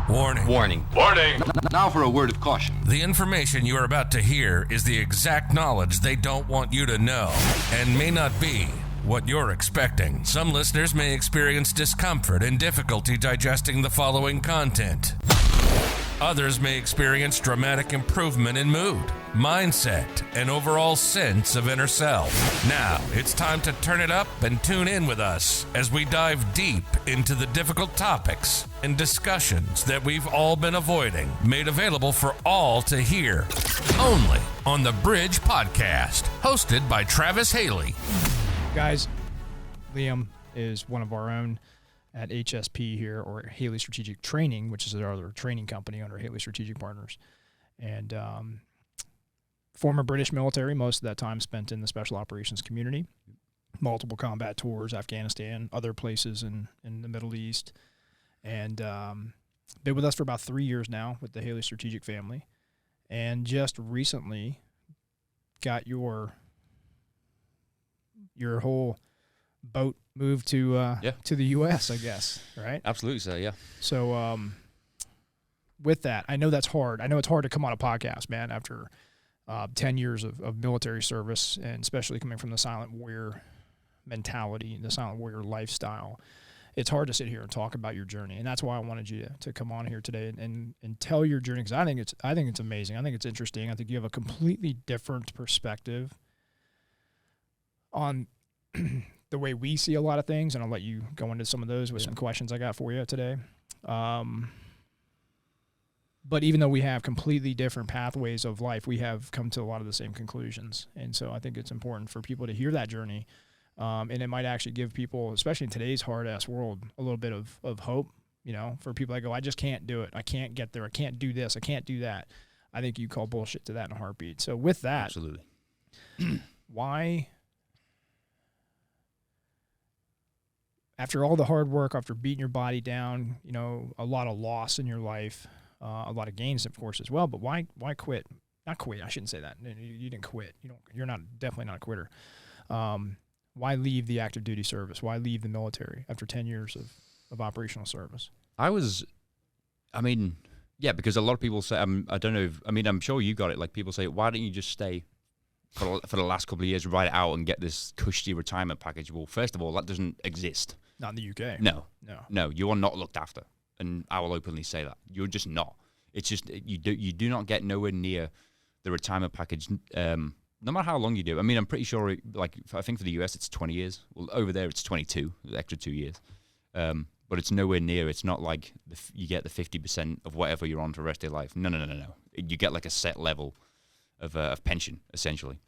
Warning. Warning. Warning! Now for a word of caution. The information you are about to hear is the exact knowledge they don't want you to know and may not be what you're expecting. Some listeners may experience discomfort and difficulty digesting the following content. Others may experience dramatic improvement in mood, mindset, and overall sense of inner self. Now, it's time to turn it up and tune in with us as we dive deep into the difficult topics and discussions that we've all been avoiding, made available for all to hear. Only on the Bridge Podcast, hosted by Travis Haley. Guys, Liam is one of our own at HSP here, or Haley Strategic Training, which is our other training company under Haley Strategic Partners. And former British military, most of that time spent in the special operations community, multiple combat tours, Afghanistan, other places in the Middle East. And been with us for about 3 years now with the Haley Strategic family. And just recently got your whole boat moved to the U.S., I guess, right? Absolutely, so yeah. So with that, I know that's hard. I know it's hard to come on a podcast, man, after 10 years of military service, and especially coming from the silent warrior mentality, the silent warrior lifestyle. It's hard to sit here and talk about your journey, and that's why I wanted you to come on here today and tell your journey, because I think it's amazing. I think it's interesting. I think you have a completely different perspective on the way we see a lot of things, and I'll let you go into some of those with some questions I got for you today. But even though we have completely different pathways of life, we have come to a lot of the same conclusions. And so I think it's important for people to hear that journey. And it might actually give people, especially in today's hard-ass world, a little bit of hope, for people that go, I just can't do it. I can't get there. I can't do this. I can't do that. I think you call bullshit to that in a heartbeat. So with that, absolutely. Why, after all the hard work, after beating your body down, a lot of loss in your life, a lot of gains, of course, as well, but why quit? Not quit. I shouldn't say that. You didn't quit. You're definitely not a quitter. Why leave the active duty service? Why leave the military after 10 years of operational service? Because a lot of people say, I don't know, I'm sure you got it. Like, people say, why don't you just stay for the last couple of years, ride it out and get this cushy retirement package? Well, first of all, that doesn't exist. Not in the UK. No, you are not looked after. And I will openly say that. You're just not. It's just, you do not get nowhere near the retirement package, no matter how long you do. I'm pretty sure, I think for the US it's 20 years. Well, over there it's 22, the extra 2 years. But it's nowhere near. It's not like you get the 50% of whatever you're on for the rest of your life. No. You get like a set level of pension, essentially.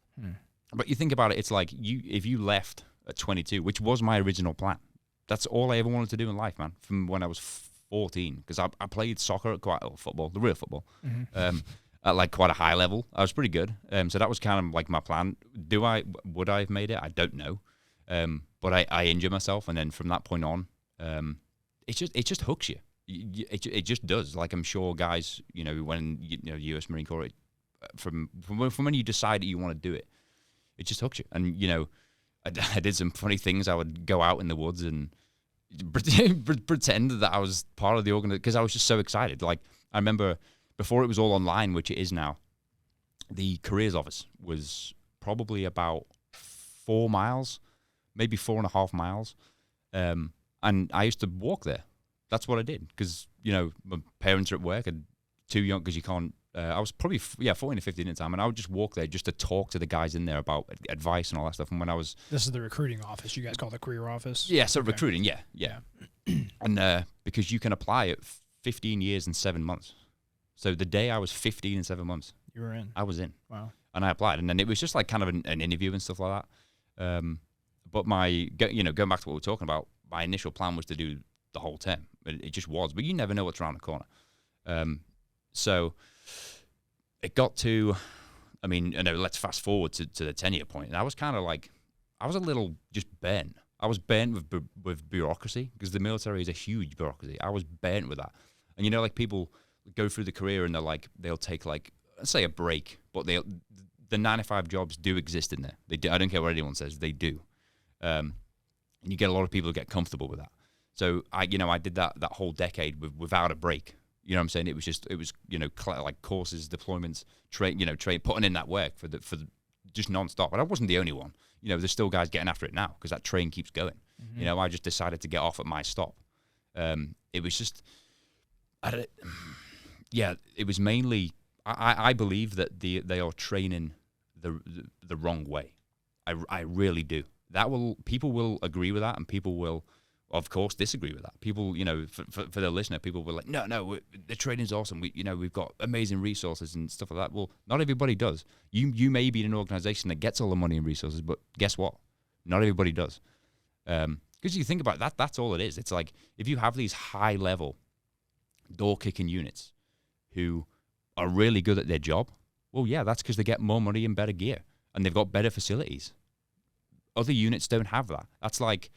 But you think about it, it's like if you left at 22, which was my original plan. That's all I ever wanted to do in life, man, from when I was 14. Because I played soccer at football, the real football, at like quite a high level. I was pretty good. So that was kind of like my plan. Would I have made it? I don't know. But I injured myself, and then from that point on, it just hooks you. It just does. Like, I'm sure guys, when U.S. Marine Corps, from when you decide that you want to do it, it just hooks you. And I did some funny things. I would go out in the woods and pretend that I was part of the organization because I was just so excited. Like, I remember before it was all online, which it is now, the careers office was probably about 4 miles, maybe 4.5 miles. And I used to walk there. That's what I did because, my parents are at work and too young because you can't. I was probably 14 or 15 at the time, and I would just walk there just to talk to the guys in there about advice and all that stuff. And when I was... This is the recruiting office. You guys call it the career office? Yeah, so okay. Recruiting, yeah. And because you can apply at 15 years and 7 months. So the day I was 15 and 7 months... You were in? I was in. Wow. And I applied. And then it was just like kind of an interview and stuff like that. But going back to what we were talking about, my initial plan was to do the whole term. It just was. But you never know what's around the corner. So it got to, let's fast forward to the 10-year point. And I was kind of like, I was a little just burnt. I was burnt with bureaucracy because the military is a huge bureaucracy. I was burnt with that. And people go through the career and they'll take let's say a break, but the 9-to-5 jobs do exist in there. They do. I don't care what anyone says, they do. And you get a lot of people who get comfortable with that. So I did that whole decade without a break. You know what I'm saying? It was like courses, deployments, putting in that work for just nonstop. And I wasn't the only one. There's still guys getting after it now because that train keeps going. I just decided to get off at my stop. It was just, it was mainly, I believe that they are training the wrong way. I really do. People will agree with that, and people will, of course, disagree with that. People, for the listener, people will like, no, the training's awesome. We've got amazing resources and stuff like that. Well, not everybody does. You may be in an organization that gets all the money and resources, but guess what? Not everybody does. Because you think about that, that's all it is. It's like if you have these high-level door-kicking units who are really good at their job, well, yeah, that's because they get more money and better gear, and they've got better facilities. Other units don't have that. That's like,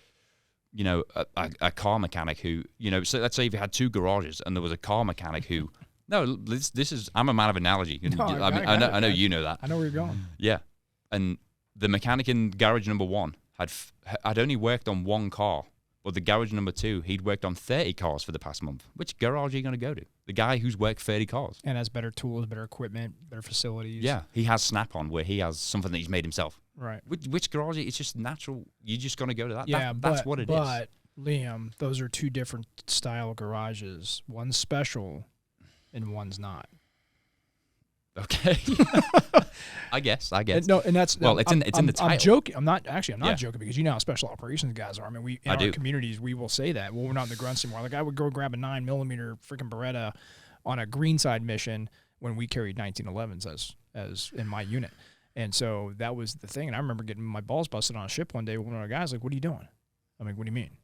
a car mechanic who, so let's say if you had 2 garages and there was a car mechanic who, this is, I'm a man of analogy. No, I know you know that. I know where you're going. Yeah. And the mechanic in garage number 1 had only worked on 1 car, but the garage number 2, he'd worked on 30 cars for the past month. Which garage are you going to go to? The guy who's worked 30 cars. And has better tools, better equipment, better facilities. Yeah. He has Snap-on where he has something that he's made himself. Right. Which garage? It's just natural. You're just going to go to that. Yeah, that's what it is. But, Liam, those are 2 different style garages. One's special and one's not. Okay. I guess. No, and that's well. It's in the title. I'm joking. I'm not joking because you know how special operations guys are. I mean, in our do. communities we will say that. Well, we're not in the grunts anymore. Like I would go grab a 9mm freaking Beretta on a greenside mission when we carried 1911s as in my unit, and so that was the thing. And I remember getting my balls busted on a ship one day. One of our guys like, "What are you doing?" I'm like, "What do you mean?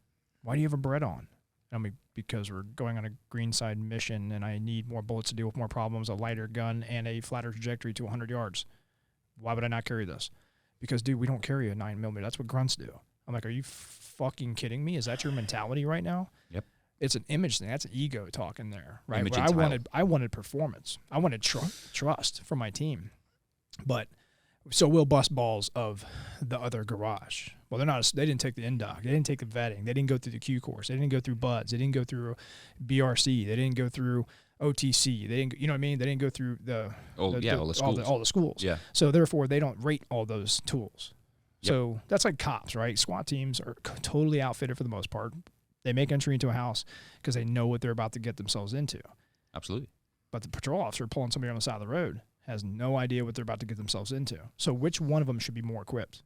Why do you have a Beretta on?" I mean, because we're going on a greenside mission and I need more bullets to deal with more problems, a lighter gun, and a flatter trajectory to 100 yards. Why would I not carry this? Because, dude, we don't carry a 9mm. That's what grunts do. I'm like, are you fucking kidding me? Is that your mentality right now? Yep. It's an image thing. That's ego talking there, right? Image I wanted performance. I wanted trust from my team. But so we'll bust balls of the other garage. Well, they didn't take the NDOC. They didn't take the vetting. They didn't go through the Q course. They didn't go through BUDS. They didn't go through BRC. They didn't go through OTC. They didn't, you know what I mean? They didn't go through all the schools. Yeah. So therefore, they don't rate all those tools. Yep. So that's like cops, right? SWAT teams are totally outfitted for the most part. They make entry into a house because they know what they're about to get themselves into. Absolutely. But the patrol officer pulling somebody on the side of the road has no idea what they're about to get themselves into. So which one of them should be more equipped?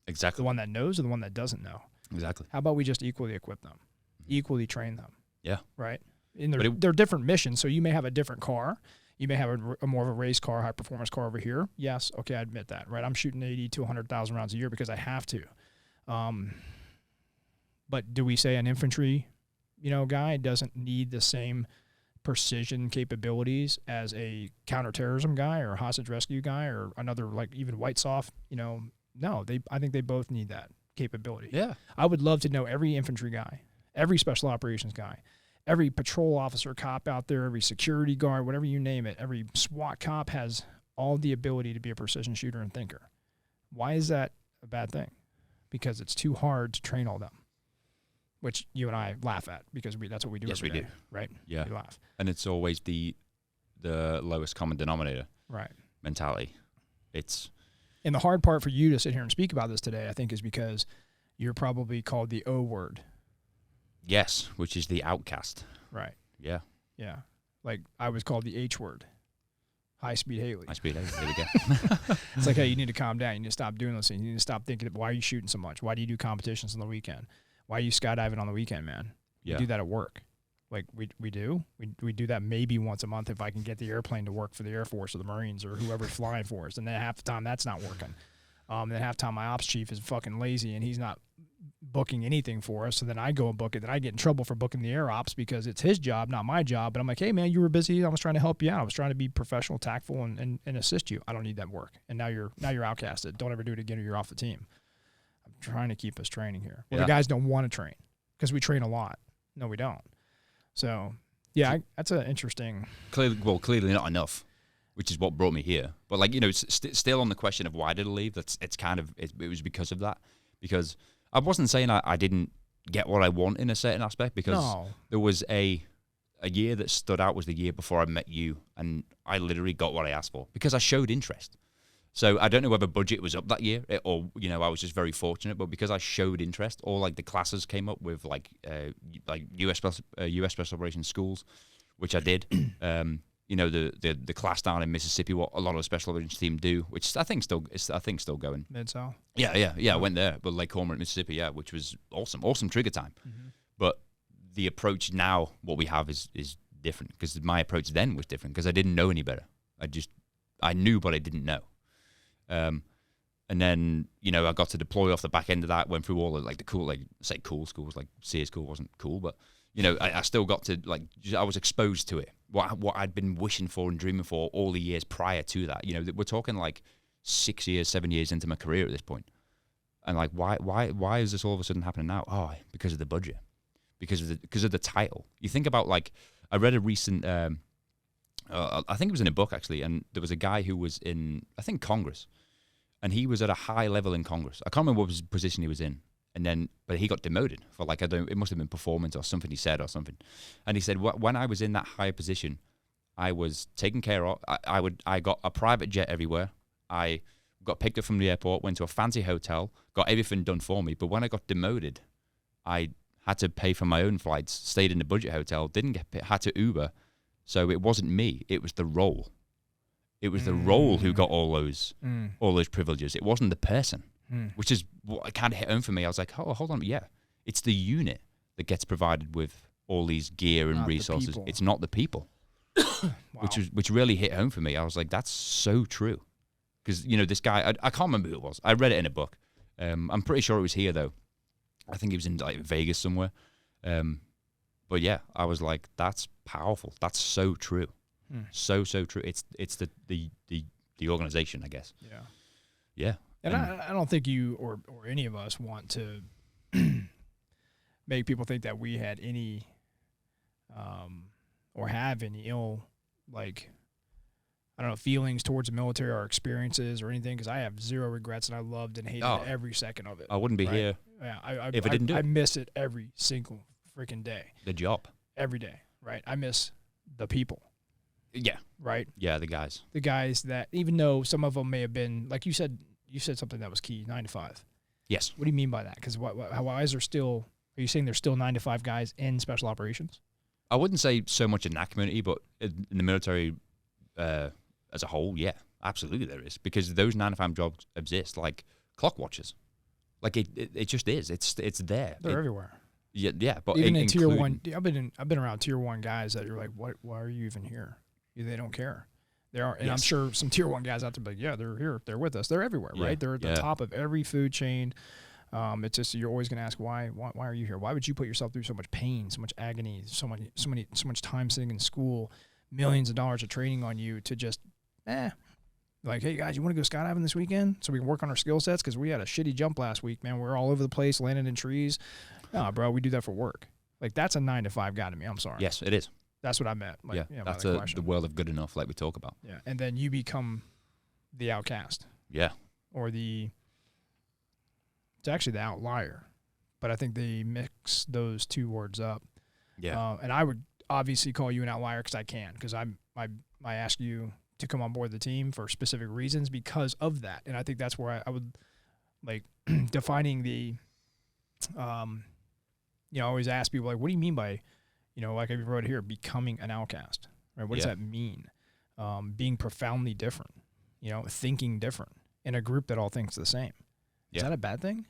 Exactly. The one that knows or the one that doesn't know? Exactly. How about we just equally equip them, equally train them? Yeah. Right? And they're different missions, so you may have a different car. You may have a more of a race car, high-performance car over here. Yes, okay, I admit that, right? I'm shooting 80 to 100,000 rounds a year because I have to. But do we say an infantry, guy doesn't need the same precision capabilities as a counterterrorism guy or a hostage rescue guy or another, like even White Soft? No, I think they both need that capability. Yeah. I would love to know every infantry guy, every special operations guy, every patrol officer, cop out there, every security guard, whatever you name it, every SWAT cop has all the ability to be a precision shooter and thinker. Why is that a bad thing? Because it's too hard to train all them, which you and I laugh at because that's what we do. Yes, every we day, do. Right? Yeah. We laugh. And it's always the lowest common denominator Right. mentality. And the hard part for you to sit here and speak about this today, I think, is because you're probably called the O word. Yes, which is the outcast. Right. Yeah. Yeah. Like I was called the H word. High-speed Haley. High-speed Haley. There we go. It's like, hey, you need to calm down. You need to stop doing those things. You need to stop thinking, why are you shooting so much? Why do you do competitions on the weekend? Why are you skydiving on the weekend, man? Yeah. We do that at work. Like we do. We do that maybe once a month if I can get the airplane to work for the Air Force or the Marines or whoever's flying for us. And then half the time that's not working. Then half the time my ops chief is fucking lazy and he's not booking anything for us. So then I go and book it. Then I get in trouble for booking the air ops because it's his job, not my job. But I'm like, hey man, you were busy. I was trying to help you out. I was trying to be professional, tactful, and assist you. I don't need that work. And now you're outcasted. Don't ever do it again or you're off the team. I'm trying to keep us training here. Well, the guys don't want to train because we train a lot. No, we don't. So yeah, that's an interesting. Clearly not enough, which is what brought me here. But still on the question of why did I leave? It was because of that. Because I wasn't saying I didn't get what I want in a certain aspect because there was a a year that stood out was the year before I met you, and I literally got what I asked for because I showed interest. So I don't know whether budget was up that year or, you know, I was just very fortunate, but because I showed interest, all like the classes came up with like US Special Operations schools, which I did. You know, the class down in Mississippi, what a lot of the Special Operations team do, which I think still going. Mid-South? Yeah. I went there, but Lake Cormorant, Mississippi, yeah, which was awesome trigger time. Mm-hmm. But the approach now, what we have is different, because my approach then was different because I didn't know any better. I knew, but I didn't know. And then, you know, I got to deploy off the back end of that, went through all of like the cool, like say cool schools, like Sears School wasn't cool, but you know, I still got to like, I was exposed to it. What I'd been wishing for and dreaming for all the years prior to that. You know, we're talking like 7 years into my career at this point. And like, why is this all of a sudden happening now? Oh, because of the budget, because of the title. You think about like, I read a recent, I think it was in a book actually, and there was a guy who was in, I think, Congress, and he was at a high level in Congress. I can't remember what position he was in, but he got demoted for like, it must have been performance or something he said or something. And he said, when I was in that higher position, I was taken care of. I got a private jet everywhere. I got picked up from the airport, went to a fancy hotel, got everything done for me. But when I got demoted, I had to pay for my own flights, stayed in a budget hotel, had to Uber. So it wasn't me, it was the role. It was the role who got all those privileges. It wasn't the person, which is what kind of hit home for me. I was like, oh, hold on. Yeah, it's the unit that gets provided with all these gear and resources. It's not the people, wow. which really hit home for me. I was like, that's so true. Because, you know, this guy, I can't remember who it was. I read it in a book. I'm pretty sure it was here, though. I think he was in like Vegas somewhere. But yeah, I was like, that's powerful. That's so true. So true. It's the organization, I guess. Yeah. And I don't think you or any of us want to make people think that we had any or have any ill, like, I don't know, feelings towards the military or experiences or anything, because I have zero regrets and I loved and hated every second of it. I wouldn't be here if I didn't do it. I miss it every single freaking day. The job. Every day, right? I miss the people. Yeah. Right? Yeah, the guys. The guys that, even though some of them may have been, like you said something that was key, 9 to 5. Yes. What do you mean by that? Because why is there still, are you saying there's still 9 to 5 guys in special operations? I wouldn't say so much in that community, but in the military as a whole, yeah, absolutely there is. Because those 9 to 5 jobs exist, like clock watchers. Like it just is. It's there. They're everywhere. Yeah, but even in tier 1, I've been around tier 1 guys that you're like, why are you even here? They don't care. There are, and yes. I'm sure some tier 1 guys out there, but yeah, they're here, they're with us, they're everywhere, right? They're at the top of every food chain. It's just, you're always going to ask, why are you here? Why would you put yourself through so much pain, so much agony, so much time sitting in school, millions of dollars of training on you to just, like, hey guys, you want to go skydiving this weekend so we can work on our skill sets? Because we had a shitty jump last week, man. We're all over the place, landing in trees. No, bro, we do that for work. Like, that's a 9 to 5 guy to me. I'm sorry. Yes, it is. That's what I meant. Like, that's the world of good enough, like we talk about. Yeah, and then you become the outcast. Yeah. Or it's actually the outlier, but I think they mix those two words up. Yeah. And I would obviously call you an outlier because I can, because I ask you to come on board the team for specific reasons because of that, and I think that's where I would like defining the. I always ask people, like, what do you mean by, like I wrote here, becoming an outcast, right? What does that mean? Being profoundly different, thinking different in a group that all thinks the same. Is that a bad thing?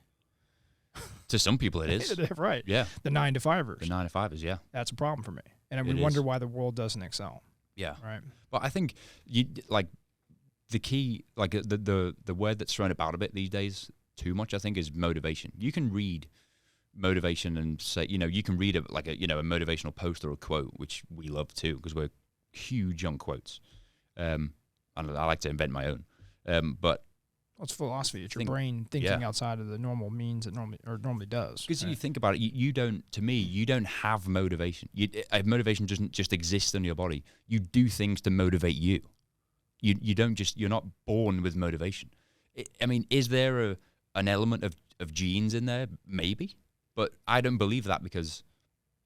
To some people it is. Right. Yeah. The 9 to 5ers. The 9 to 5ers, yeah. That's a problem for me. And we wonder why the world doesn't excel. Yeah. Right. But I think the key, like the word that's thrown about a bit these days too much, I think, is motivation. You can read motivation and say, you can read a motivational post or a quote, which we love too, because we're huge on quotes. I like to invent my own. But it's philosophy. It's your brain thinking outside of the normal means it normally does. Because you think about it, you don't have motivation. Motivation doesn't just exist in your body. You do things to motivate you. You're not born with motivation. Is there an element of genes in there? Maybe. But I don't believe that, because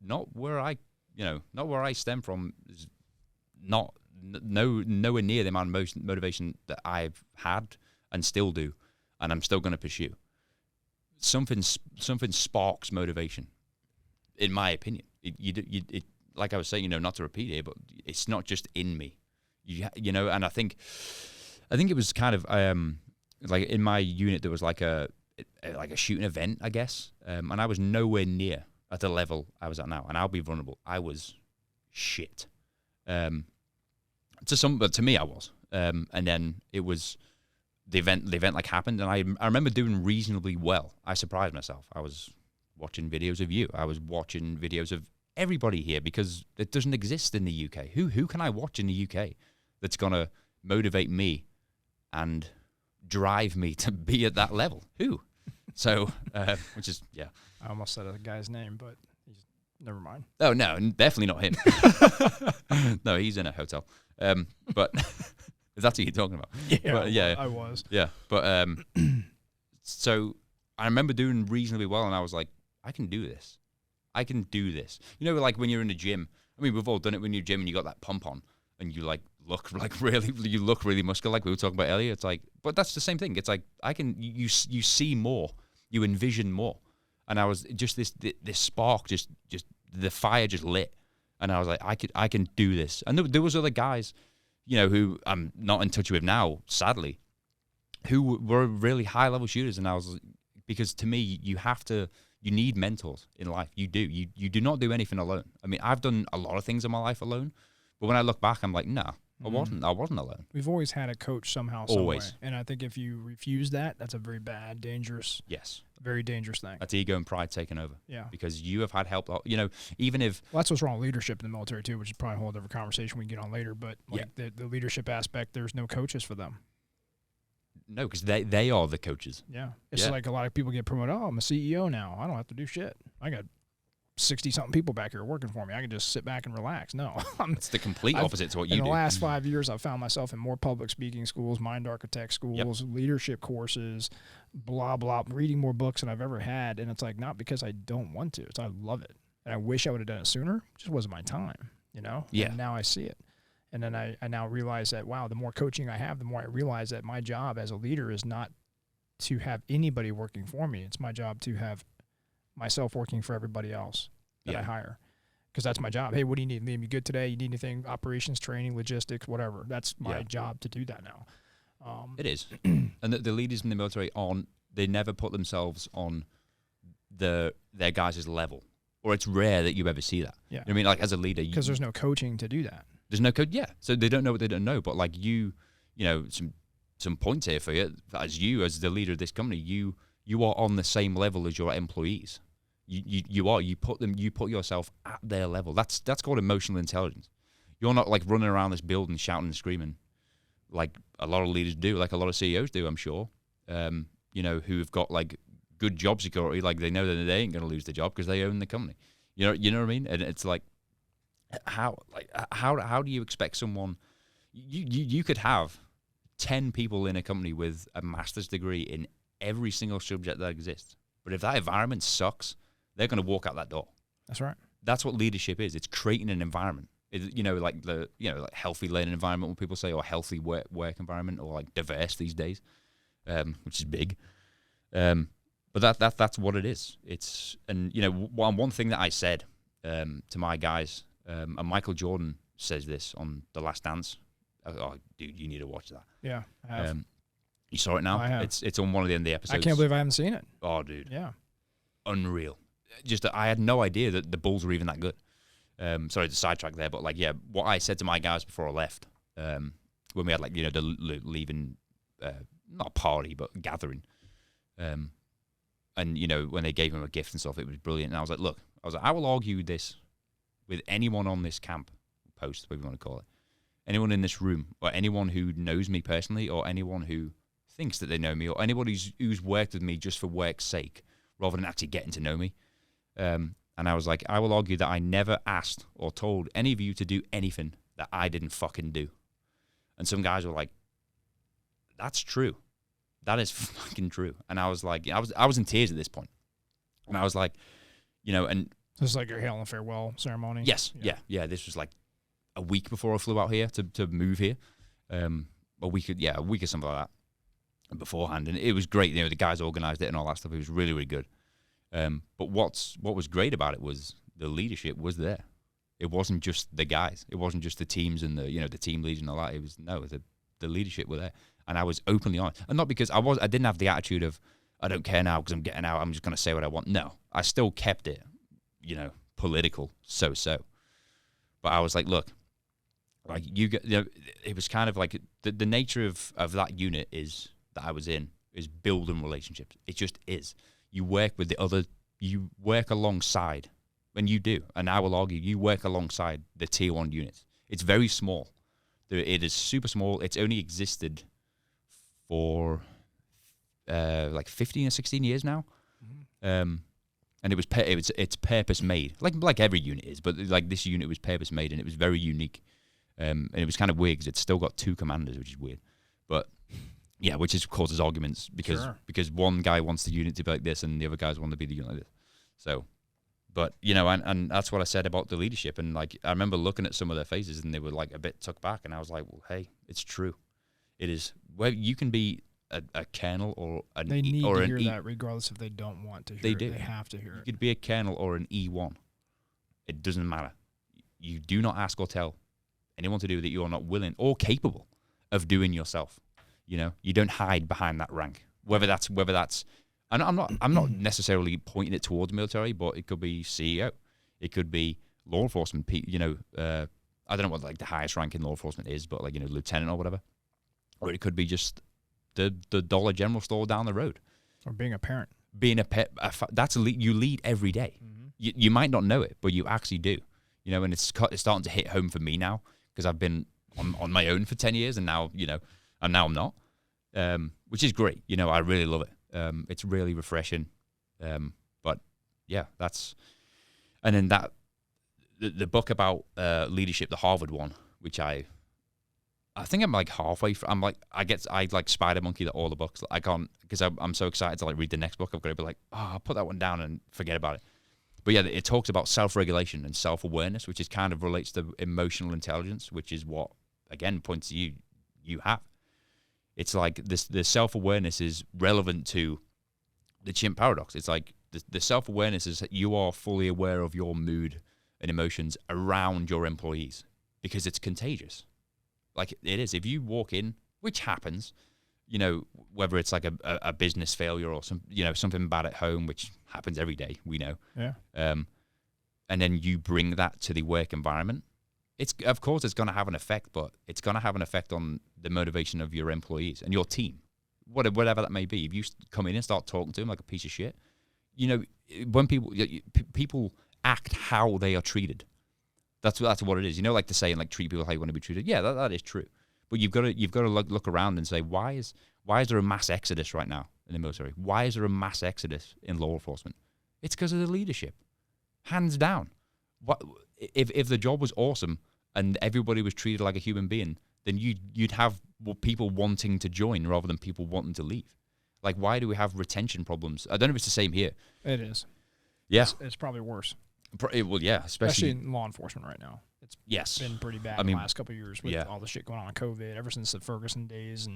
not where I not where I stem from is nowhere near the amount of motivation that I've had and still do, and I'm still going to pursue. Something sparks motivation, in my opinion. It like I was saying, not to repeat it, but it's not just in me, and I think it was kind of like in my unit there was like a shooting event, I guess, and I was nowhere near at the level I was at now, and I'll be vulnerable. I was shit. But to me I was, and then it was the event like happened, and I remember doing reasonably well. I surprised myself. I was watching videos of you. I was watching videos of everybody here because it doesn't exist in the UK. Who can I watch in the UK that's gonna motivate me and drive me to be at that level? Who? So, which is, yeah. I almost said a guy's name, but never mind. Oh, no, definitely not him. No, he's in a hotel. But if that's what you're talking about. Yeah, but, yeah, I was. Yeah, but so I remember doing reasonably well, and I was like, I can do this. I can do this. Like when you're in the gym. I mean, we've all done it when you're in the gym and you got that pump on, and you look really muscular, like we were talking about earlier. It's like, but that's the same thing. It's like you see more, you envision more, and I was just this spark, just the fire just lit, and I was like, I can do this. And there was other guys, who I'm not in touch with now, sadly, who were really high level shooters, and I was, because to me you need mentors in life. You do. You do not do anything alone. I mean, I've done a lot of things in my life alone, but when I look back, I'm like, nah, I wasn't alone. We've always had a coach somehow, always. Some way. And I think if you refuse that, that's a very bad, dangerous, very dangerous thing. That's ego and pride taking over. Yeah. Because you have had help, even if... Well, that's what's wrong with leadership in the military, too, which is probably a whole other conversation we can get on later. But the leadership aspect, there's no coaches for them. No, because they are the coaches. Yeah. It's like a lot of people get promoted. Oh, I'm a CEO now. I don't have to do shit. I got 60-something people back here working for me. I can just sit back and relax. No. It's the complete opposite to what you do. In the last 5 years, I've found myself in more public speaking schools, mind architect schools, leadership courses, blah, blah, reading more books than I've ever had. And it's like, not because I don't want to. It's I love it. And I wish I would have done it sooner. It just wasn't my time, Yeah. And now I see it. And then I now realize that, wow, the more coaching I have, the more I realize that my job as a leader is not to have anybody working for me. It's my job to have myself working for everybody else that I hire. Because that's my job. Hey, what do you need? Need me good today? You need anything? Operations, training, logistics, whatever. That's my job to do that now. It is. And the leaders in the military, they never put themselves on their guys' level. Or it's rare that you ever see that. Yeah. You know what I mean? Like as a leader. Because there's no coaching to do that. There's no code, So they don't know what they don't know. But like some points here for you. As the leader of this company, you are on the same level as your employees. You are. You put yourself at their level. That's called emotional intelligence. You're not like running around this building shouting and screaming like a lot of leaders do, like a lot of CEOs do, I'm sure. Who've got like good job security, like they know that they ain't going to lose the job because they own the company. You know what I mean? And it's like, how do you expect someone? You could have 10 people in a company with a master's degree in every single subject that exists, but if that environment sucks, they're going to walk out that door. That's right. That's what leadership is. It's creating an environment. Like healthy learning environment, what people say, or healthy work environment, or like diverse these days, which is big. But that's what it is. It's one thing that I said to my guys. And Michael Jordan says this on The Last Dance. Oh, dude, you need to watch that. Yeah, I have. You saw it now? I have. It's on one of the end of the episodes. I can't believe I haven't seen it. Oh, dude. Yeah. Unreal. Just I had no idea that the Bulls were even that good. Sorry to sidetrack there, but what I said to my guys before I left, when we had the leaving, not a party, but gathering. And when they gave him a gift and stuff, it was brilliant. And I was like, I will argue this with anyone on this camp post, whatever you want to call it, anyone in this room, or anyone who knows me personally, or anyone who thinks that they know me, or anybody who's worked with me just for work's sake, rather than actually getting to know me. And I was like, I will argue that I never asked or told any of you to do anything that I didn't fucking do. And some guys were like, that's true. That is fucking true. And I was like, I was in tears at this point. And I was like, and This is like your hail and farewell ceremony? Yes, yeah. This was like a week before I flew out here to move here. A week or something like that beforehand. And it was great. The guys organized it and all that stuff. It was really, really good. But what was great about it was the leadership was there. It wasn't just the guys. It wasn't just the teams and the team leads and all that. It was the leadership were there, and I was openly honest. And not because I didn't have the attitude of I don't care now because I'm getting out. I'm just going to say what I want. No, I still kept it, political. So. But I was like, look, like it was kind of like the nature of that unit that I was in is building relationships. It just is. You work with you work alongside. And you do, and I will argue, you work alongside the Tier 1 units. It's very small. It is super small. It's only existed for like 15 or 16 years now. Mm-hmm. And it's purpose made, like every unit is, but like this unit was purpose made, and it was very unique. And it was kind of weird because it's still got 2 commanders, which is weird. But yeah, which causes arguments because one guy wants the unit to be like this, and the other guys want to be the unit like this. So. But, and that's what I said about the leadership. And, like, I remember looking at some of their faces and they were, like, a bit tucked back. And I was like, well, hey, it's true. It is. Well, you can be a colonel or an They need or to an hear E. that regardless if they don't want to hear They it. do. They have to hear You it. could be a colonel or an E1. It doesn't matter. You do not ask or tell anyone to do that you are not willing or capable of doing yourself. You don't hide behind that rank. Whether that's, and I'm not necessarily pointing it towards military, but it could be CEO. It could be law enforcement. I don't know what like the highest rank in law enforcement is, but like lieutenant or whatever. Or it could be just the Dollar General store down the road. Or being a parent. Being that's you lead every day. Mm-hmm. You might not know it, but you actually do. And it's starting to hit home for me now because I've been on my own for 10 years, and now I'm not, which is great. I really love it. It's really refreshing. But yeah, that's. And then the book about leadership, the Harvard one, which I think I'm like halfway. I like spider monkey all the books. I can't because I'm so excited to like read the next book. I've got to be like, I'll put that one down and forget about it. But yeah, it talks about self-regulation and self-awareness, which is kind of relates to emotional intelligence, which is what again points to you have. It's like the self-awareness is relevant to the chimp paradox. It's like the self-awareness is that you are fully aware of your mood and emotions around your employees because it's contagious. Like it is. If you walk in, which happens, whether it's like a business failure or something bad at home, which happens every day, we know. Yeah. And then you bring that to the work environment. Of course it's going to have an effect, but it's going to have an effect on the motivation of your employees and your team, whatever that may be. If you come in and start talking to them like a piece of shit, when people act how they are treated. That's what it is. Like the saying, like treat people how you want to be treated. Yeah, that is true. But you've got to look around and say, why is there a mass exodus right now in the military? Why is there a mass exodus in law enforcement? It's because of the leadership, hands down. If the job was awesome and everybody was treated like a human being, then you'd have people wanting to join rather than people wanting to leave. Like, why do we have retention problems? I don't know if it's the same here. It is. Yeah. It's probably worse. Well, yeah, especially in law enforcement right now. It's been pretty bad the last couple of years with all the shit going on in COVID, ever since the Ferguson days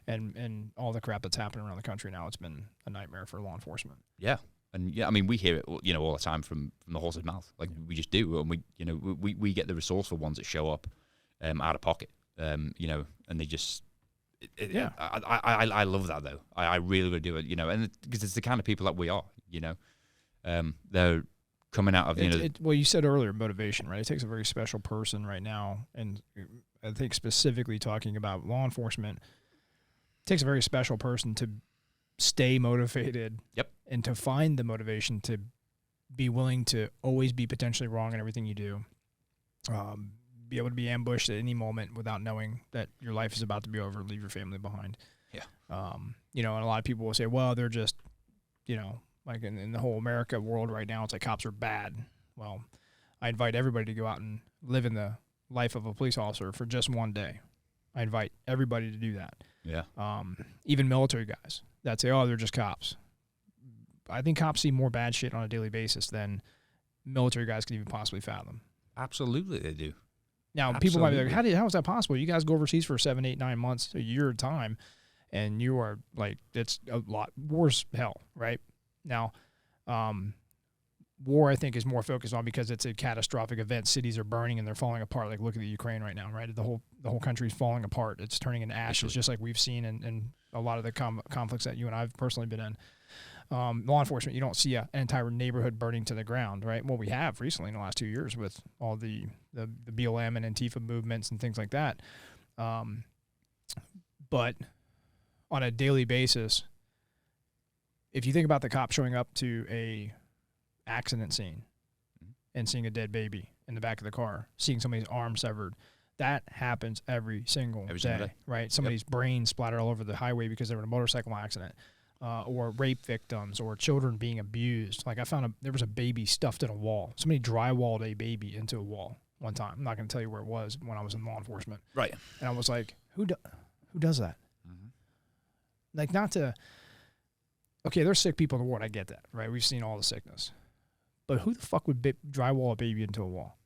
and all the crap that's happening around the country now. It's been a nightmare for law enforcement. Yeah. And yeah, I mean, we hear it, all the time from the horse's mouth. Like we just do, and we get the resourceful ones that show up out of pocket, and they just. I love that though. I really, really do it, and because it's the kind of people that we are, they're coming out of, well, you said earlier, motivation, right? It takes a very special person right now, and I think specifically talking about law enforcement, it takes a very special person to stay motivated. Yep. And to find the motivation to be willing to always be potentially wrong in everything you do. Be able to be ambushed at any moment without knowing that your life is about to be over, leave your family behind. Yeah. And a lot of people will say, well, they're just, like in the whole America world right now, it's like cops are bad. Well, I invite everybody to go out and live in the life of a police officer for just one day. I invite everybody to do that. Yeah. Even military guys that say, oh, they're just cops. I think cops see more bad shit on a daily basis than military guys could even possibly fathom. Absolutely, they do. Now, people might be like, how is that possible? You guys go overseas for 7, 8, 9 months, a year at a time, and you are like, it's a lot. War's hell, right? Now, war, I think, is more focused on because it's a catastrophic event. Cities are burning and they're falling apart. Like, look at the Ukraine right now, right? The whole country is falling apart. It's turning into ashes, just like we've seen in a lot of the conflicts that you and I have personally been in. Law enforcement, you don't see an entire neighborhood burning to the ground, right? Well, we have recently in the last 2 years with all the BLM and Antifa movements and things like that. But on a daily basis, if you think about the cop showing up to a accident scene and seeing a dead baby in the back of the car, seeing somebody's arm severed, that happens every single day, right? Somebody's brain splattered all over the highway because they were in a motorcycle accident. Or rape victims, or children being abused. Like, I found there was a baby stuffed in a wall. Somebody drywalled a baby into a wall one time. I'm not going to tell you where it was when I was in law enforcement. Right. And I was like, who does that? Mm-hmm. Like, not to, okay, there's sick people in the world. I get that, right? We've seen all the sickness. But who the fuck would drywall a baby into a wall?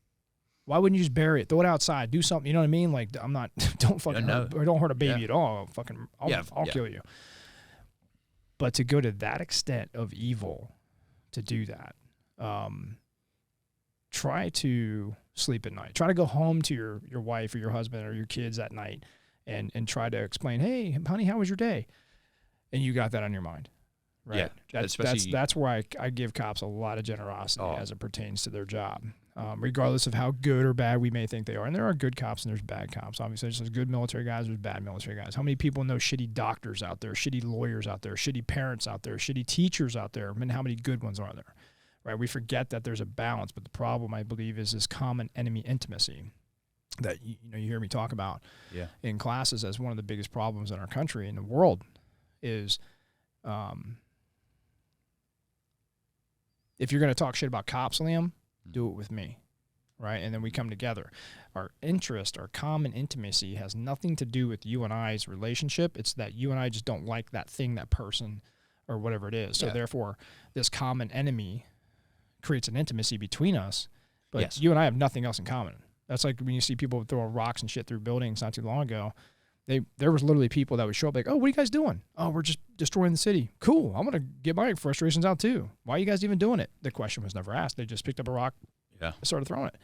Why wouldn't you just bury it, throw it outside, do something? You know what I mean? Like, I'm not, don't fucking don't hurt a baby at all. I'll kill you. But to go to that extent of evil, to do that, try to sleep at night. Try to go home to your wife or your husband or your kids at night and try to explain, hey, honey, how was your day? And you got that on your mind, right? Yeah, that's where I give cops a lot of generosity as it pertains to their job. Regardless of how good or bad we may think they are. And there are good cops and there's bad cops. Obviously, there's good military guys, there's bad military guys. How many people know shitty doctors out there, shitty lawyers out there, shitty parents out there, shitty teachers out there? I mean, how many good ones are there? Right? We forget that there's a balance, but the problem, I believe, is this common enemy intimacy that you hear me talk about in classes as one of the biggest problems in our country and the world is if you're going to talk shit about cops, Liam, do it with me, right? And then we come together. Our interest, our common intimacy has nothing to do with you and I's relationship. It's that you and I just don't like that thing, that person, or whatever it is. So therefore, this common enemy creates an intimacy between us, but you and I have nothing else in common. That's like when you see people throwing rocks and shit through buildings not too long ago. There was literally people that would show up like, oh, what are you guys doing? Oh, we're just destroying the city. Cool. I'm going to get my frustrations out too. Why are you guys even doing it? The question was never asked. They just picked up a rock and started throwing it.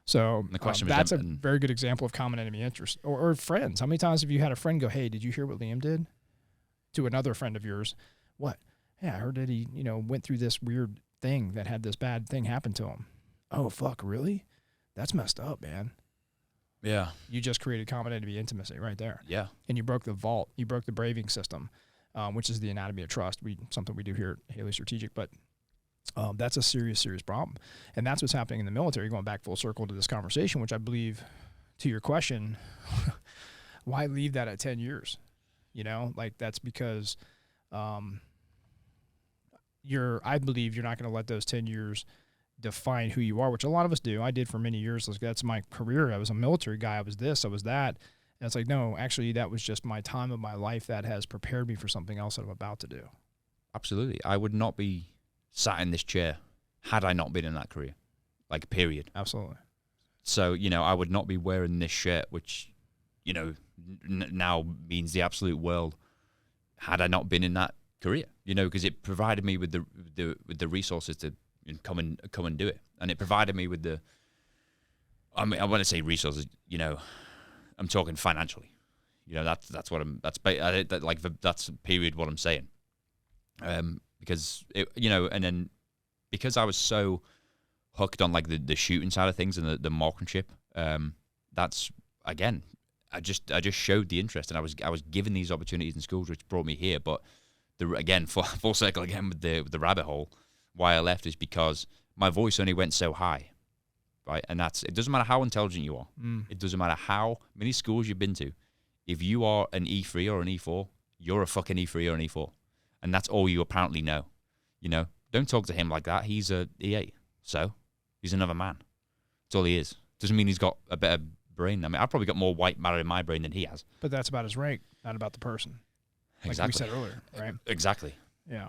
So the question that's a very good example of common enemy interest. Or friends. How many times have you had a friend go, hey, did you hear what Liam did? To another friend of yours. What? Yeah, I heard that he, went through this weird thing that had this bad thing happen to him. Oh, fuck, really? That's messed up, man. Yeah. You just created common enemy intimacy right there. Yeah. And you broke the vault. You broke the braving system, which is the anatomy of trust. Something we do here at Haley Strategic, but that's a serious, serious problem. And that's what's happening in the military, going back full circle to this conversation, which I believe, to your question, why leave that at 10 years? That's because I believe you're not going to let those 10 years define who you are, which a lot of us do. I did for many years. That's my career. I was a military guy. I was this, I was that. And it's like, no, actually, that was just my time of my life that has prepared me for something else that I'm about to do. Absolutely. I would not be sat in this chair had I not been in that career, period. Absolutely. So, I would not be wearing this shirt, which, now means the absolute world, had I not been in that career, because it provided me with the resources to come and do it, and it provided me with the. I want to say resources. I'm talking financially. That's what I'm. That's period what I'm saying. Because and then because I was so hooked on the shooting side of things and the marksmanship. That's again. I just showed the interest, and I was given these opportunities in schools, which brought me here. But full circle again with the rabbit hole. Why I left is because my voice only went so high, right? And it doesn't matter how intelligent you are. It doesn't matter how many schools you've been to. If you are an E3 or an E4, you're a fucking E3 or an E4. And that's all you apparently know. Don't talk to him like that. He's a E8. So he's another man. That's all he is. Doesn't mean he's got a better brain. I mean, I've probably got more white matter in my brain than he has. But that's about his rank, not about the person. Exactly. Like we said earlier, right? Exactly. Yeah.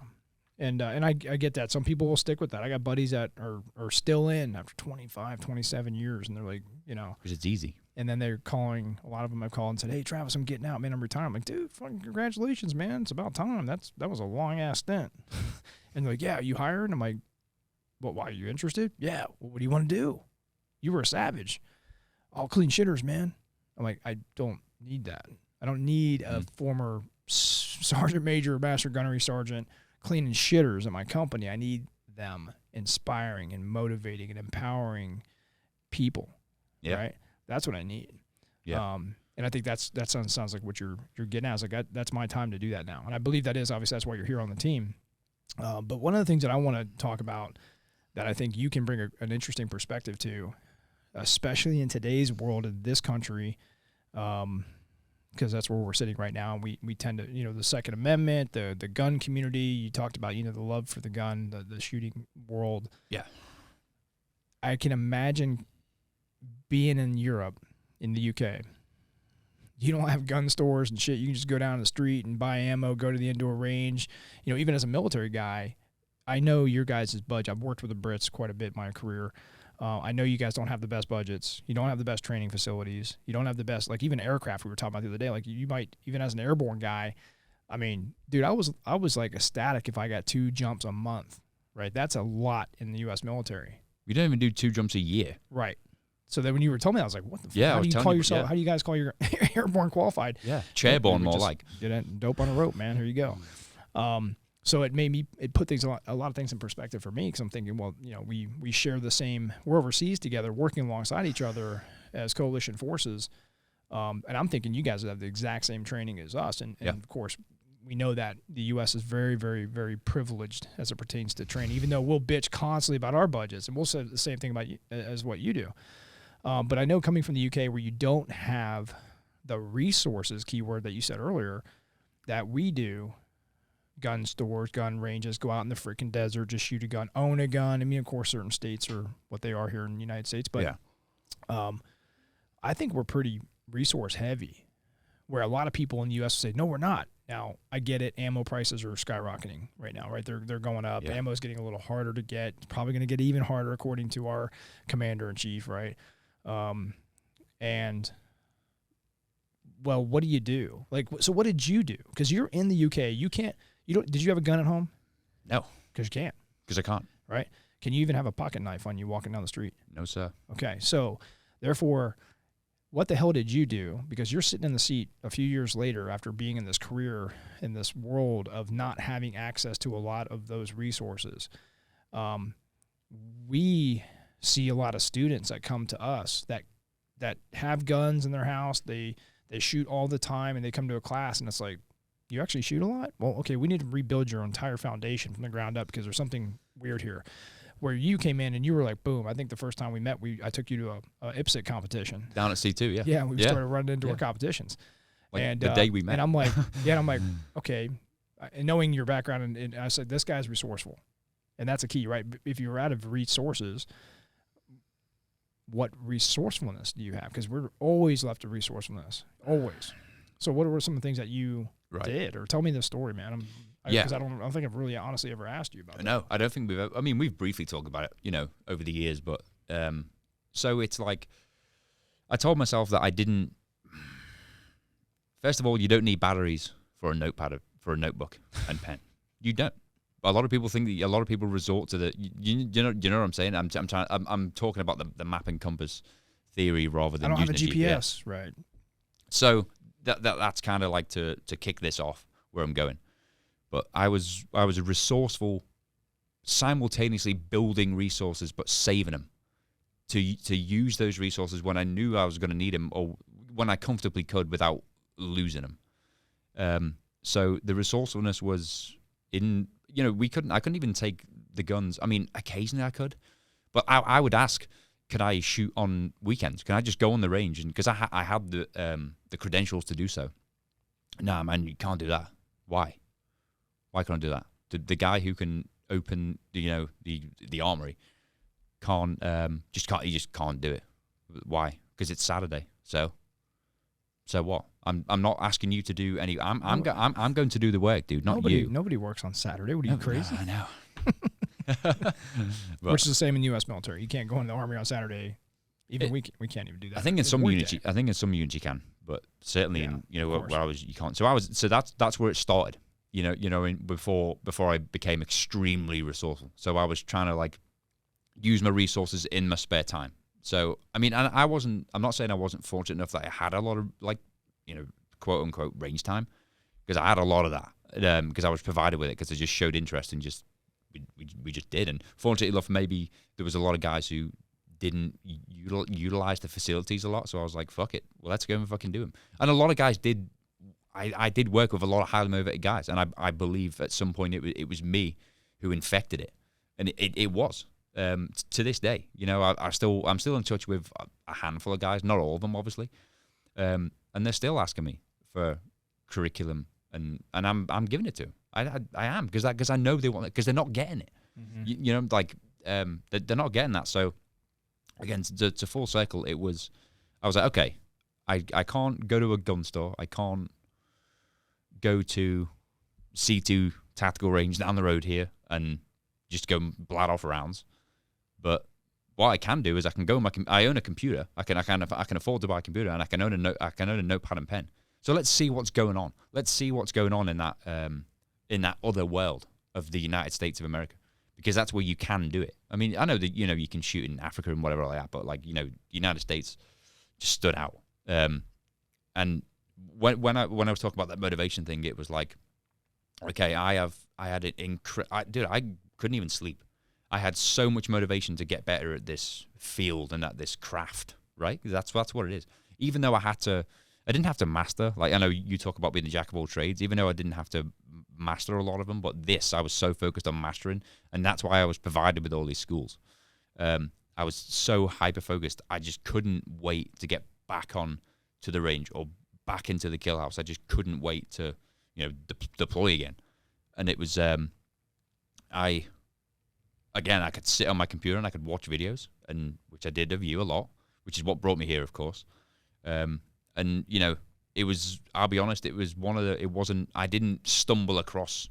And I get that. Some people will stick with that. I got buddies that are still in after 25, 27 years, and they're like, because it's easy. And then they're calling. A lot of them have called and said, "Hey, Travis, I'm getting out, man. I'm retiring." I'm like, "Dude, fucking congratulations, man. It's about time. That was a long ass stint." And they're like, "Yeah, you hired?" And I'm like, "Well, why are you interested?" "Yeah. Well, what do you want to do? You were a savage. I'll clean shitters, man." I'm like, "I don't need that. I don't need a former sergeant major, master gunnery sergeant cleaning shitters at my company. I need them inspiring and motivating and empowering people." Yeah. Right? That's what I need. Yeah. And I think that sounds like what you're getting at. It's like that's my time to do that now. And I believe that is, obviously, that's why you're here on the team. But one of the things that I want to talk about that I think you can bring an interesting perspective to, especially in today's world, in this country, because that's where we're sitting right now. And we tend to, the Second Amendment, the gun community, you talked about, the love for the gun, the shooting world. Yeah. I can imagine being in Europe, in the UK. You don't have gun stores and shit. You can just go down the street and buy ammo, go to the indoor range. Even as a military guy, I know your guys' budget. I've worked with the Brits quite a bit in my career. I know you guys don't have the best budgets. You don't have the best training facilities. You don't have the best, like even aircraft we were talking about the other day. Like you might, even as an airborne guy, I mean, dude, I was like ecstatic if I got 2 jumps a month, right? That's a lot in the U.S. military. We don't even do 2 jumps a year. Right. So then when you were telling me, I was like, what the fuck? Yeah, How do you call yourself? yeah. How do you guys call your airborne qualified? Yeah. Chairborne, more just like. Did dope on a rope, man. Here you go. So it put things a lot of things in perspective for me, because I'm thinking, well, we share the same, we're overseas together, working alongside each other as coalition forces, and I'm thinking you guys have the exact same training as us, and of course we know that the U.S. is very, very, very privileged as it pertains to training, even though we'll bitch constantly about our budgets, and we'll say the same thing about you, as what you do. But I know coming from the UK, where you don't have the resources, keyword that you said earlier, that we do, gun stores, gun ranges, go out in the freaking desert, just shoot a gun, own a gun. I mean, of course, certain states are what they are here in the United States, but I think we're pretty resource heavy, where a lot of people in the U.S. say, no, we're not. Now, I get it. Ammo prices are skyrocketing right now, right? They're going up. Yeah. Ammo is getting a little harder to get. It's probably going to get even harder, according to our commander-in-chief, right? And, well, what do you do? Like, so what did you do? Because you're in the UK. Did you have a gun at home? No. Because you can't. Because I can't. Right? Can you even have a pocket knife on you walking down the street? No, sir. Okay. So, therefore, what the hell did you do? Because you're sitting in the seat a few years later after being in this career, in this world of not having access to a lot of those resources. We see a lot of students that come to us that have guns in their house. They shoot all the time, and they come to a class, and it's like, you actually shoot a lot? Well, okay, we need to rebuild your entire foundation from the ground up, because there's something weird here. Where you came in and you were like, boom, I think the first time we met, I took you to a IPSC competition. Down at C2, yeah. Yeah, we started running into our competitions. Like and the day we met. And I'm like, okay. And knowing your background, and I said, this guy's resourceful. And that's a key, right? If you're out of resources, what resourcefulness do you have? Because we're always left to resourcefulness, always. So what were some of the things that you did? Or tell me the story, man. Because I don't think I've really honestly ever asked you about that. No, I don't think we've ever. I mean, we've briefly talked about it, over the years, but so it's like, I told myself that I didn't. First of all, you don't need batteries for a notebook and pen. You don't. A lot of people think that. A lot of people resort to the. You know what I'm saying? I'm talking about the map and compass theory rather than. I don't have a using GPS, right? So that's kind of like to kick this off where I'm going. But I was resourceful, simultaneously building resources but saving them to use those resources when I knew I was going to need them, or when I comfortably could without losing them. So the resourcefulness was in, I couldn't even take the guns. I mean, occasionally I could, but I would ask, could I shoot on weekends? Can I just go on the range? And because I had the credentials to do so. Nah, man, you can't do that. Why? Why can't I do that? The guy who can open, the armory he just can't do it. Why? Because it's Saturday. So what? I'm not asking you to do any. I'm going to do the work, dude, not you. Nobody works on Saturday. What are you, crazy? No, I know. Which is the same in the U.S. military. You can't go in the Army on Saturday. Even we can't even do that. I think in some units you can, but certainly in where I was, you can't. So that's where it started. Before I became extremely resourceful. So I was trying to like use my resources in my spare time. So I mean, I'm not saying I wasn't fortunate enough that I had a lot of like, quote unquote range time, because I had a lot of that because I was provided with it, because I just showed interest and just we just did. And fortunately enough, maybe there was a lot of guys who didn't utilize the facilities a lot. So I was like, fuck it, well, let's go and fucking do them. And a lot of guys did. I did work with a lot of highly motivated guys, and I believe at some point it was me who infected it, and it was to this day. I'm still in touch with a handful of guys, not all of them, obviously, and they're still asking me for curriculum, and I'm giving it to them. I am, because I know they want it, because they're not getting it. Mm-hmm. They're not getting that. So again, to full circle, I was like, okay, I can't go to a gun store, I can't go to C2 tactical range down the road here and just go blast off rounds. But what I can do is I can go. I own a computer. I can afford to buy a computer, and I can own a notepad and pen. So let's see what's going on. Let's see what's going on in that other world of the United States of America, because that's where you can do it. I mean, I know that you can shoot in Africa and whatever like that, but like the United States just stood out. And when I was talking about that motivation thing, it was like, okay, I couldn't even sleep. I had so much motivation to get better at this field and at this craft, right? That's what it is. Even though I didn't have to master. Like, I know you talk about being a jack of all trades, even though I didn't have to master a lot of them, but I was so focused on mastering, and that's why I was provided with all these schools. I was so hyper-focused, I just couldn't wait to get back on to the range or back into the kill house. I just couldn't wait to, deploy again. And it was, I could sit on my computer and I could watch videos, and which I did of you a lot, which is what brought me here, of course. And it was, I'll be honest, I didn't stumble across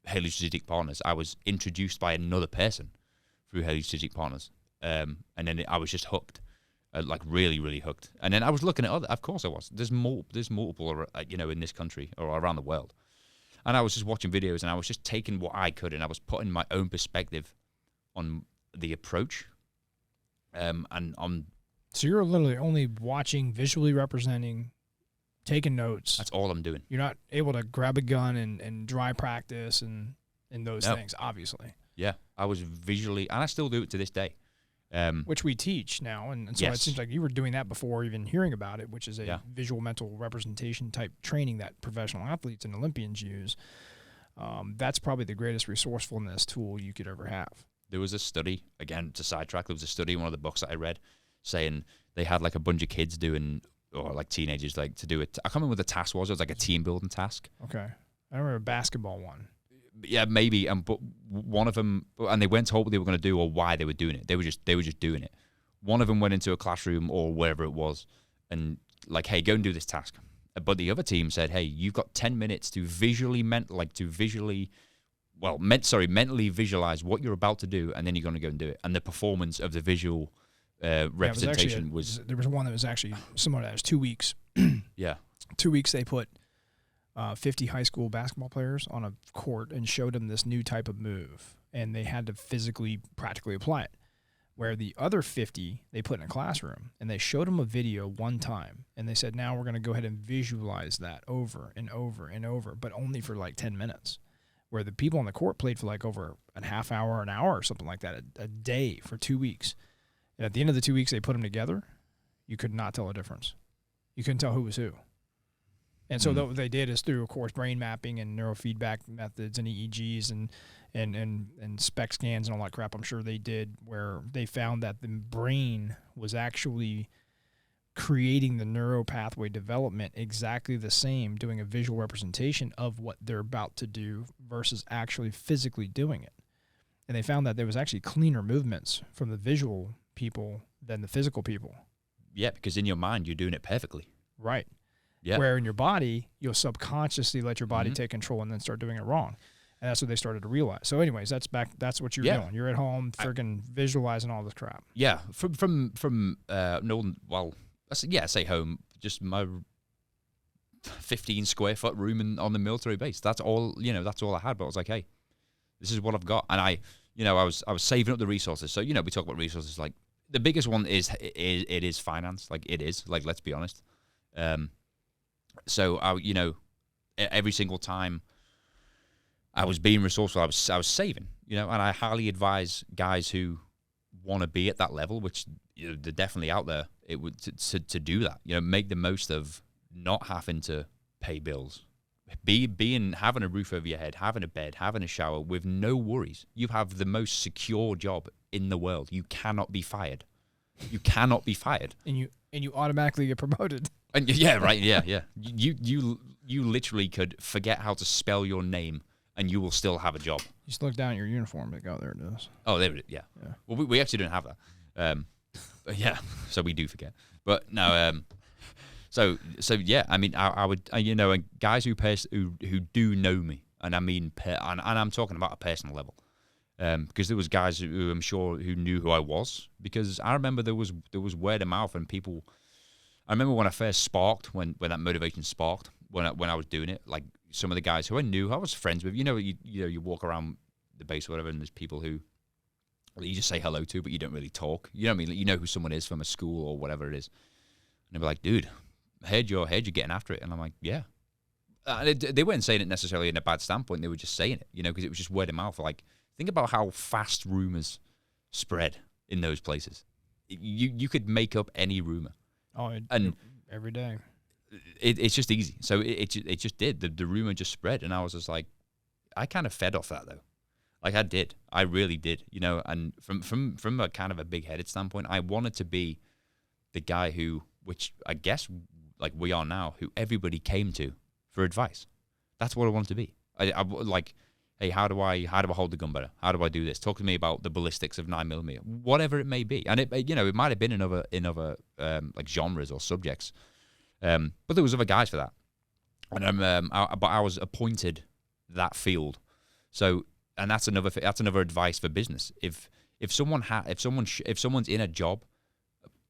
Haley Strategic Partners. I was introduced by another person through Haley Strategic Partners. And then I was just hooked, like really, really hooked. And then I was looking at of course I was. There's multiple, in this country or around the world. And I was just watching videos, and I was just taking what I could, and I was putting my own perspective on the approach. And on. So you're literally only watching, visually representing, taking notes. That's all I'm doing. You're not able to grab a gun and dry practice and those things, obviously. Yeah, I was visually, and I still do it to this day. Which we teach now, and so yes. It seems like you were doing that before even hearing about it, which is a visual mental representation type training that professional athletes and Olympians use. That's probably the greatest resourcefulness tool you could ever have. There was a study, again, to sidetrack, there was a study in one of the books that I read saying they had like a bunch of kids doing, or like teenagers, like to do it. I can't remember what the task was. It was like a team building task. Okay. I remember a basketball one. Yeah, maybe. But one of them, and they weren't told what they were going to do or why they were doing it. They were just doing it. One of them went into a classroom or wherever it was, and like, hey, go and do this task. But the other team said, hey, you've got 10 minutes to mentally visualize what you're about to do, and then you're going to go and do it. And the performance of the visual representation was. There was one that was actually similar to that. It was 2 weeks. Yeah. 2 weeks they put 50 high school basketball players on a court and showed them this new type of move, and they had to physically, practically apply it. Where the other 50 they put in a classroom, and they showed them a video one time, and they said, now we're going to go ahead and visualize that over and over and over, but only for like 10 minutes. Where the people on the court played for like over a half hour, an hour, or something like that, a day for 2 weeks. And at the end of the 2 weeks they put them together, you could not tell a difference. You couldn't tell who was who. And so what they did is through, of course, brain mapping and neurofeedback methods and EEGs and SPECT scans and all that crap, I'm sure they did, where they found that the brain was actually creating the neural pathway development exactly the same, doing a visual representation of what they're about to do versus actually physically doing it. And they found that there was actually cleaner movements from the visual people than the physical people. Yeah, because in your mind, you're doing it perfectly. Right. Yeah. Where in your body, you'll subconsciously let your body take control and then start doing it wrong. And that's what they started to realize. So anyways, that's what you're doing. You're at home freaking visualizing all this crap. Yeah. Say home, just my 15 square foot room on the military base. That's all, that's all I had. But I was like, hey, this is what I've got. And I was saving up the resources. So, we talk about resources. Like the biggest one is finance. Like it is, like, let's be honest. So every single time I was being resourceful, I was saving, and I highly advise guys who want to be at that level, which they're definitely out there. It would to do that, make the most of not having to pay bills, having a roof over your head, having a bed, having a shower with no worries. You have the most secure job in the world. You cannot be fired. You cannot be fired. And you automatically get promoted. And yeah, right, yeah. You literally could forget how to spell your name, and you will still have a job. You just look down at your uniform, like, oh, there it is. Oh, there it is. Yeah. Well, we actually don't have that. But yeah, so we do forget. But no, so yeah. I mean, I would, and guys who do know me, and I mean, and I'm talking about a personal level, because there was guys who I'm sure who knew who I was, because I remember there was word of mouth and people. I remember when I first sparked, when that motivation sparked, when I was doing it, like some of the guys who I knew, I was friends with. You walk around the base or whatever, and there's people who you just say hello to, but you don't really talk. You know what I mean? You know who someone is from a school or whatever it is. And they'll be like, dude, I heard you're getting after it. And I'm like, yeah. They weren't saying it necessarily in a bad standpoint. They were just saying it, because it was just word of mouth. Like, think about how fast rumors spread in those places. You could make up any rumor. Oh, every day. It's just easy. So it just did. The rumor just spread, and I was just like, I kind of fed off that though. Like I did. I really did. And from a kind of a big-headed standpoint, I wanted to be the guy which I guess like we are now, who everybody came to for advice. That's what I wanted to be. I like, hey, how do I hold the gun better? How do I do this? Talk to me about the ballistics of 9mm, whatever it may be. And it might have been in other like genres or subjects, but there was other guys for that. And but I was appointed that field. So, and that's another advice for business. If someone's in a job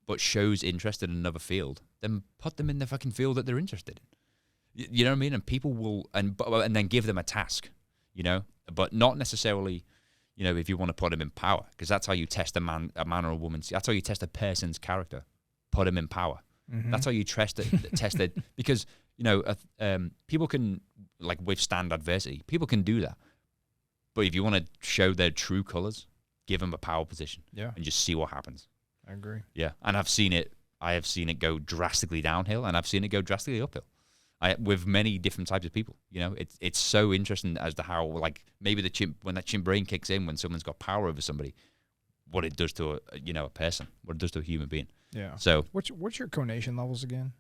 but shows interest in another field, then put them in the fucking field that they're interested in. You know what I mean? And people will, and then give them a task. But not necessarily, if you want to put them in power, because that's how you test a man or a woman. That's how you test a person's character. Put them in power. Mm-hmm. That's how you test it. Because people can like withstand adversity. People can do that. But if you want to show their true colors, give them a power position. Yeah. And just see what happens. I agree. Yeah, and I have seen it go drastically downhill, and I've seen it go drastically uphill. With many different types of people, it's so interesting as to how, like, maybe when that chimp brain kicks in when someone's got power over somebody, what it does to a person, what it does to a human being. Yeah. So what's your conation levels again?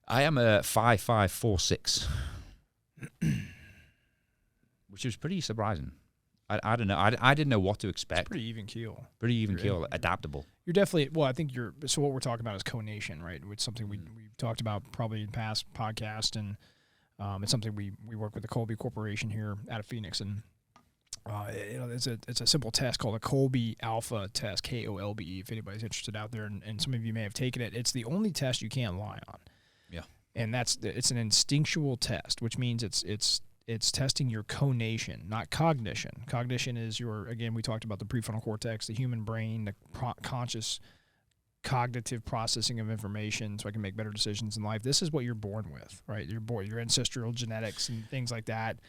I am a 5.546, which was pretty surprising. I don't know. I didn't know what to expect. It's pretty even keel. Adaptable. You're definitely, well, I think so what we're talking about is conation, right? It's something we've talked about probably in past podcasts, and it's something we work with the Colby Corporation here out of Phoenix, and it's a simple test called a Colby Alpha test, KOLBE, if anybody's interested out there, and some of you may have taken it. It's the only test you can't lie on. Yeah. And it's an instinctual test, which means it's testing your conation, not cognition. Cognition is we talked about the prefrontal cortex, the human brain, the conscious cognitive processing of information so I can make better decisions in life. This is what you're born with, right? Your ancestral genetics and things like that.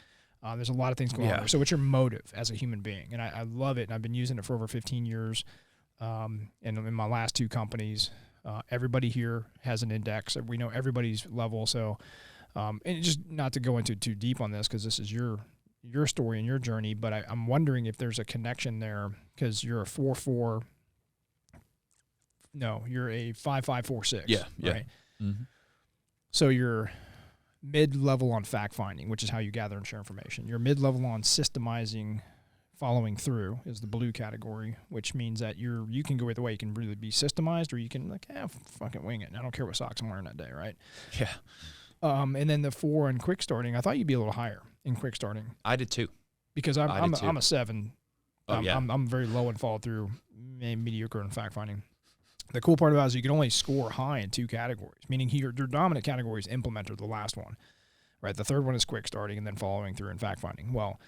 There's a lot of things going on there. So what's your motive as a human being? And I love it, and I've been using it for over 15 years. And in my last two companies, everybody here has an index. We know everybody's level, so... and just not to go into too deep on this because this is your story and your journey, but I'm wondering if there's a connection there because you're a 4.4. No, you're a 5.546. Yeah. Right? Mm-hmm. So you're mid-level on fact-finding, which is how you gather and share information. You're mid-level on systemizing, following through is the blue category, which means that you can go either way. You can really be systemized or you can fucking wing it. And I don't care what socks I'm wearing that day, right? Yeah. And then the 4 in quick starting, I thought you'd be a little higher in quick starting I did too. because I'm a 7. Oh, yeah. I'm very low in follow through, mediocre in fact finding. The cool part about it is you can only score high in 2 categories, meaning your dominant category is implementer, the last one, right? The third one is quick starting and then following through and fact finding. Well,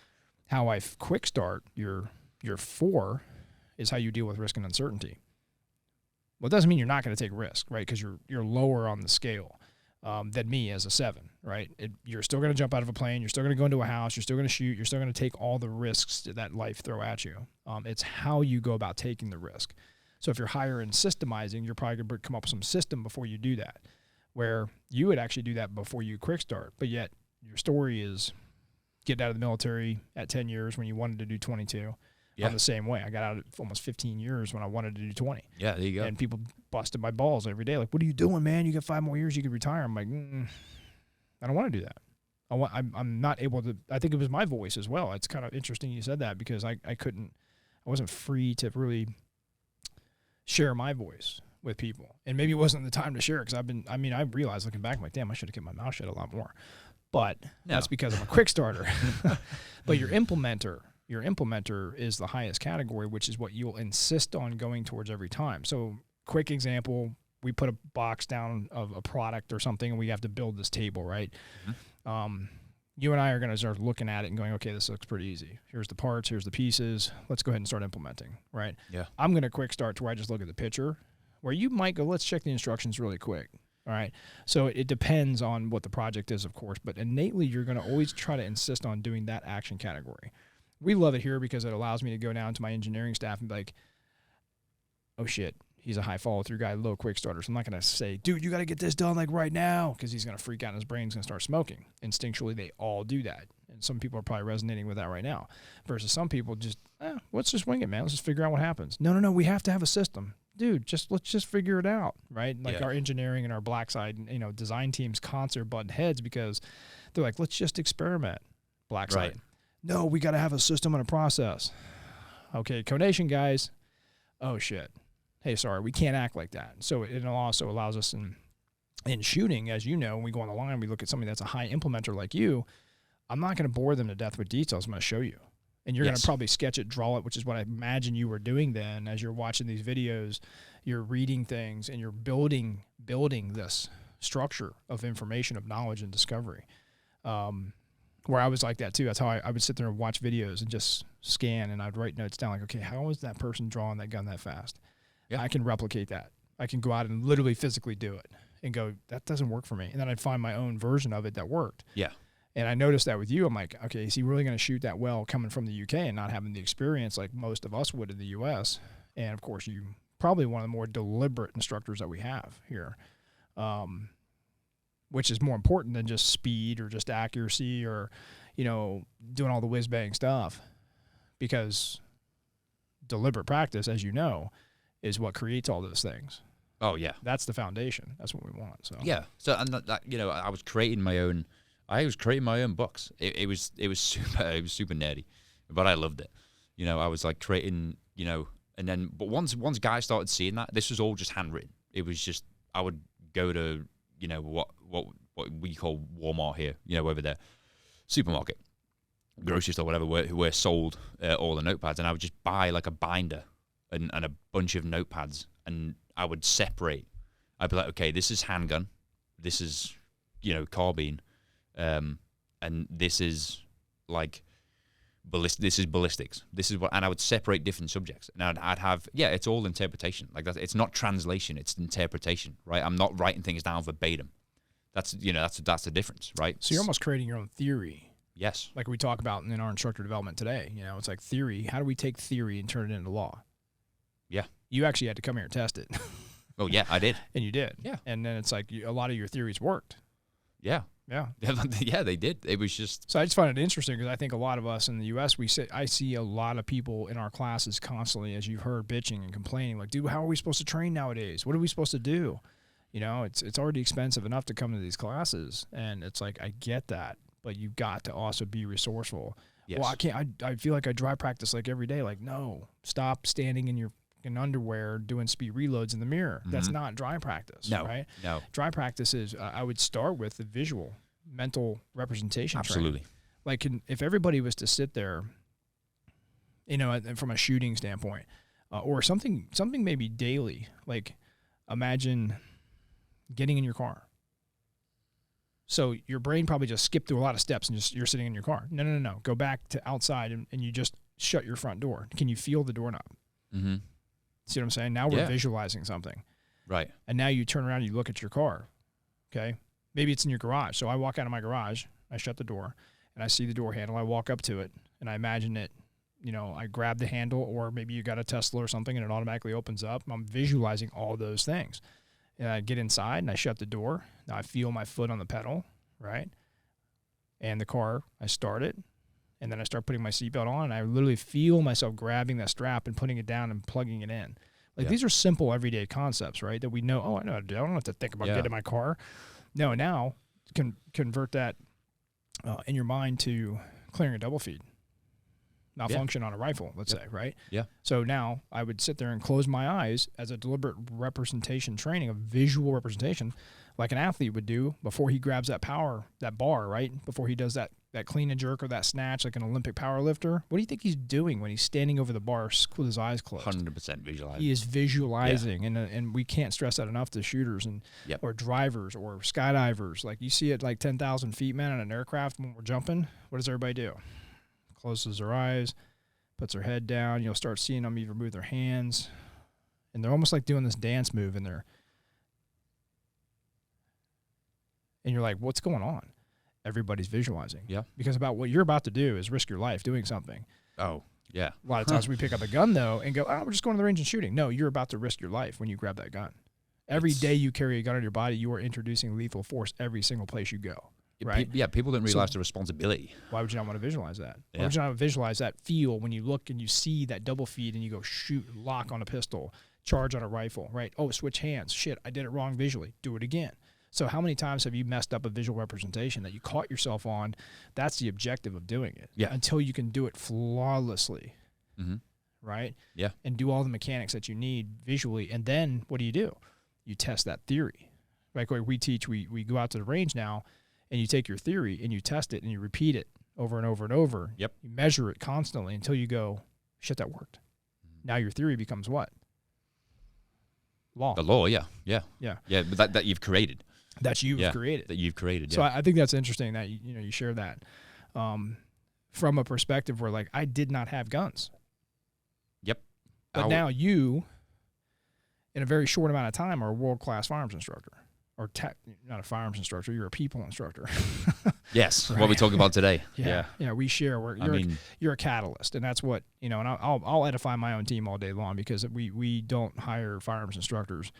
how I quick start your 4 is how you deal with risk and uncertainty. Well, it doesn't mean you're not going to take risk, right? Because you're lower on the scale than me as a 7, right? You're still going to jump out of a plane. You're still going to go into a house. You're still going to shoot. You're still going to take all the risks that life throw at you. It's how you go about taking the risk. So if you're higher in systemizing, you're probably going to come up with some system before you do that, where you would actually do that before you quick start. But yet your story is get out of the military at 10 years when you wanted to do 22. Yeah. I'm the same way. I got out at almost 15 years when I wanted to do 20. Yeah, there you go. And people busted my balls every day. Like, what are you doing, man? You got 5 more years, you could retire. I'm like, I don't want to do that. I'm not able to. I think it was my voice as well. It's kind of interesting you said that because I wasn't free to really share my voice with people. And maybe it wasn't the time to share it because I realized looking back, I'm like, damn, I should have kept my mouth shut a lot more. But that's because I'm a quick starter. But your implementer is the highest category, which is what you'll insist on going towards every time. So quick example, we put a box down of a product or something and we have to build this table, right? Mm-hmm. You and I are going to start looking at it and going, okay, this looks pretty easy. Here's the parts, here's the pieces. Let's go ahead and start implementing, right? Yeah. I'm going to quick start to where I just look at the picture, where you might go, let's check the instructions really quick. All right. So it depends on what the project is, of course, but innately you're going to always try to insist on doing that action category. We love it here because it allows me to go down to my engineering staff and be like, oh shit, he's a high follow-through guy, low quick starter. So I'm not going to say, dude, you got to get this done like right now, because he's going to freak out and his brain's going to start smoking. Instinctually, they all do that. And some people are probably resonating with that right now. Versus some people just, let's just wing it, man. Let's just figure out what happens. No, we have to have a system. Dude, let's just figure it out, right? Like our engineering and our black side, design teams constantly butt heads because they're like, let's just experiment, black side. Right. No, we got to have a system and a process. Okay, Conation guys, oh shit. Hey, sorry, we can't act like that. So it also allows us in shooting, as you know, when we go on the line, we look at somebody that's a high implementer like you. I'm not going to bore them to death with details. I'm going to show you. And you're going to probably sketch it, draw it, which is what I imagine you were doing then as you're watching these videos. You're reading things and you're building this structure of information, of knowledge and discovery. Where I was like that too. That's how I would sit there and watch videos and just scan, and I'd write notes down like, okay, how is that person drawing that gun that fast? Yeah. I can replicate that. I can go out and literally physically do it and go, that doesn't work for me. And then I'd find my own version of it that worked. Yeah. And I noticed that with you. I'm like, okay, is he really going to shoot that well coming from the UK and not having the experience like most of us would in the US? And of course, you probably one of the more deliberate instructors that we have here. Which is more important than just speed or just accuracy or, doing all the whiz-bang stuff. Because deliberate practice, as you know, is what creates all those things. Oh, yeah. That's the foundation. That's what we want. So yeah. So, and I was creating my own books. It was super nerdy, but I loved it. I was like creating, and then, but once guys started seeing that, this was all just handwritten. It was just, I would go to, what we call Walmart here, over there, supermarket, grocery store, whatever, where sold all the notepads, and I would just buy like a binder and a bunch of notepads, and I would separate. I'd be like, okay, this is handgun, this is, carbine, and this is like this is ballistics. This is what, and I would separate different subjects, and I'd have, it's all interpretation. Like it's not translation, it's interpretation, right? I'm not writing things down verbatim. That's the difference, right? So you're almost creating your own theory. Yes. Like we talk about in our instructor development today, it's like theory. How do we take theory and turn it into law? Yeah. You actually had to come here and test it. Oh yeah, I did. And you did. Yeah. And then it's like a lot of your theories worked. Yeah. Yeah. Yeah, they did. It was just. So I just find it interesting because I think a lot of us in the U.S., I see a lot of people in our classes constantly, as you've heard, bitching and complaining, like, dude, how are we supposed to train nowadays? What are we supposed to do? It's already expensive enough to come to these classes, and it's like, I get that, but you've got to also be resourceful. Yes. Well, I feel like I dry practice like every day. Like, no, stop standing in your in underwear doing speed reloads in the mirror. That's not dry practice, No. Dry practice is, I would start with the visual, mental representation Absolutely. training. Like, if everybody was to sit there, you know, from a shooting standpoint, or something maybe daily, like imagine getting in your car. So your brain probably just skipped through a lot of steps and you're sitting in your car. No. Go back to outside and you just shut your front door. Can you feel the doorknob? Mm-hmm. See what I'm saying? Now we're visualizing something. Right. And now you turn around and you look at your car. Okay. Maybe it's in your garage. So I walk out of my garage, I shut the door, and I see the door handle. I walk up to it and I imagine it, you know, I grab the handle, or maybe you got a Tesla or something and it automatically opens up. I'm visualizing all those things. And I get inside and I shut the door. Now I feel my foot on the pedal, right? And the car, I start it, and then I start putting my seatbelt on, and I literally feel myself grabbing that strap and putting it down and plugging it in. Like, these are simple everyday concepts, right? That we know, I know how to do. I don't have to think about getting in my car. No, now convert that in your mind to clearing a double feed. Malfunction on a rifle, let's say, right? Yeah. So now I would sit there and close my eyes as a deliberate representation training, a visual representation, like an athlete would do before he grabs that bar, right? Before he does that clean and jerk or that snatch, like an Olympic power lifter. What do you think he's doing when he's standing over the bar with his eyes closed? 100% visualizing. He is visualizing, and we can't stress that enough to shooters and or drivers or skydivers. Like, you see it like 10,000 feet, man, on an aircraft when we're jumping. What does everybody do? Closes their eyes, puts their head down. You'll start seeing them even move their hands. And they're almost like doing this dance move in there. And you're like, what's going on? Everybody's visualizing. Yeah. Because about what you're about to do is risk your life doing something. Oh, yeah. A lot of times we pick up a gun, though, and go, we're just going to the range and shooting. No, you're about to risk your life when you grab that gun. Every day you carry a gun on your body, you are introducing lethal force every single place you go. Right? People don't realize the responsibility. Why would you not want to visualize that? Yeah. Why would you not visualize that feel when you look and you see that double feed and you go shoot, lock on a pistol, charge on a rifle, right? Oh, switch hands. Shit, I did it wrong visually. Do it again. So how many times have you messed up a visual representation that you caught yourself on? That's the objective of doing it. Yeah. Until you can do it flawlessly. Mm-hmm. Right? Yeah. And do all the mechanics that you need visually. And then what do? You test that theory. Like we teach, we go out to the range now, and you take your theory and you test it and you repeat it over and over and over. Yep. You measure it constantly until you go, shit, that worked. Now your theory becomes what? Law. The law, yeah. Yeah, but that you've created. That you've created. That you've created, So I think that's interesting that you share that from a perspective where, like, I did not have guns. Yep. But now you, in a very short amount of time, are a world-class firearms instructor. Or not a firearms instructor, you're a people instructor. Yes, right? What we're talking about today. Yeah, we share. You're a catalyst, and that's what, and I'll edify my own team all day long, because we don't hire firearms instructors.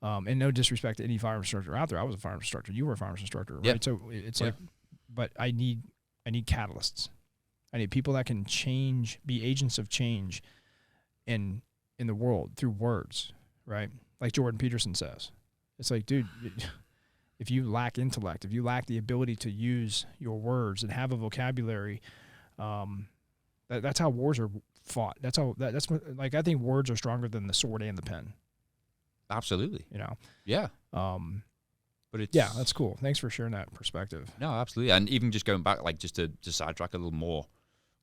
And no disrespect to any firearms instructor out there. I was a firearms instructor. You were a firearms instructor, right? Yep. So it's like, but I need catalysts. I need people that can be agents of change in the world through words, right? Like Jordan Peterson says. It's like, dude, if you lack intellect, if you lack the ability to use your words and have a vocabulary, that's how wars are fought. That's what I think words are stronger than the sword and the pen. Absolutely. Yeah. But it's that's cool. Thanks for sharing that perspective. No, absolutely. And even just going back, like, just to sidetrack a little more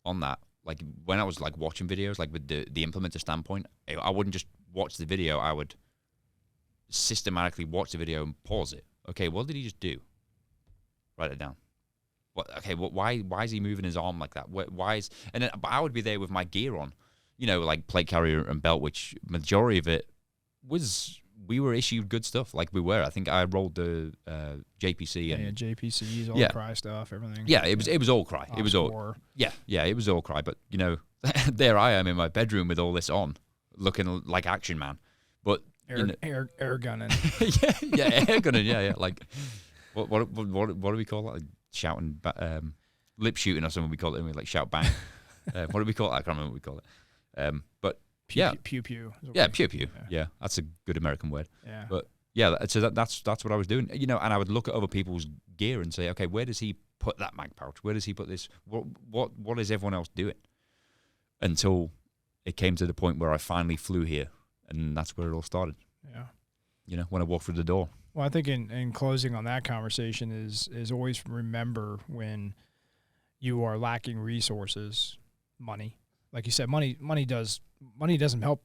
on that, like, when I was like watching videos, like with the implementer standpoint, I wouldn't just watch the video. I would systematically watch the video and pause it. Okay, what did he just do? Write it down. Why is he moving his arm like that? But I would be there with my gear on, like plate carrier and belt, which majority of it we were issued good stuff. Like we were. I think I rolled the JPC and JPCs, all the cry stuff, everything. Yeah, it was all cry. It was all it was all cry. But there I am in my bedroom with all this on, looking like Action Man. But air gunning. air gunning. Yeah. Like what do we call that? Like shouting, lip shooting or something. We call it. Like shout bang. What do we call it? I can't remember what we call it. But pew pew. Yeah, pew pew. Yeah, that's a good American word. Yeah. But so that's what I was doing. And I would look at other people's gear and say, okay, where does he put that mag pouch? Where does he put this? What is everyone else doing? Until it came to the point where I finally flew here And that's where it all started. Yeah. You know, when I walked through the door. Well, I think in closing on that conversation is always remember when you are lacking resources, money. Like you said, money doesn't help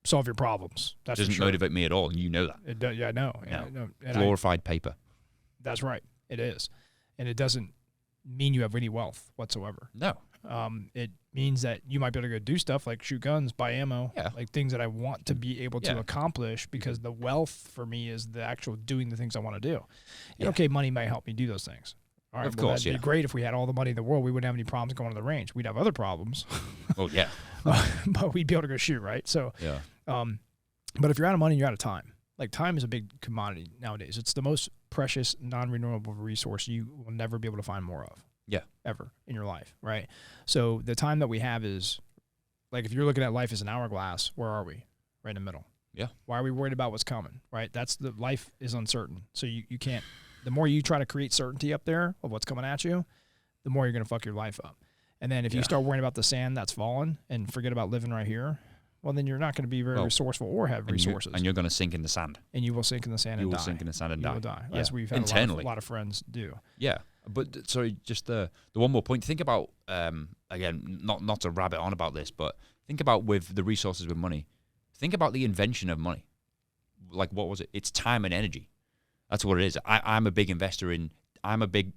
solve your problems. That doesn't motivate me at all, and you know that. It does, yeah, I know. No. Yeah, I know. And Glorified paper. That's right. It is. And it doesn't mean you have any wealth whatsoever. No. It means that you might be able to go do stuff like shoot guns, buy ammo, Yeah. like things that I want to be able to Yeah. accomplish, because the wealth for me is the actual doing the things I want to do. Yeah. Okay, money might help me do those things. All right, Of course, that'd be great if we had all the money in the world. We wouldn't have any problems going to the range. We'd have other problems. Oh, yeah. But we'd be able to go shoot, right? So, Yeah. but if you're out of money, you're out of time. Like, time is a big commodity nowadays. It's the most precious, non-renewable resource you will never be able to find more of. Yeah. Ever in your life, right? So the time that we have is, like, if you're looking at life as an hourglass, where are we? Right in the middle. Yeah. Why are we worried about what's coming, right? That's the life is uncertain. So you can't, the more you try to create certainty up there of what's coming at you, the more you're going to fuck your life up. And then if you start worrying about the sand that's fallen and forget about living right here, well, then you're not going to be very resourceful or have resources. And you're going to sink in the sand. And you will sink in the sand and die. You will sink in the sand and die. die. You will die. Yeah. As we've had a lot of friends do. Yeah. But sorry, just the one more point. Think about, again, not to rabbit on about this, but think about with the resources with money. Think about the invention of money. Like, what was it? It's time and energy. That's what it is. I'm a big investor in, I'm a big,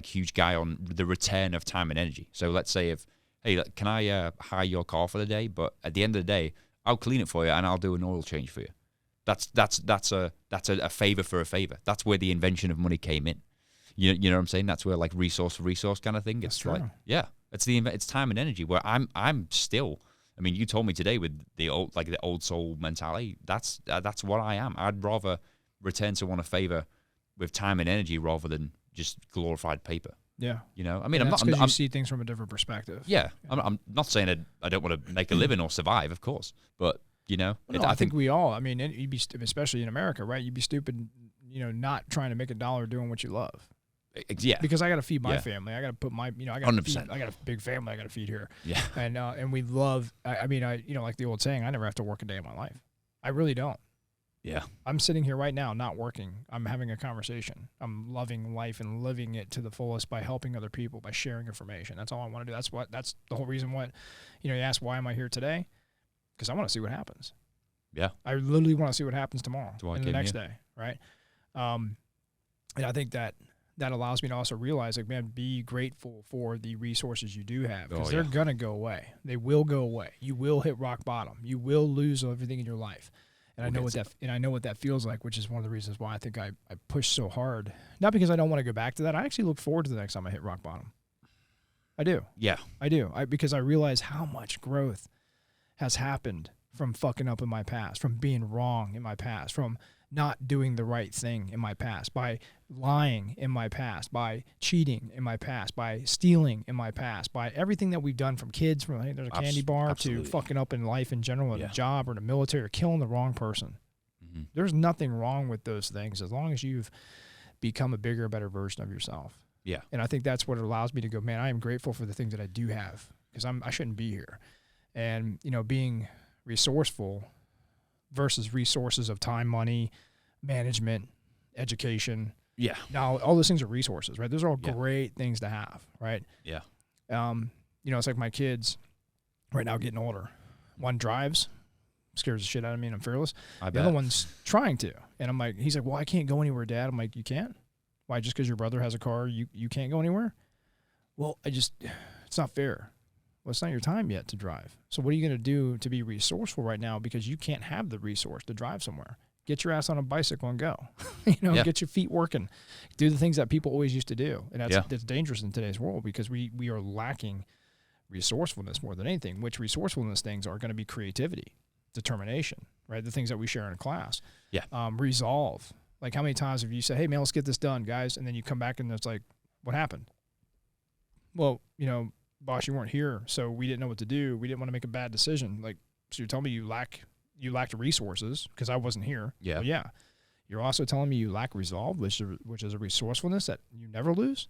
huge guy on the return of time and energy. So let's say hey, can I hire your car for the day? But at the end of the day, I'll clean it for you and I'll do an oil change for you. That's a favor for a favor. That's where the invention of money came in. You know what I'm saying? That's where, like, resource for resource kind of thing. It's like, yeah, it's time and energy. Where I'm still. I mean, you told me today with the old soul mentality. That's what I am. I'd rather return someone a favor with time and energy rather than just glorified paper. Yeah. You know, I mean, that's because you see things from a different perspective. Yeah. I'm not saying that I don't want to make a living or survive, of course, but you know, I think we all. I mean, you'd be especially in America, right? You'd be stupid, not trying to make a dollar doing what you love. Yeah. Because I got to feed my family. I got to put my, I got 100%. I got a big family I got to feed here. Yeah. And we love. I mean, like the old saying, I never have to work a day in my life. I really don't. Yeah. I'm sitting here right now, not working. I'm having a conversation. I'm loving life and living it to the fullest by helping other people, by sharing information. That's all I want to do. That's the whole reason you ask, why am I here today? Because I want to see what happens. Yeah. I literally want to see what happens tomorrow and the next day. Right. And I think that allows me to also realize, like, man, be grateful for the resources you do have, because they're going to go away. They will go away. You will hit rock bottom. You will lose everything in your life. And I know what that feels like, which is one of the reasons why I think I push so hard. Not because I don't want to go back to that. I actually look forward to the next time I hit rock bottom. I do. Yeah. I do. Because I realize how much growth has happened from fucking up in my past, from being wrong in my past, from not doing the right thing in my past, by lying in my past, by cheating in my past, by stealing in my past, by everything that we've done, from kids, from there's a candy bar, to fucking up in life in general, at a job or in the military, or killing the wrong person. Mm-hmm. There's nothing wrong with those things as long as you've become a bigger, better version of yourself. Yeah. And I think that's what allows me to go, man, I am grateful for the things that I do have, because I shouldn't be here. And, being resourceful versus resources of time, money, management, education. Yeah. Now, all those things are resources, right? Those are all great things to have, right? Yeah. It's like my kids right now getting older. One drives, scares the shit out of me, and I'm fearless. The other one's trying to. And I'm like, he's like, well, I can't go anywhere, Dad. I'm like, you can't? Why, just because your brother has a car, you can't go anywhere? Well, it's not fair. Well, it's not your time yet to drive. So what are you going to do to be resourceful right now, because you can't have the resource to drive somewhere? Get your ass on a bicycle and go. Get your feet working. Do the things that people always used to do. And that's dangerous in today's world, because we are lacking resourcefulness more than anything, which resourcefulness things are going to be creativity, determination, right? The things that we share in class. Yeah. Resolve. Like, how many times have you said, hey, man, let's get this done, guys? And then you come back and it's like, what happened? Well, boss, you weren't here, so we didn't know what to do. We didn't want to make a bad decision. Like, so you're telling me you lacked resources because I wasn't here. Yeah. Well, yeah. You're also telling me you lack resolve, which is a resourcefulness that you never lose.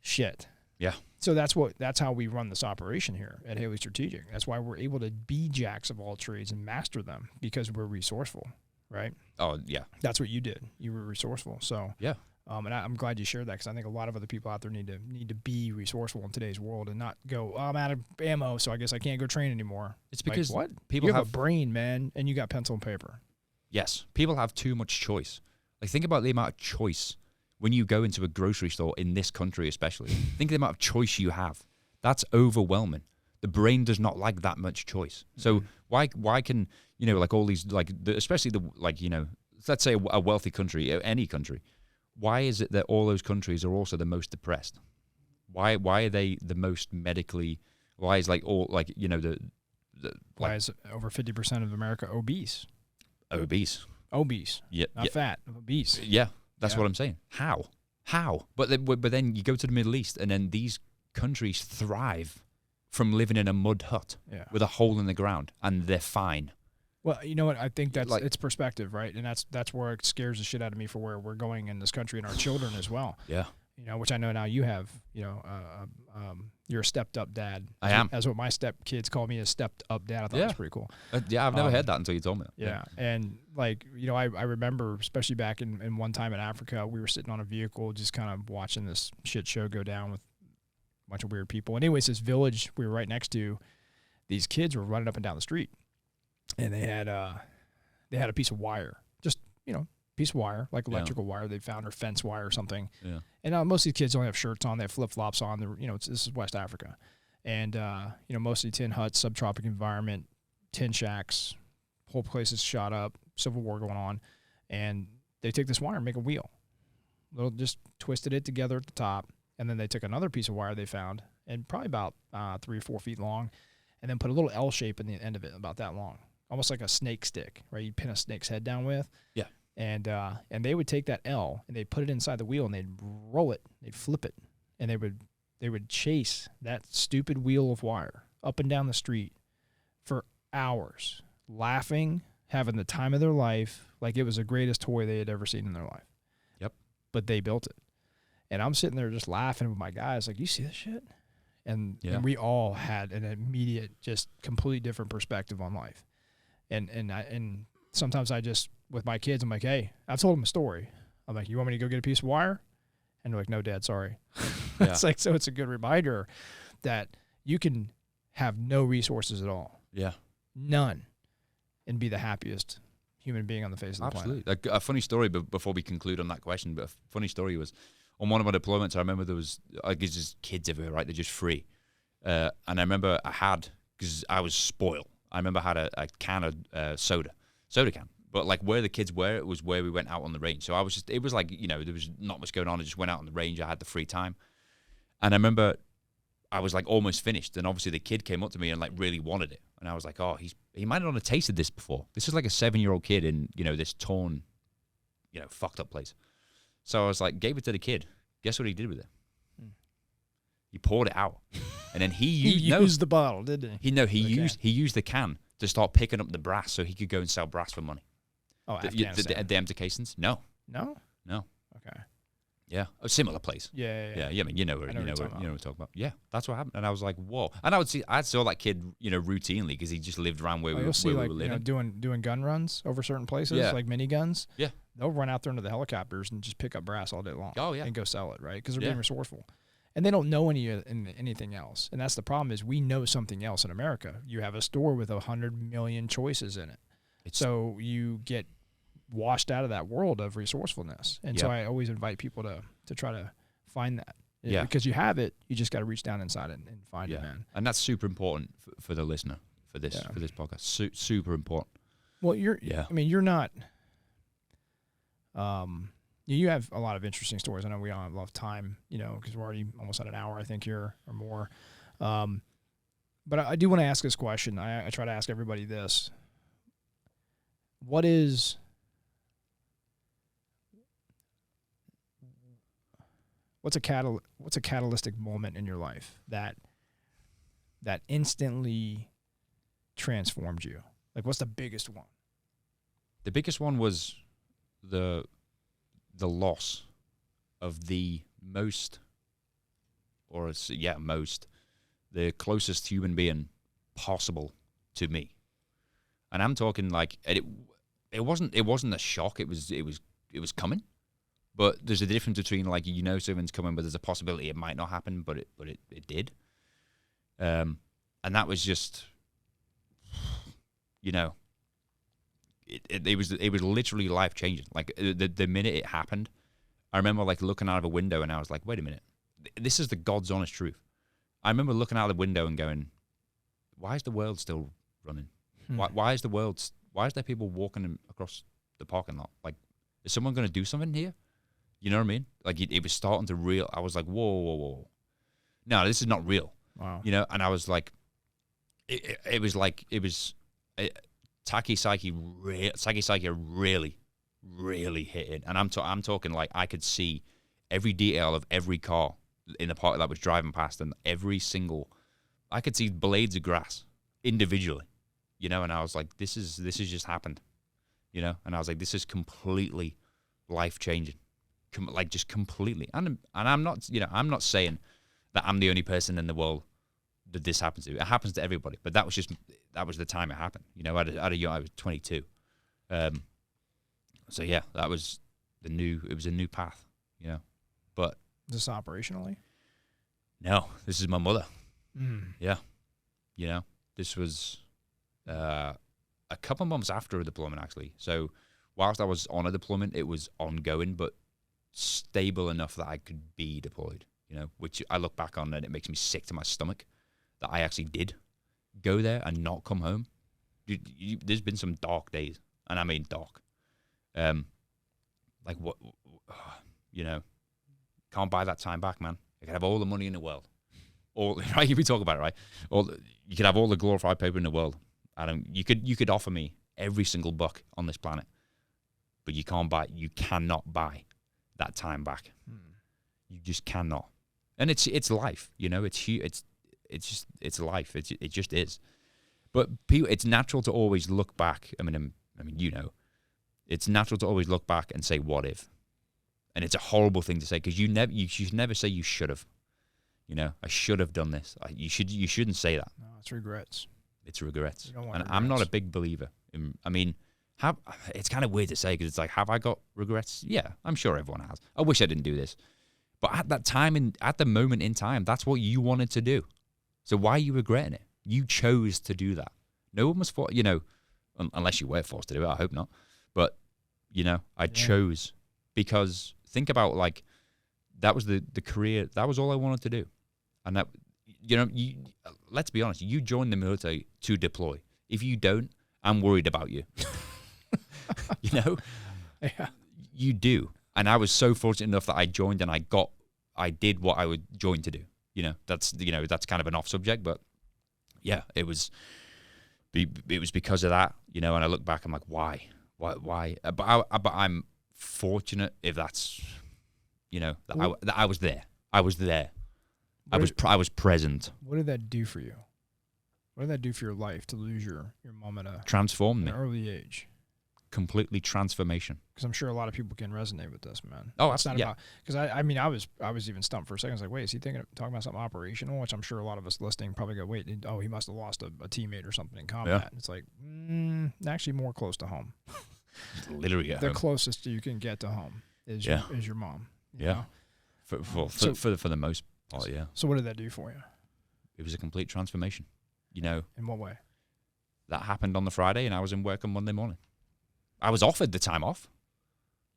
Shit. Yeah. So that's how we run this operation here at Haley Strategic. That's why we're able to be jacks of all trades and master them, because we're resourceful, right? Oh, yeah. That's what you did. You were resourceful. So Yeah. And I'm glad you shared that, because I think a lot of other people out there need to be resourceful in today's world and not go, I'm out of ammo, so I guess I can't go train anymore. It's because what? people you have have a brain, man, and you got pencil and paper. Yes. People have too much choice. Like, think about the amount of choice when you go into a grocery store in this country, especially. Think of the amount of choice you have. That's overwhelming. The brain does not like that much choice. So why can, like all these, like, especially let's say a wealthy country, any country, why is it that all those countries are also the most depressed? Why are they the most medically, why is like all, like, Why is over 50% of America obese? Obese. Yeah. Not fat, obese. Yeah. That's what I'm saying. How? But then you go to the Middle East, and then these countries thrive from living in a mud hut with a hole in the ground, and they're fine. Well, you know what? I think that's it's perspective, right? And that's where it scares the shit out of me for where we're going in this country and our children as well. Yeah. Which I know now you have. You're a stepped up dad. I am. That's what my step kids call me, a stepped up dad. I thought that was pretty cool. I've never heard that until you told me. Yeah. And like, I remember, especially back in one time in Africa, we were sitting on a vehicle just kind of watching this shit show go down with a bunch of weird people. And anyways, this village we were right next to, these kids were running up and down the street, and they had a piece of wire, just, piece of wire, like electrical wire they found, or fence wire or something. Yeah. And most of these kids don't have shirts on; they have flip flops on. This is West Africa, and mostly tin huts, subtropic environment, tin shacks, whole place is shot up, civil war going on, and they take this wire and make a wheel. Just twisted it together at the top, and then they took another piece of wire they found, and probably about 3 or 4 feet long, and then put a little L shape in the end of it, about that long, almost like a snake stick, right? You pin a snake's head down with. Yeah. And they would take that L and they'd put it inside the wheel and they'd roll it, they'd flip it, and they would chase that stupid wheel of wire up and down the street for hours, laughing, having the time of their life, like it was the greatest toy they had ever seen in their life. Yep. But they built it. And I'm sitting there just laughing with my guys, like, you see this shit? And we all had an immediate, just completely different perspective on life. And sometimes I just, with my kids, I'm like, hey, I've told them a story. I'm like, you want me to go get a piece of wire? And they're like, no, Dad, sorry. It's like, so it's a good reminder that you can have no resources at all. Yeah. None. And be the happiest human being on the face of the planet. Absolutely. A funny story before we conclude on that question, but a funny story was on one of my deployments, I remember there was, it's just kids everywhere, right? They're just free. And I remember because I was spoiled, I remember I had a can of soda can. But like where the kids were, it was where we went out on the range. So it was like, there was not much going on. I just went out on the range. I had the free time. And I remember I was like almost finished. And obviously the kid came up to me and like really wanted it. And I was like, oh, he might not have tasted this before. This is like a 7-year-old kid in, this torn, fucked up place. So I was like, gave it to the kid. Guess what he did with it? He poured it out. And then he used the bottle, didn't he? He used the can to start picking up the brass so he could go and sell brass for money. Oh, Afghanistan. The empty casings? No. No? No. Okay. Yeah, a similar place. Yeah. I mean, you know what we're talking about. Yeah, that's what happened. And I was like, whoa. And I saw that kid, routinely because he just lived around where we were living. Doing gun runs over certain places, like mini guns. Yeah. They'll run out there into the helicopters and just pick up brass all day long. Oh, yeah. And go sell it, right? Because they're being resourceful. And they don't know anything else. And that's the problem is we know something else in America. You have a store with 100 million choices in it. So you get washed out of that world of resourcefulness. And so I always invite people to try to find that. Yeah. Because you have it, you just got to reach down inside it and find it, man. And that's super important for the listener for this podcast. Super important. Well, you're not. You have a lot of interesting stories. I know we don't have a lot of time, because we're already almost at an hour, I think, here or more. But I do want to ask this question. I try to ask everybody this. What's a catalytic moment in your life that instantly transformed you? Like, what's the biggest one? The biggest one was the loss of the most or most, the closest human being possible to me. And I'm talking like it wasn't a shock. It was coming. But there's a difference between like something's coming, but there's a possibility it might not happen, but it did. And that was just, it was literally life changing. Like the minute it happened, I remember like looking out of a window and I was like, wait a minute, this is the God's honest truth. I remember looking out the window and going, why is the world still running? Why is there people walking across the parking lot? Like, is someone going to do something here? You know what I mean? Like it was starting to real. I was like, whoa. No, this is not real. Wow. And I was like, it was tachypsyche really, really hit it. And I'm talking like I could see every detail of every car in the park that was driving past, and I could see blades of grass individually, and I was like, this has just happened, and I was like, this is completely life-changing, like just completely. And I'm not, I'm not saying that I'm the only person in the world that this happens to. It happens to everybody, but that was the time it happened. I was 22. So yeah, it was a new path, but. Is this operationally? No, this is my mother. Yeah. This was a couple months after a deployment, actually. So whilst I was on a deployment, it was ongoing, but stable enough that I could be deployed, which I look back on and it makes me sick to my stomach that I actually did go there and not come home. There's been some dark days, and I mean dark. Like what, can't buy that time back, man. I could have all the money in the world. Right, if we talk about it, right? You could have all the glorified paper in the world. You could offer me every single buck on this planet, but you cannot buy that time back. You just cannot. And it's life, it's life. It just is. But it's natural to always look back. I mean, it's natural to always look back and say, what if? And it's a horrible thing to say, because you should never say you should have. I should have done this. You shouldn't say that. No, it's regrets. It's regrets. You don't want regrets. regrets. I'm not a big believer in. It's kind of weird to say, because it's like, have I got regrets? Yeah, I'm sure everyone has. I wish I didn't do this, but at that time at the moment in time, that's what you wanted to do. So why are you regretting it? You chose to do that. No one was forced. Unless you were forced to do it. I hope not. But I chose, because think about like that was the career. That was all I wanted to do. And that, let's be honest, you joined the military to deploy. If you don't, I'm worried about you. Yeah. You do. And I was so fortunate enough that I joined and I did what I would join to do. That's kind of an off subject, but yeah, it was because of that, and I look back, I'm like, why? But I'm fortunate if that's, that I was there. I was there. I was present. What did that do for you? What did that do for your life to lose your mom at transformed me. An early age? Completely transformation. Because I'm sure a lot of people can resonate with this, man. Oh, it's not yeah. about, because I was even stumped for a second. I was like, wait, is he talking about something operational? Which I'm sure a lot of us listening probably go, wait, he must have lost a teammate or something in combat. Yeah. It's like, actually more close to home. Literally at the home. Closest you can get to home is your mom. Yeah. For the most part, yeah. So what did that do for you? It was a complete transformation. In what way? That happened on the Friday, and I was in work on Monday morning. I was offered the time off,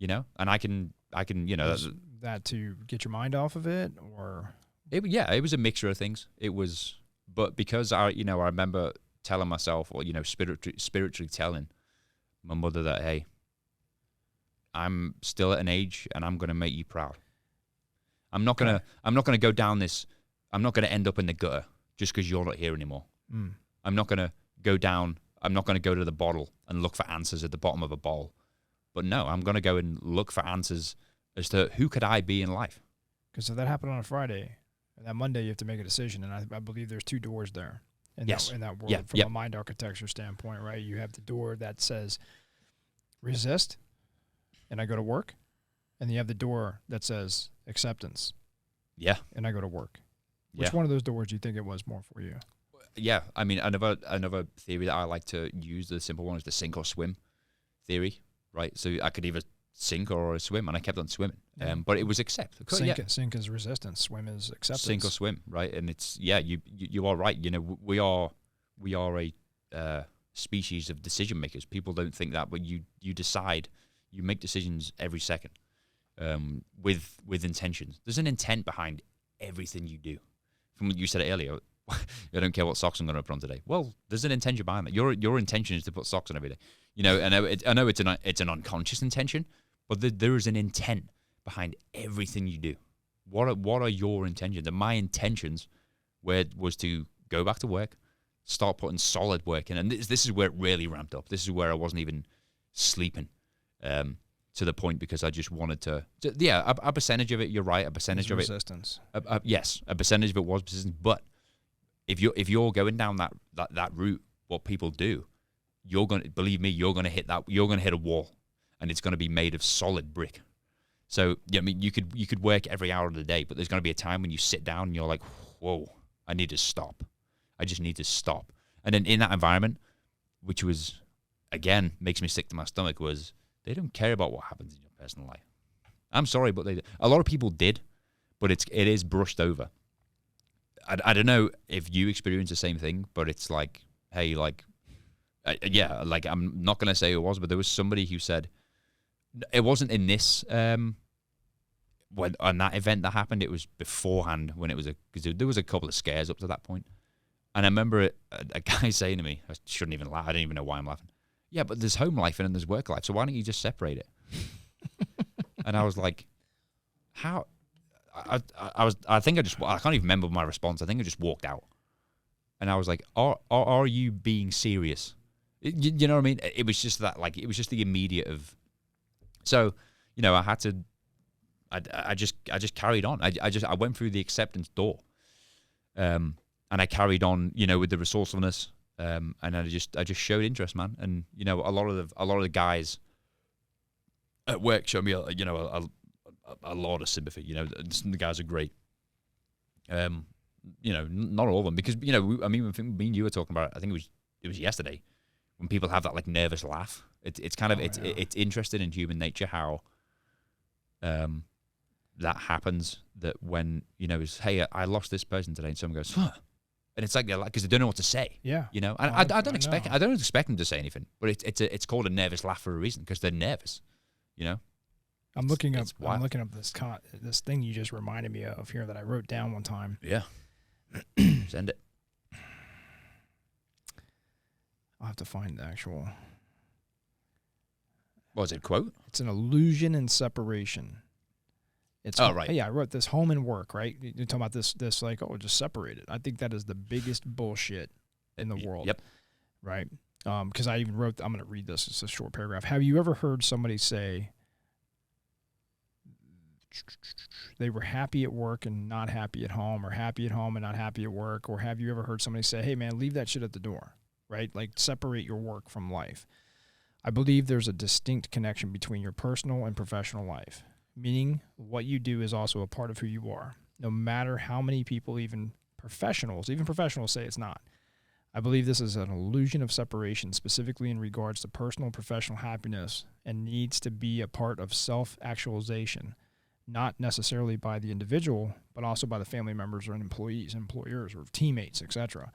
and I can, Was that to get your mind off of it, or? It was a mixture of things. It was, but because I remember telling myself, or, spiritually telling my mother that, hey, I'm still at an age and I'm going to make you proud. I'm not going to go down this. I'm not going to end up in the gutter just because you're not here anymore. I'm not going to go down. I'm not going to go to the bottle and look for answers at the bottom of a bowl. But no, I'm going to go and look for answers as to who could I be in life. Because if that happened on a Friday, and that Monday you have to make a decision, and I believe there's two doors there in that world from a mind architecture standpoint, right? You have the door that says resist, and I go to work, and you have the door that says acceptance. Yeah. And I go to work. Which one of those doors do you think it was more for you? Yeah, I mean, another theory that I like to use, the simple one, is the sink or swim theory, right? So I could either sink or swim, and I kept on swimming. But it was accept. Sink is resistance, swim is acceptance. Sink or swim, right? And it's you are right. You know, we are a species of decision makers. People don't think that, but you decide, you make decisions every second, with intentions. There's an intent behind everything you do. From what you said earlier, I don't care what socks I'm going to put on today. Well, there's an intention behind that. Your intention is to put socks on every day. You know, and I know it's an unconscious intention, but there is an intent behind everything you do. What are your intentions? And my intentions was to go back to work, start putting solid work in, and this is where it really ramped up. This is where I wasn't even sleeping, to the point because I just wanted to a percentage of it. You're right, a percentage of resistance. Yes, a percentage of it was resistance, but if you're going down that route, what people do, you're gonna hit a wall, and it's gonna be made of solid brick. So yeah, I mean, you could work every hour of the day, but there's gonna be a time when you sit down and you're like, whoa, I need to stop. I just need to stop. And then in that environment, which was, again, makes me sick to my stomach, was they don't care about what happens in your personal life. I'm sorry, but a lot of people did, but it is brushed over. I don't know if you experience the same thing, but it's like, hey, like, like I'm not going to say who it was, but there was somebody who said, it wasn't in this, on that event that happened, it was beforehand when it was because there was a couple of scares up to that point. And I remember a guy saying to me, I shouldn't even laugh, I don't even know why I'm laughing. Yeah, but there's home life and there's work life, so why don't you just separate it? And I was like, how? I can't even remember my response. I think I just walked out. And I was like, are you being serious? You know what I mean? It was just that, like, it was just the immediate of, so, you know, I just carried on. I went through the acceptance door. And I carried on, you know, with the resourcefulness. And I just showed interest, man. And, you know, a lot of the guys at work showed me, a lot of sympathy. You know, the guys are great. You know, not all of them, because, you know, I mean, me and you were talking about, I think it was yesterday, when people have that, like, nervous laugh. It's kind of, it's interesting in human nature how that happens, that when, you know, it's, hey, I lost this person today, and someone goes, huh. And it's like, they're like, because they don't know what to say. Yeah. You know, and I don't expect them to say anything, but it's called a nervous laugh for a reason, because they're nervous, you know? I'm looking up this thing you just reminded me of here that I wrote down one time. Yeah. Send it. I'll have to find the actual. What was it, quote? It's an illusion and separation. Right. Yeah, I wrote this, home and work, right? You're talking about this like, just separate it. I think that is the biggest bullshit in the world. Yep. Right? Because I even wrote, I'm going to read this. It's a short paragraph. Have you ever heard somebody say they were happy at work and not happy at home, or happy at home and not happy at work? Or have you ever heard somebody say, hey, man, leave that shit at the door, right? Like, separate your work from life. I believe there's a distinct connection between your personal and professional life, meaning what you do is also a part of who you are, no matter how many people, even professionals say it's not. I believe this is an illusion of separation, specifically in regards to personal and professional happiness, and needs to be a part of self-actualization, not necessarily by the individual, but also by the family members or employees, employers, or teammates, etc.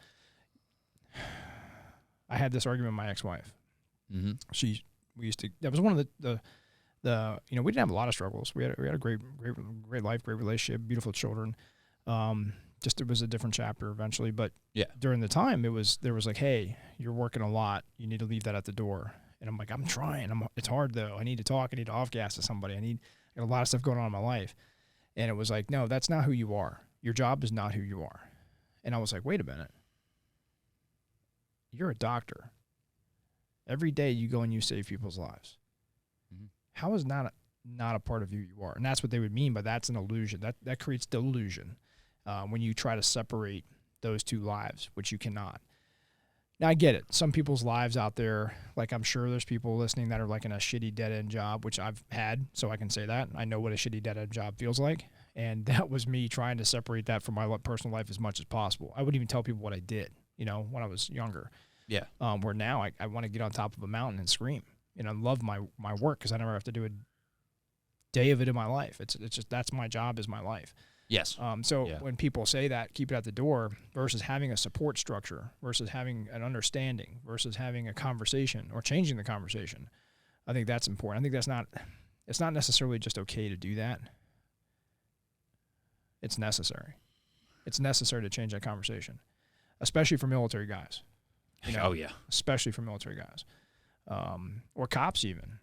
I had this argument with my ex-wife. Mm-hmm. That was one of the you know, we didn't have a lot of struggles. We had a great life, great relationship, beautiful children. Just, it was a different chapter eventually, but yeah, during the time there was like, hey, you're working a lot, you need to leave that at the door. And I'm like, I'm trying. It's hard though. I need to talk. I need to off gas to somebody. I got a lot of stuff going on in my life. And it was like, no, that's not who you are. Your job is not who you are. And I was like, wait a minute. You're a doctor. Every day you go and you save people's lives. Mm-hmm. How is not a part of who you are? And that's what they would mean by that's an illusion. That creates delusion when you try to separate those two lives, which you cannot. Now I get it. Some people's lives out there, like I'm sure there's people listening that are like in a shitty dead-end job, which I've had, so I can say that. I know what a shitty dead-end job feels like. And that was me trying to separate that from my personal life as much as possible. I wouldn't even tell people what I did, when I was younger. Yeah. Where now I want to get on top of a mountain and scream. And I love my work because I never have to do a day of it in my life. It's just, that's my job, is my life. Yes. When people say that, keep it at the door, versus having a support structure, versus having an understanding, versus having a conversation or changing the conversation, I think that's important. I think it's not necessarily just okay to do that. It's necessary. It's necessary to change that conversation, especially for military guys. Oh yeah. Especially for military guys, or cops even.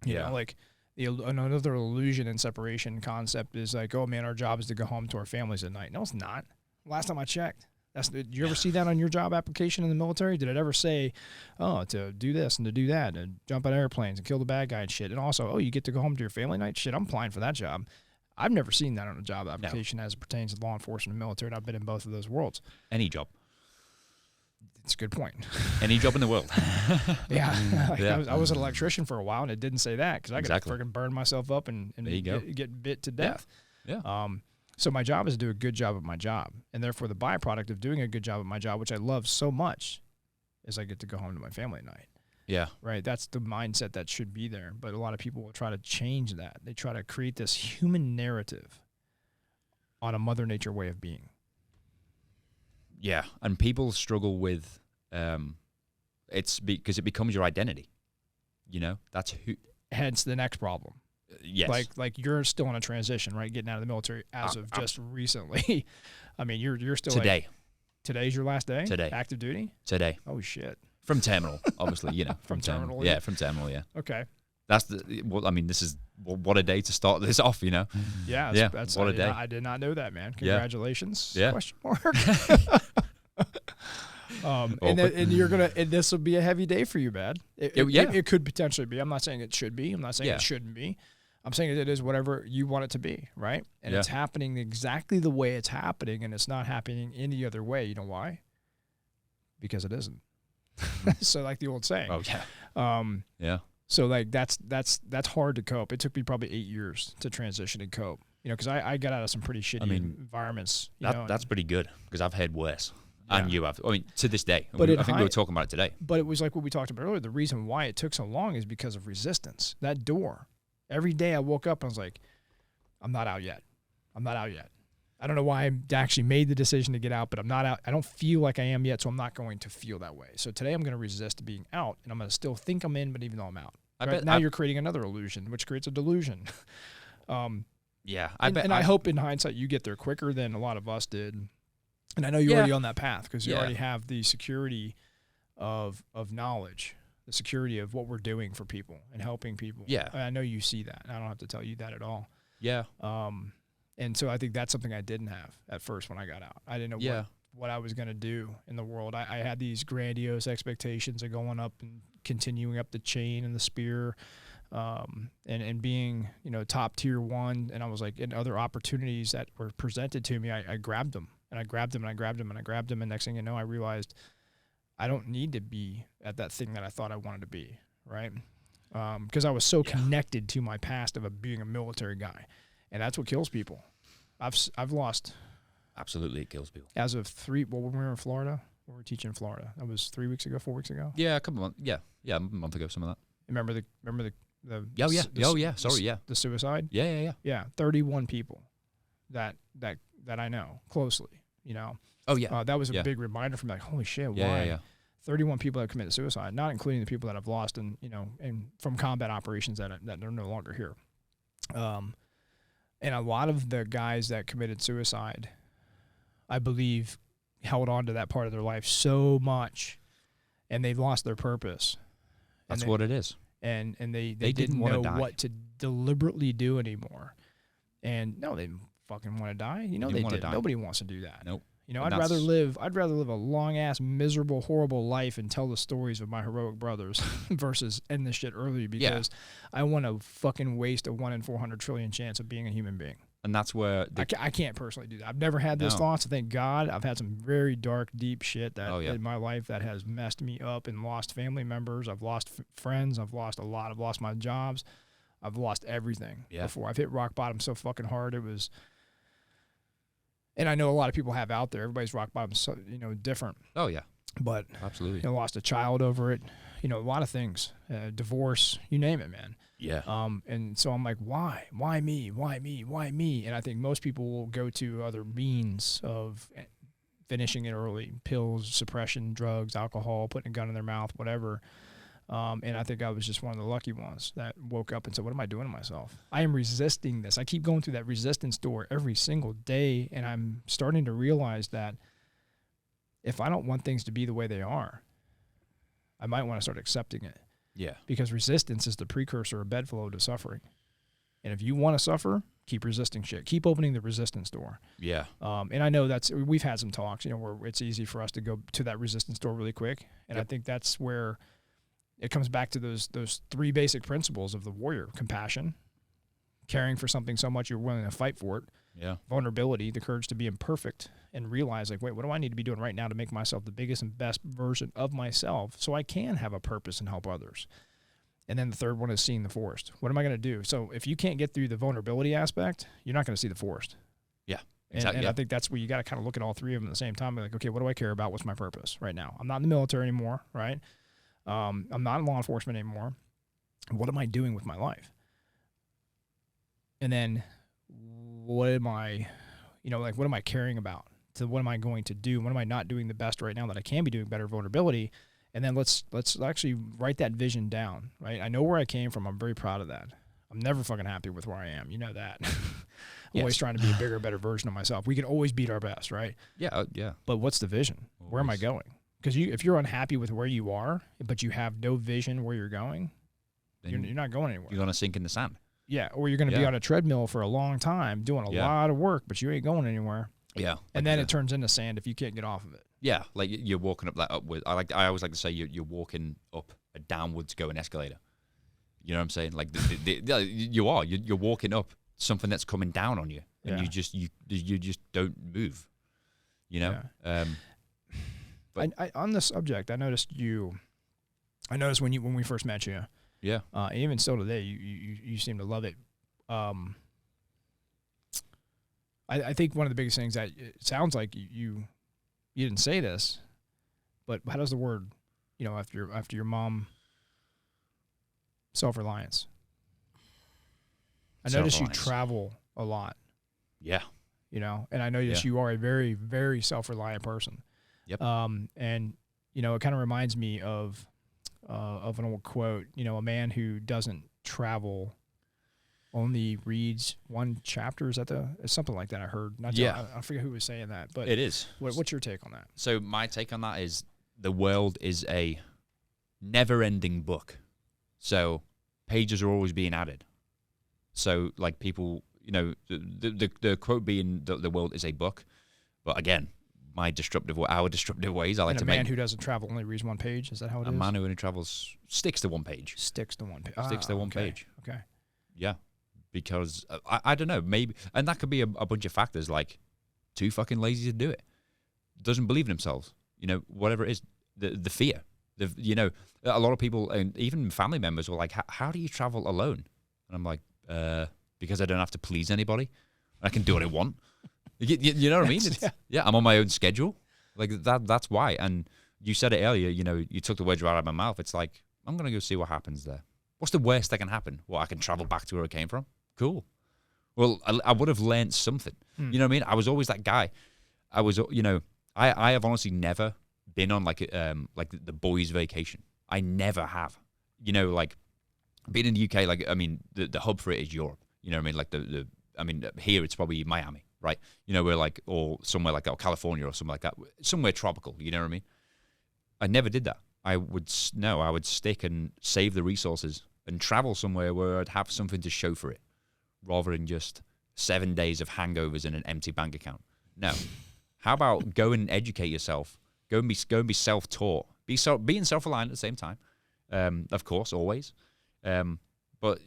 You Yeah. know, like another illusion and separation concept is like, oh man, our job is to go home to our families at night. No, it's not. Last time I checked. Did you ever see that on your job application in the military? Did it ever say, oh, to do this and to do that and jump on airplanes and kill the bad guy and shit? And also, oh, you get to go home to your family at night? Shit, I'm applying for that job. I've never seen that on a job application as it pertains to law enforcement and military, and I've been in both of those worlds. Any job. It's a good point. Any job in the world. Yeah. I was an electrician for a while, and it didn't say that because I could freaking burn myself up and get bit to death. Yeah. So my job is to do a good job at my job, and therefore the byproduct of doing a good job at my job, which I love so much, is I get to go home to my family at night. Yeah. Right. That's the mindset that should be there. But a lot of people will try to change that. They try to create this human narrative on a Mother Nature way of being. Yeah. And people struggle with it's because it becomes your identity. That's who. Hence the next problem. Yes. Like you're still in a transition, right? Getting out of the military as of just recently. I mean, you're still today. Today's your last day? Today. Active duty? Today. Oh shit. From terminal, obviously, From terminal. Yeah, from terminal, yeah. Okay. That's this is what a day to start this off, Yeah. That's what a day. I did not know that, man. Congratulations. Yeah. Question mark. And you're gonna, and this will be a heavy day for you, man. It could potentially be. I'm not saying it should be. I'm not saying it shouldn't be. I'm saying it is whatever you want it to be, right? And it's happening exactly the way it's happening, and it's not happening any other way. You know why? Because it isn't. So like the old saying. Oh yeah. Yeah. So like that's hard to cope. It took me probably 8 years to transition and cope. Because I got out of some pretty shitty environments. That's pretty good because I've had worse. Yeah. And you have. I mean, to this day. But I think we were talking about it today. But it was like what we talked about earlier. The reason why it took so long is because of resistance. That door. Every day I woke up and I was like, I'm not out yet. I don't know why I actually made the decision to get out, but I'm not out. I don't feel like I am yet, so I'm not going to feel that way. So today I'm going to resist being out, and I'm going to still think I'm in, but even though I'm out. Now you're creating another illusion, which creates a delusion. Yeah. I hope in hindsight you get there quicker than a lot of us did. And I know you're already on that path because you already have the security of knowledge, the security of what we're doing for people and helping people. Yeah. I know you see that. I don't have to tell you that at all. Yeah. And so I think that's something I didn't have at first when I got out. I didn't know what I was going to do in the world. I had these grandiose expectations of going up and continuing up the chain and the spear, and being, top tier one. And I was like, in other opportunities that were presented to me, I grabbed them and I grabbed them and I grabbed them and I grabbed them. And next thing you know, I realized I don't need to be at that thing that I thought I wanted to be. Right. Because I was so connected to my past of being a military guy. And that's what kills people. I've lost. Absolutely, it kills people. As of when we were in Florida, we were teaching in Florida. That was 4 weeks ago. Yeah, a couple months. Yeah, a month ago, some of that. Remember the. Sorry. The suicide. Yeah. 31 people that I know closely. Oh yeah. That was a big reminder for me. Like, holy shit, why? Yeah. 31 people that committed suicide, not including the people that I've lost and from combat operations that are no longer here. And a lot of the guys that committed suicide, I believe, held on to that part of their life so much, and they've lost their purpose. That's what it is. And they didn't know what to deliberately do anymore. And no, they didn't fucking want to die. They did. Nobody wants to do that. Nope. I'd rather live a long ass, miserable, horrible life and tell the stories of my heroic brothers versus end this shit early because I want to fucking waste a 1 in 400 trillion chance of being a human being. And that's where I can't personally do that. I've never had those thoughts. Thank God. I've had some very dark, deep shit that in my life that has messed me up and lost family members. I've lost friends. I've lost a lot. I've lost my jobs. I've lost everything before. I've hit rock bottom so fucking hard. It was, and I know a lot of people have out there. Everybody's rock bottom, so different. Oh yeah, but absolutely. Lost a child over it. A lot of things. Divorce. You name it, man. Yeah. And so I'm like, why? Why me? Why me? Why me? And I think most people will go to other means of finishing it early: pills, suppression, drugs, alcohol, putting a gun in their mouth, whatever. And I think I was just one of the lucky ones that woke up and said, what am I doing to myself? I am resisting this. I keep going through that resistance door every single day, and I'm starting to realize that if I don't want things to be the way they are, I might want to start accepting it. Yeah. Because resistance is the precursor or bedfellow to suffering. And if you want to suffer, keep resisting shit. Keep opening the resistance door. Yeah. And I know we've had some talks, where it's easy for us to go to that resistance door really quick. And I think that's where it comes back to those three basic principles of the warrior: compassion, caring for something so much you're willing to fight for it. Yeah. Vulnerability, the courage to be imperfect and realize, like, wait, what do I need to be doing right now to make myself the biggest and best version of myself so I can have a purpose and help others? And then the third one is seeing the forest. What am I going to do? So if you can't get through the vulnerability aspect, you're not going to see the forest. Yeah. Exactly. And I think that's where you got to kind of look at all three of them at the same time. Be like, okay, what do I care about? What's my purpose right now? I'm not in the military anymore, right? I'm not in law enforcement anymore. What am I doing with my life? And then what am I, what am I caring about? So what am I going to do? What am I not doing the best right now that I can be doing better? Vulnerability. And then let's actually write that vision down, right? I know where I came from. I'm very proud of that. I'm never fucking happy with where I am. You know that. I'm always trying to be a bigger, better version of myself. We can always beat our best, right? Yeah, yeah. But what's the vision? Always. Where am I going? Because if you're unhappy with where you are, but you have no vision where you're going, you're not going anywhere. You're going to sink in the sand. Yeah, or you're going to be on a treadmill for a long time doing a lot of work, but you ain't going anywhere. Yeah. And then it turns into sand if you can't get off of it. Yeah, like you're walking up that upward. I always like to say you're walking up a downwards going escalator. You know what I'm saying? Like you're walking up something that's coming down on you, and you just don't move. Yeah. But on this subject, I noticed when we first met you. Yeah. And even still today, you seem to love it. I think one of the biggest things that it sounds like you didn't say this, but how does the word, after your mom, self-reliance. I notice you travel a lot. Yeah. And I notice you are a very, very self-reliant person. Yep. And it kind of reminds me of an old quote, a man who doesn't travel only reads one chapter. Is that it's something like that I heard. I forget who was saying that, but it is. What's your take on that? So my take on that is the world is a never-ending book. So pages are always being added. So like people, the quote being the world is a book. But again, our destructive ways. I like to make. A man who doesn't travel only reads one page. Is that how it is? A man who only travels sticks to one page. Sticks to one page. Okay. Yeah, because I don't know, maybe, and that could be a bunch of factors, like too fucking lazy to do it, doesn't believe in themselves. Whatever it is, the fear. A lot of people, and even family members, were like, "How do you travel alone?" And I'm like, because I don't have to please anybody. I can do what I want. You know what I mean? I'm on my own schedule. Like that's why. And you said it earlier, you took the words right out of my mouth. It's like, I'm going to go see what happens there. What's the worst that can happen? Well, I can travel back to where I came from. Cool. Well, I would have learned something. You know what I mean? I was always that guy. I was, I have honestly never been on like the boys' vacation. I never have. Like being in the UK, like, I mean, the hub for it is Europe. You know what I mean? Like here it's probably Miami. Right, we're like, or somewhere like that, or California or something like that, somewhere tropical. You know what I mean? I never did that. I would stick and save the resources and travel somewhere where I'd have something to show for it, rather than just 7 days of hangovers and an empty bank account. No, how about go and educate yourself? Go and be self-taught. Being self-reliant at the same time, of course, always. But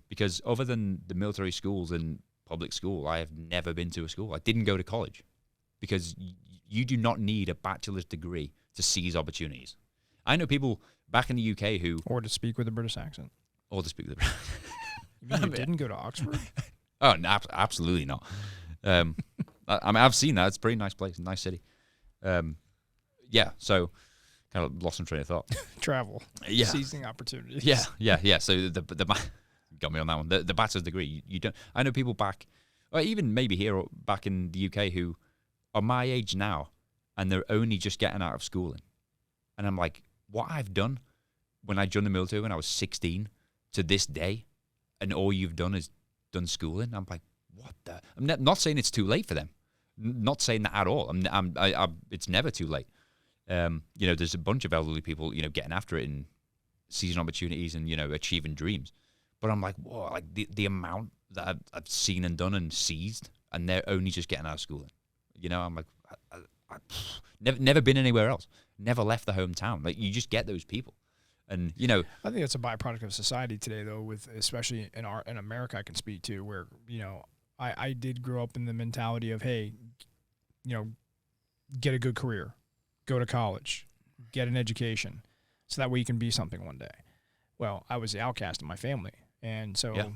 because other than the military schools and public school. I have never been to a school. I didn't go to college because you do not need a bachelor's degree to seize opportunities. I know people back in the UK who... Or to speak with a British accent. Or to speak with a... You mean you didn't go to Oxford? Oh, no, absolutely not. I mean, I've seen that. It's a pretty nice place, nice city. Yeah, so kind of lost some train of thought. Travel. Yeah. Seizing opportunities. Yeah. So the got me on that one. The bachelor's degree, you don't... I know people back, or even maybe here or back in the UK who are my age now, and they're only just getting out of schooling. And I'm like, what I've done when I joined the military when I was 16 to this day, and all you've done is done schooling. I'm like, what the? I'm not saying it's too late for them. Not saying that at all. It's never too late. There's a bunch of elderly people, getting after it and seizing opportunities and, achieving dreams. But I'm like, whoa, like the amount that I've seen and done and seized, and they're only just getting out of schooling. I'm like, I've never been anywhere else. Never left the hometown. Like, you just get those people. And, I think that's a byproduct of society today, though, with especially in America, I can speak to, where, I did grow up in the mentality of, hey, get a good career, go to college, get an education, so that way you can be something one day. Well, I was the outcast in my family. And so,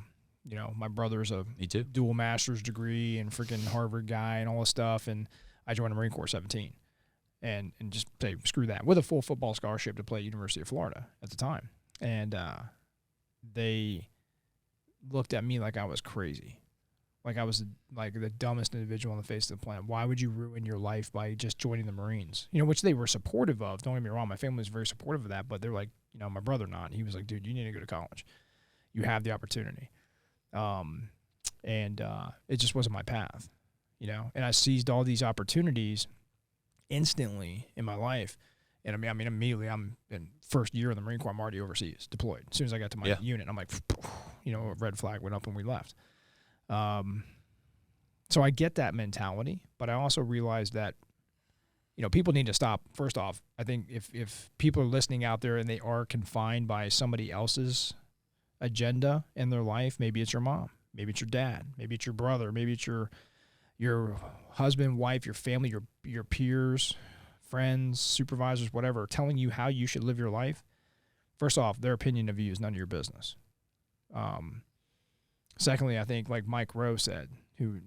my brother's a dual master's degree and freaking Harvard guy and all this stuff. And I joined the Marine Corps at 17 and just say, screw that, with a full football scholarship to play at University of Florida at the time. And they looked at me like I was crazy. Like I was like the dumbest individual on the face of the planet. Why would you ruin your life by just joining the Marines? Which they were supportive of. Don't get me wrong. My family was very supportive of that, but they're like, my brother not. He was like, dude, you need to go to college. You have the opportunity. And it just wasn't my path, and I seized all these opportunities instantly in my life. And I mean, immediately I'm in first year in the Marine Corps, I'm already overseas, deployed. As soon as I got to my unit, I'm like, a red flag went up and we left. So I get that mentality, but I also realize that, people need to stop. First off, I think if people are listening out there and they are confined by somebody else's agenda in their life, maybe it's your mom, maybe it's your dad, maybe it's your brother, maybe it's your husband, wife, your family, your peers, friends, supervisors, whatever, telling you how you should live your life. First off, their opinion of you is none of your business. Secondly, I think like Mike Rowe said,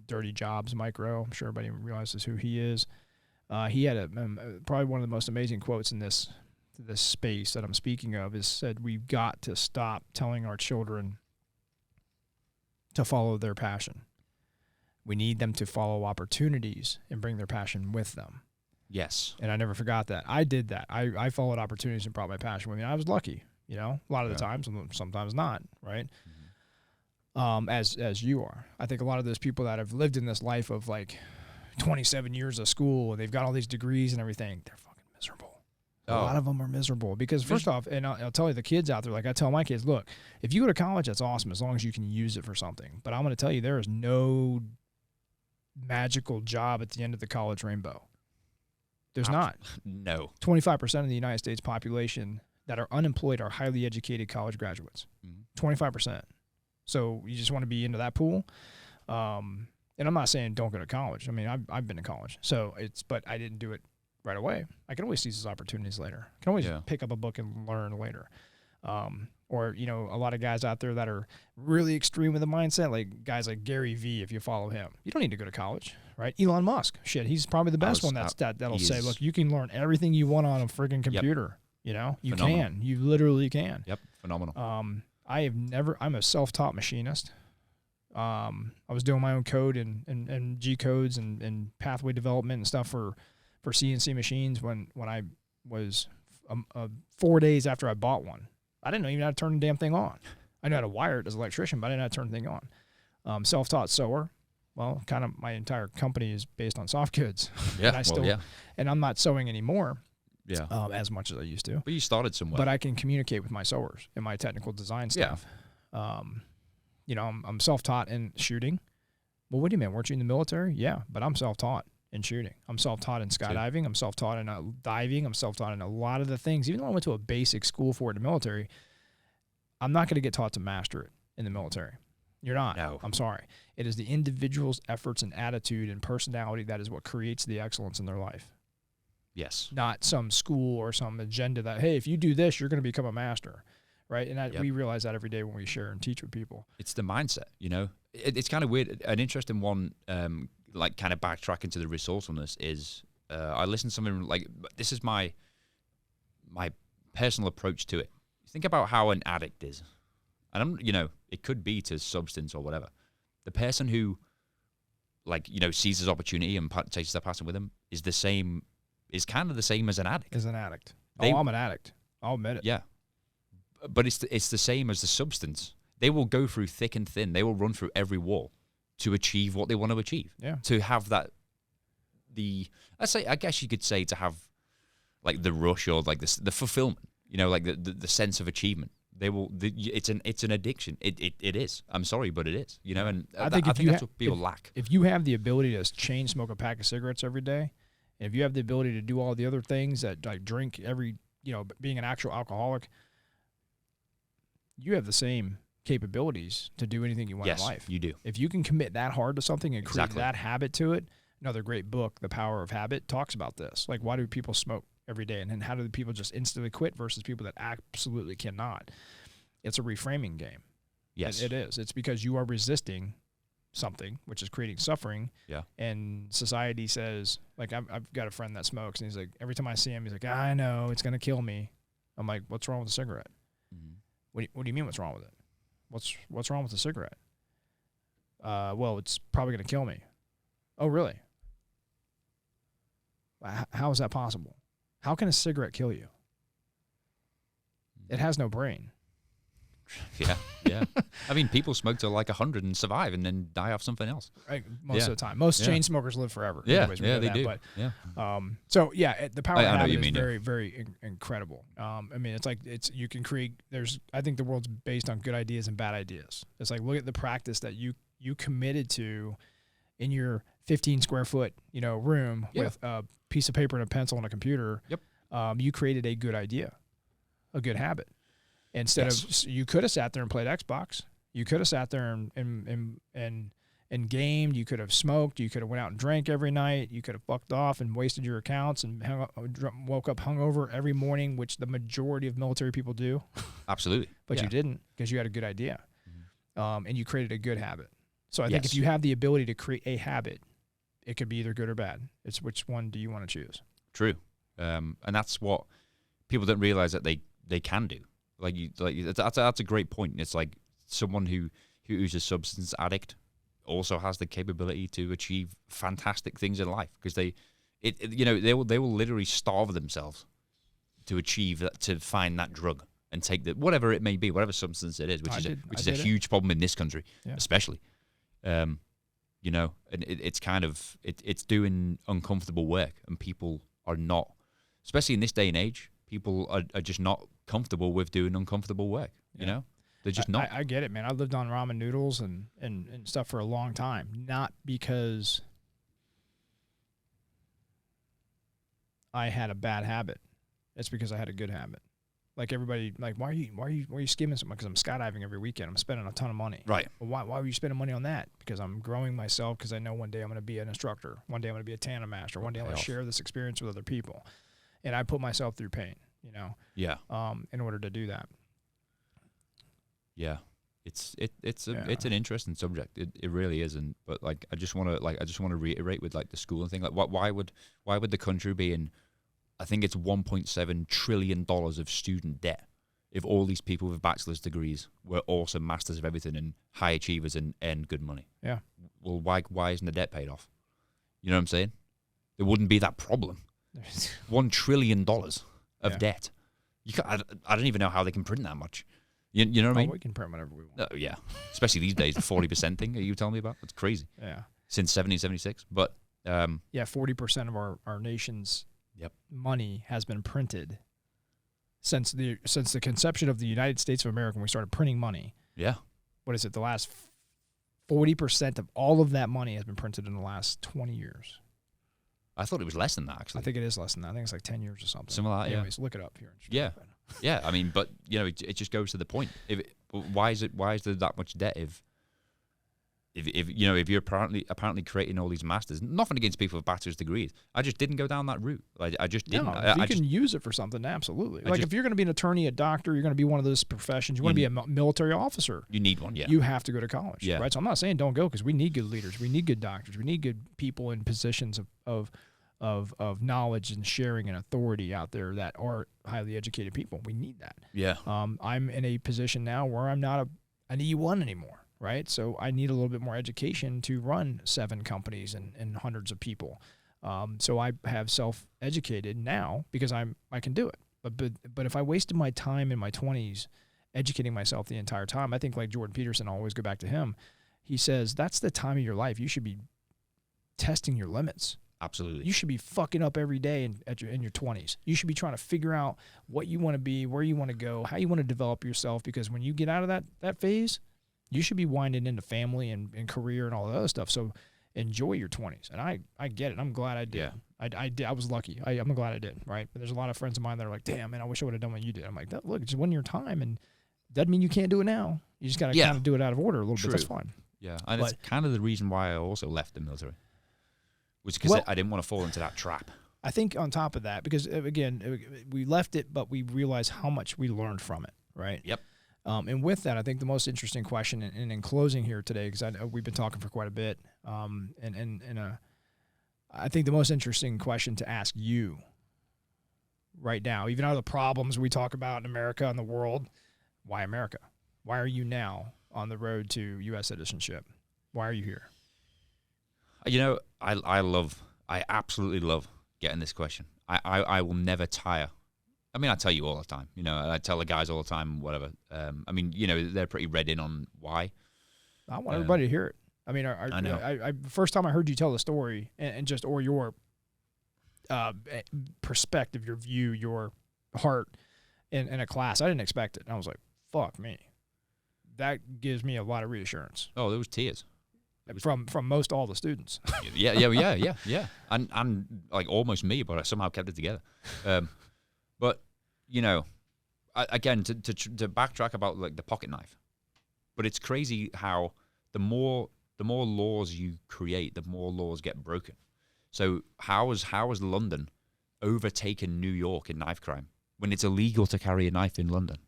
Dirty Jobs, Mike Rowe, I'm sure everybody realizes who he is. He had probably one of the most amazing quotes in this space that I'm speaking of, is said, we've got to stop telling our children to follow their passion. We need them to follow opportunities and bring their passion with them. Yes. And I never forgot that. I did that. I followed opportunities and brought my passion with me. I was lucky, a lot of the times, sometimes not, right? Mm-hmm. As you are. I think a lot of those people that have lived in this life of like 27 years of school and they've got all these degrees and everything, they're fucking miserable. A lot of them are miserable because first off, and I'll tell you, the kids out there, like I tell my kids, look, if you go to college, that's awesome as long as you can use it for something. But I'm going to tell you, there is no magical job at the end of the college rainbow. There's not. No. 25% of the United States population that are unemployed are highly educated college graduates. 25%. So you just want to be into that pool. And I'm not saying don't go to college. I mean, I've been to college. But I didn't do it right away. I can always seize those opportunities later. I can always pick up a book and learn later. Or, a lot of guys out there that are really extreme with the mindset, like guys like Gary Vee, if you follow him. You don't need to go to college, right? Elon Musk, he's probably the best one that'll say, look, you can learn everything you want on a friggin' computer. You can. You literally can. Yep, phenomenal. I'm a self-taught machinist. I was doing my own code and G codes and pathway development and stuff for CNC machines when I was 4 days after I bought one. I didn't even know how to turn the damn thing on. I knew how to wire it as an electrician, but I didn't know how to turn the thing on. Self-taught sewer. Well, kind of my entire company is based on soft goods. Yeah, and I'm not sewing anymore. Yeah. As much as I used to. But you started somewhere. But I can communicate with my sewers and my technical design stuff. Yeah. I'm self-taught in shooting. Well, what do you mean? Weren't you in the military? Yeah, but I'm self-taught in shooting. I'm self-taught in skydiving. I'm self-taught in diving. I'm self-taught in a lot of the things. Even though I went to a basic school for it in the military, I'm not going to get taught to master it in the military. You're not. No. I'm sorry. It is the individual's efforts and attitude and personality that is what creates the excellence in their life. Yes. Not some school or some agenda that, hey, if you do this, you're going to become a master, right? And we realize that every day when we share and teach with people. It's the mindset, you know. It's kind of weird. An interesting one, like kind of backtracking to the resourcefulness is, I listened to something like, this is my personal approach to it. Think about how an addict is. And it could be to substance or whatever. The person who, sees his opportunity and takes that passion with him is kind of the same as an addict. I'm an addict. I'll admit it. Yeah. But it's the same as the substance. They will go through thick and thin. They will run through every wall to achieve what they want to achieve. Yeah. To have that, I guess you could say to have like the rush or like the fulfillment, like the sense of achievement. It's an addiction. It is. I'm sorry, but it is. And I think that's what people lack. If you have the ability to chain smoke a pack of cigarettes every day, and if you have the ability to do all the other things that like drink being an actual alcoholic, you have the same capabilities to do anything you want in life. You do. If you can commit that hard to something and create that habit to it, another great book, The Power of Habit, talks about this. Like, why do people smoke every day? And then how do the people just instantly quit versus people that absolutely cannot? It's a reframing game. Yes. It is. It's because you are resisting something, which is creating suffering. Yeah. And society says, like, I've got a friend that smokes, and he's like, every time I see him, he's like, I know, it's going to kill me. I'm like, what's wrong with the cigarette? Mm-hmm. What do you mean what's wrong with it? What's wrong with the cigarette? Well, it's probably going to kill me. Oh, really? How is that possible? How can a cigarette kill you? It has no brain. Yeah. I mean, people smoke till like 100 and survive and then die off something else. Right, most of the time. Most chain smokers live forever. Yeah, Anyways, they do. But, yeah. The power of habit is very, yeah. very incredible. I mean, you can create, I think the world's based on good ideas and bad ideas. It's like, look at the practice that you committed to in your 15 square foot, room with a piece of paper and a pencil and a computer. Yep. You created a good idea, a good habit. Instead of, you could have sat there and played Xbox. You could have sat there and gamed. You could have smoked. You could have went out and drank every night. You could have fucked off and wasted your accounts and woke up hungover every morning, which the majority of military people do. Absolutely. But you didn't, because you had a good idea. Mm-hmm. And you created a good habit. So I think if you have the ability to create a habit, it could be either good or bad. It's which one do you want to choose? True. And that's what people don't realize that they can do. That's a great point. It's like someone who's a substance addict also has the capability to achieve fantastic things in life, because they will literally starve themselves to achieve that, to find that drug and take whatever it may be, whatever substance it is, which is a huge problem in this country, especially. And it's kind of it's doing uncomfortable work, and people are not, especially in this day and age. People are just not comfortable with doing uncomfortable work. They're just not. I get it, man. I lived on ramen noodles and stuff for a long time, not because I had a bad habit. It's because I had a good habit. Like everybody, like, why are you skimming something? Because I'm skydiving every weekend. I'm spending a ton of money. Right. Well, why were you spending money on that? Because I'm growing myself. Because I know one day I'm going to be an instructor. One day I'm going to be a tandem master. One day I'm going to share this experience with other people. And I put myself through pain, Yeah. In order to do that. Yeah. It's an interesting subject. It really is. But I just want to reiterate with like the school and thing. Like, why would the country be in, I think it's $1.7 trillion of student debt if all these people with bachelor's degrees were also masters of everything and high achievers and earn good money? Yeah. Well, why isn't the debt paid off? You know what I'm saying? There wouldn't be that problem. $1 trillion of debt. I don't even know how they can print that much. You know what I mean? We can print whatever we want. Yeah, especially these days, the 40% thing that you telling me about. It's crazy. Yeah. Since 1776, but 40% of our nation's money has been printed since the conception of the United States of America. When we started printing money. Yeah. What is it? The last 40% of all of that money has been printed in the last 20 years. I thought it was less than that, actually. I think it is less than that. I think it's like 10 years or something. Something like that, Anyways, look it up here. Yeah. I mean, but, it just goes to the point. Why is there that much debt if if you're apparently creating all these masters, nothing against people with bachelor's degrees, I just didn't go down that route. I just didn't. No, if you can use it for something, absolutely. If you're going to be an attorney, a doctor, you're going to be one of those professions. You want to be a military officer. You need one, yeah. You have to go to college, yeah. right? So I'm not saying don't go, because we need good leaders, we need good doctors, we need good people in positions of knowledge and sharing and authority out there that are highly educated people. We need that. Yeah. I'm in a position now where I'm not an E1 anymore. Right, so I need a little bit more education to run 7 companies and hundreds of people. So I have self-educated now because I can do it. But if I wasted my time in my 20s educating myself the entire time, I think like Jordan Peterson, I always go back to him. He says that's the time of your life you should be testing your limits. Absolutely. You should be fucking up every day in your 20s. You should be trying to figure out what you want to be, where you want to go, how you want to develop yourself. Because when you get out of that phase, you should be winding into family and career and all that other stuff. So enjoy your 20s. And I get it. I'm glad I did. Yeah. I was lucky. I'm glad I did, right? But there's a lot of friends of mine that are like, damn, man, I wish I would have done what you did. I'm like, look, it's one your time, and doesn't mean you can't do it now. You just got to kind of do it out of order a little bit. That's fine. Yeah, and it's kind of the reason why I also left the military, was because I didn't want to fall into that trap. I think on top of that, because, again, we left it, but we realized how much we learned from it, right? Yep. And with that, I think the most interesting question, and in closing here today, because we've been talking for quite a bit, I think the most interesting question to ask you right now, even out of the problems we talk about in America and the world, why America? Why are you now on the road to U.S. citizenship? Why are you here? I absolutely love getting this question. I will never tire. I mean, I tell you all the time. I tell the guys all the time, whatever. They're pretty read in on why. I want everybody to hear it. I mean, I know. First time I heard you tell the story, or your perspective, your view, your heart in a class, I didn't expect it. And I was like, fuck me. That gives me a lot of reassurance. Oh, there was tears. From most all the students. Yeah. And like almost me, but I somehow kept it together. But, again, to backtrack about like the pocket knife, but it's crazy how the more laws you create, the more laws get broken. So how has London overtaken New York in knife crime when it's illegal to carry a knife in London?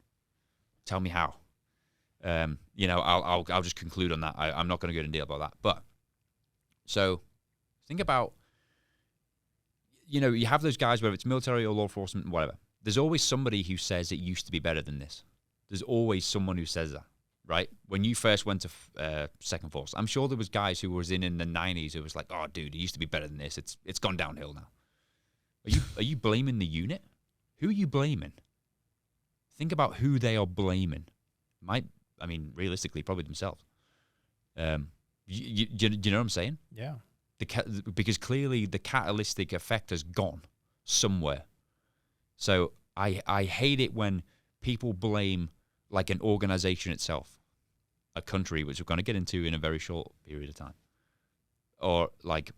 Tell me how. I'll just conclude on that. I'm not going to go into detail about that. But so think about, you have those guys, whether it's military or law enforcement, whatever. There's always somebody who says it used to be better than this. There's always someone who says that, right? When you first went to Second Force, I'm sure there was guys who was in the 90s who was like, oh, dude, it used to be better than this. It's gone downhill now. Are you blaming the unit? Who are you blaming? Think about who they are blaming. Realistically, probably themselves. Do you know what I'm saying? Yeah. Because clearly the catalytic effect has gone somewhere. So I hate it when people blame like an organization itself, a country, which we're going to get into in a very short period of time, or like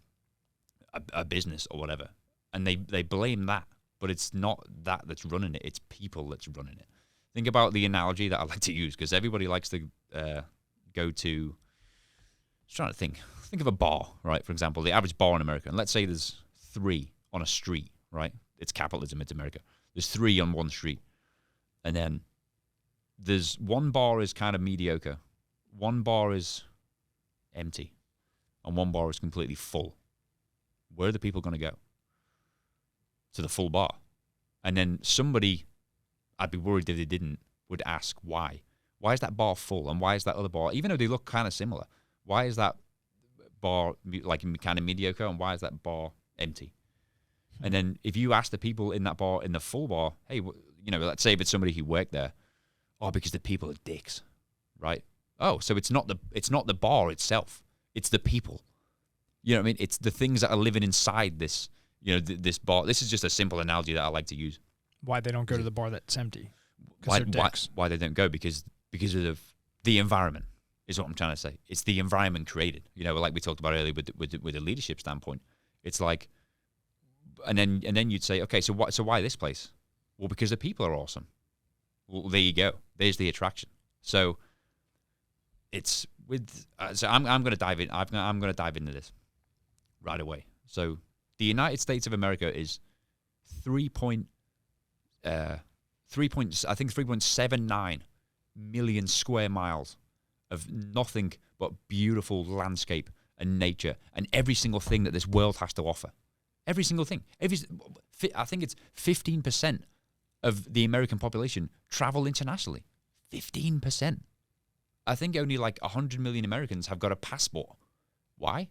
a business or whatever. And they blame that, but it's not that's running it. It's people that's running it. Think about the analogy that I like to use, because everybody likes to go to, I was trying to think of a bar, right? For example, the average bar in America, and let's say there's 3 on a street, right? It's capitalism, it's America. There's 3 on one street. And then there's one bar is kind of mediocre, one bar is empty, and one bar is completely full. Where are the people going to go? To the full bar. And then somebody, I'd be worried if they didn't, would ask why. Why is that bar full, and why is that other bar, even though they look kind of similar, why is that bar like kind of mediocre, and why is that bar empty? And then if you ask the people in that bar, in the full bar, hey, let's say if it's somebody who worked there, oh, because the people are dicks, right? Oh, so it's not the bar itself, it's the people. You know what I mean? It's the things that are living inside this, this bar. This is just a simple analogy that I like to use. Why they don't go to the bar that's empty? Why they don't go? Because of the environment is what I'm trying to say. It's the environment created. Like we talked about earlier with the leadership standpoint. It's like, and then you'd say, okay, so why this place? Well, because the people are awesome. Well, there you go. There's the attraction. So it's so I'm going to dive in. I'm going to dive into this right away. So the United States of America is 3.79 million square miles of nothing but beautiful landscape and nature and every single thing that this world has to offer. Every single thing. I think it's 15% of the American population travel internationally. 15%. I think only like 100 million Americans have got a passport. Why?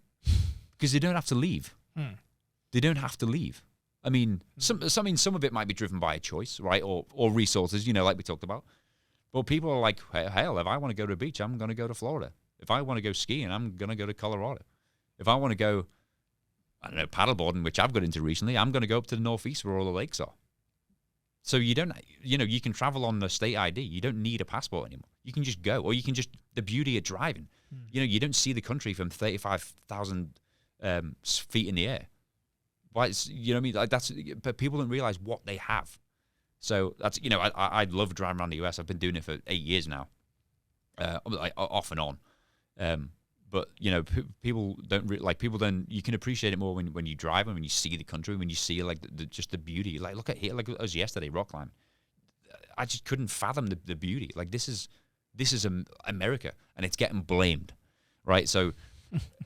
Because they don't have to leave. They don't have to leave. I mean, some of it might be driven by a choice, right? Or resources, like we talked about. But people are like, hell, if I want to go to a beach, I'm going to go to Florida. If I want to go skiing, I'm going to go to Colorado. If I want to go, I don't know, paddleboarding, which I've got into recently, I'm going to go up to the northeast where all the lakes are. So you don't, you can travel on the state ID. You don't need a passport anymore. You can just go, or you can just, the beauty of driving. You don't see the country from 35,000 feet in the air. Why? You know what I mean? Like but people don't realize what they have. So that's, I love driving around the US. I've been doing it for 8 years now, like off and on. But people don't people don't. You can appreciate it more when you drive and when you see the country, when you see like just the beauty. Like look at here, like it was yesterday rock climbing. I just couldn't fathom the beauty. Like this is America, and it's getting blamed, right? So,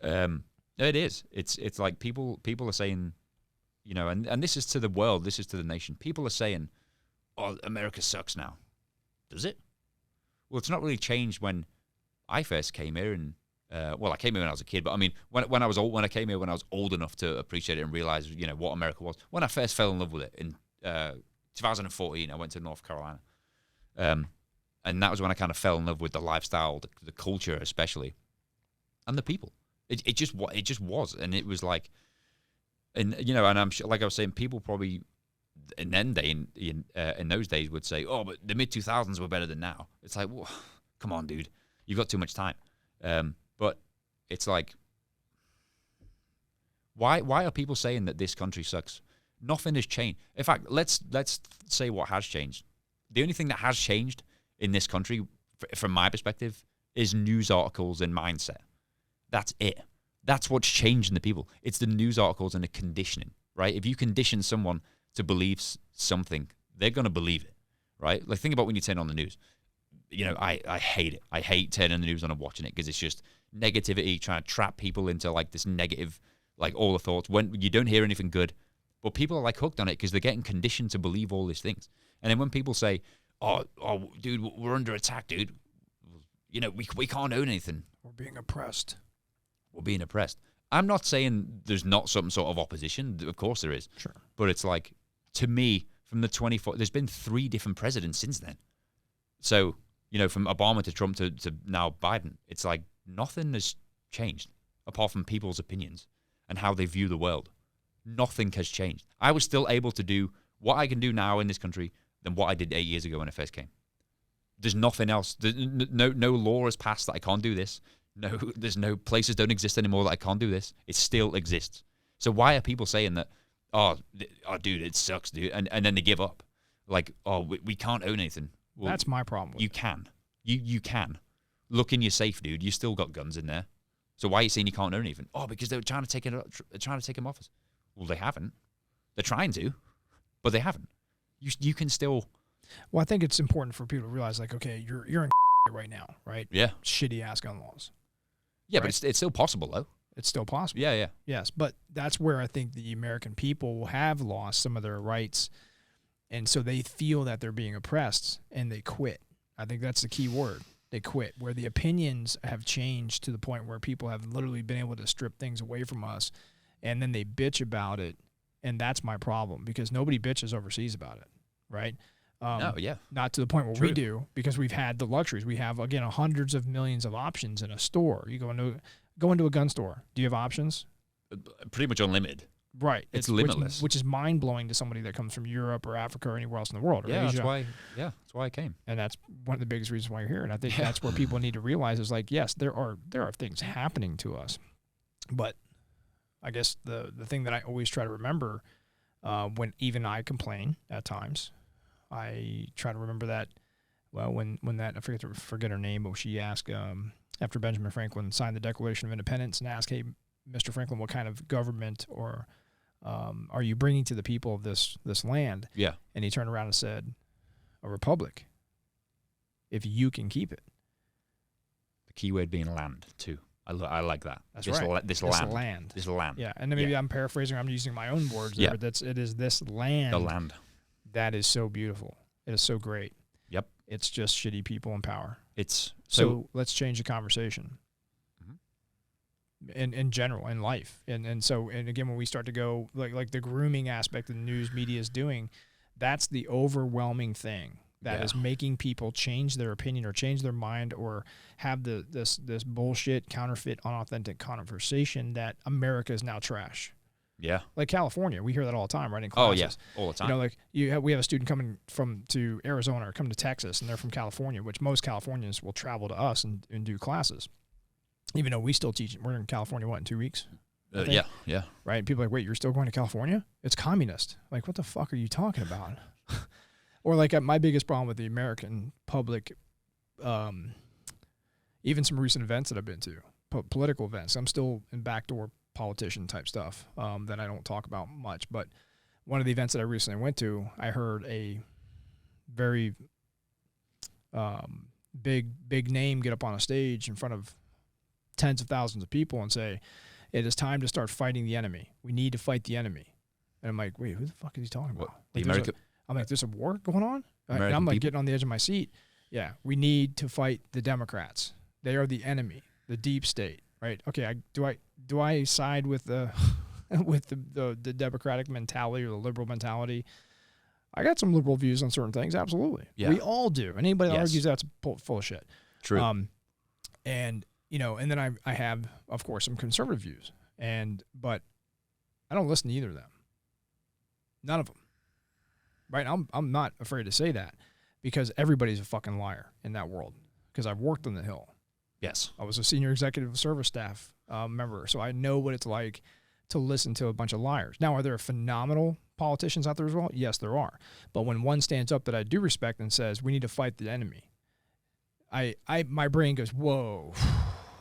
it is. It's like people are saying, and this is to the world, this is to the nation. People are saying, "Oh, America sucks now." Does it? Well, it's not really changed when I first came here, and I came here when I was a kid. But I mean, when I came here when I was old enough to appreciate it and realize, what America was. When I first fell in love with it in 2014, I went to North Carolina, and that was when I kind of fell in love with the lifestyle, the culture especially, and the people. It just was, and it was like, and and I'm sure, like I was saying, people probably in those days would say, oh, but the mid 2000s were better than now. It's like, well, come on, dude, you've got too much time. But it's like, why are people saying that this country sucks? Nothing has changed. In fact, let's say what has changed. The only thing that has changed in this country, from my perspective, is news articles and mindset. That's it. That's what's changed in the people. It's the news articles and the conditioning, right? If you condition someone to believe something, they're going to believe it, right? Like, think about when you turn on the news. I hate it. I hate turning the news on and watching it because it's just negativity, trying to trap people into like this negative, like all the thoughts. When you don't hear anything good, but people are like hooked on it because they're getting conditioned to believe all these things. And then when people say, "Oh, dude, we're under attack, dude," we can't own anything. We're being oppressed. We're being oppressed. I'm not saying there's not some sort of opposition. Of course there is. Sure. But it's like, to me, from the 24, there's been 3 different presidents since then. So, from Obama to Trump to now Biden, it's like nothing has changed apart from people's opinions and how they view the world. Nothing has changed. I was still able to do what I can do now in this country than what I did 8 years ago when I first came. There's nothing else. No law has passed that I can't do this. No, there's no places don't exist anymore that I can't do this. It still exists. So why are people saying that, oh dude, it sucks, dude, and then they give up? Like, oh, we can't own anything. Well, that's my problem with you can. You can. Look in your safe, dude. You still got guns in there. So why are you saying you can't own anything? Oh, because they were trying to take them off us. Well, they haven't. They're trying to, but they haven't. You can still. Well, I think it's important for people to realize, like, okay, you're in right now, right? Yeah. Shitty ass gun laws. Yeah, right? But it's still possible, though. It's still possible. Yeah. Yes, but that's where I think the American people have lost some of their rights, and so they feel that they're being oppressed, and they quit. I think that's the key word. They quit, where the opinions have changed to the point where people have literally been able to strip things away from us, and then they bitch about it, and that's my problem, because nobody bitches overseas about it, right? No, yeah. Not to the point where True. we do, because we've had the luxuries. We have, again, hundreds of millions of options in a store. You go into a gun store. Do you have options? Pretty much unlimited. Right. It's limitless. Which is mind-blowing to somebody that comes from Europe or Africa or anywhere else in the world. Or Yeah, Asia. that's why I came. And that's one of the biggest reasons why you're here. And I think that's where people need to realize is, like, yes, there are things happening to us. But I guess the thing that I always try to remember when even I complain at times, I try to remember that, well, when that, I forget her name, but she asked after Benjamin Franklin signed the Declaration of Independence and asked, hey, Mr. Franklin, what kind of government or are you bringing to the people of this land? Yeah. And he turned around and said, a republic, if you can keep it. The key word being land, too. I like that. That's this right. This This land. land. This land. Yeah, and then maybe I'm paraphrasing. I'm using my own words there, but it is this land. The land. That is so beautiful. It is so great. Yep. It's just shitty people in power. It's so let's change the conversation. In general, in life. And again, when we start to go like the grooming aspect that the news media is doing, that's the overwhelming thing that is making people change their opinion or change their mind or have this bullshit, counterfeit, unauthentic conversation that America is now trash. Yeah. Like California, we hear that all the time, right? In classes. Oh, yeah, all the time. You know, like we have a student coming to Arizona or come to Texas, and they're from California, which most Californians will travel to us and do classes. Even though we still teach, we're in California, what, in 2 weeks? Yeah. Right? And people are like, wait, you're still going to California? It's communist. Like, what the fuck are you talking about? Or like my biggest problem with the American public, even some recent events that I've been to, political events. I'm still in backdoor politician type stuff that I don't talk about much. But one of the events that I recently went to, I heard a very big name get up on a stage in front of tens of thousands of people and say, it is time to start fighting the enemy. We need to fight the enemy. And I'm like, wait, who the fuck is he talking about? Like, I'm like, there's a war going on? And I'm like getting on the edge of my seat. Yeah, we need to fight the Democrats. They are the enemy, the deep state, right? Okay, do I side with the with the Democratic mentality or the liberal mentality? I got some liberal views on certain things, absolutely. Yeah. We all do. And anybody that argues that's full of shit. True. And you know, and then I have, of course, some conservative views, but I don't listen to either of them. None of them. Right? I'm not afraid to say that because everybody's a fucking liar in that world. Because I've worked on the Hill. Yes. I was a senior executive service staff member, so I know what it's like to listen to a bunch of liars. Now, are there phenomenal politicians out there as well? Yes, there are. But when one stands up that I do respect and says we need to fight the enemy, my brain goes, whoa.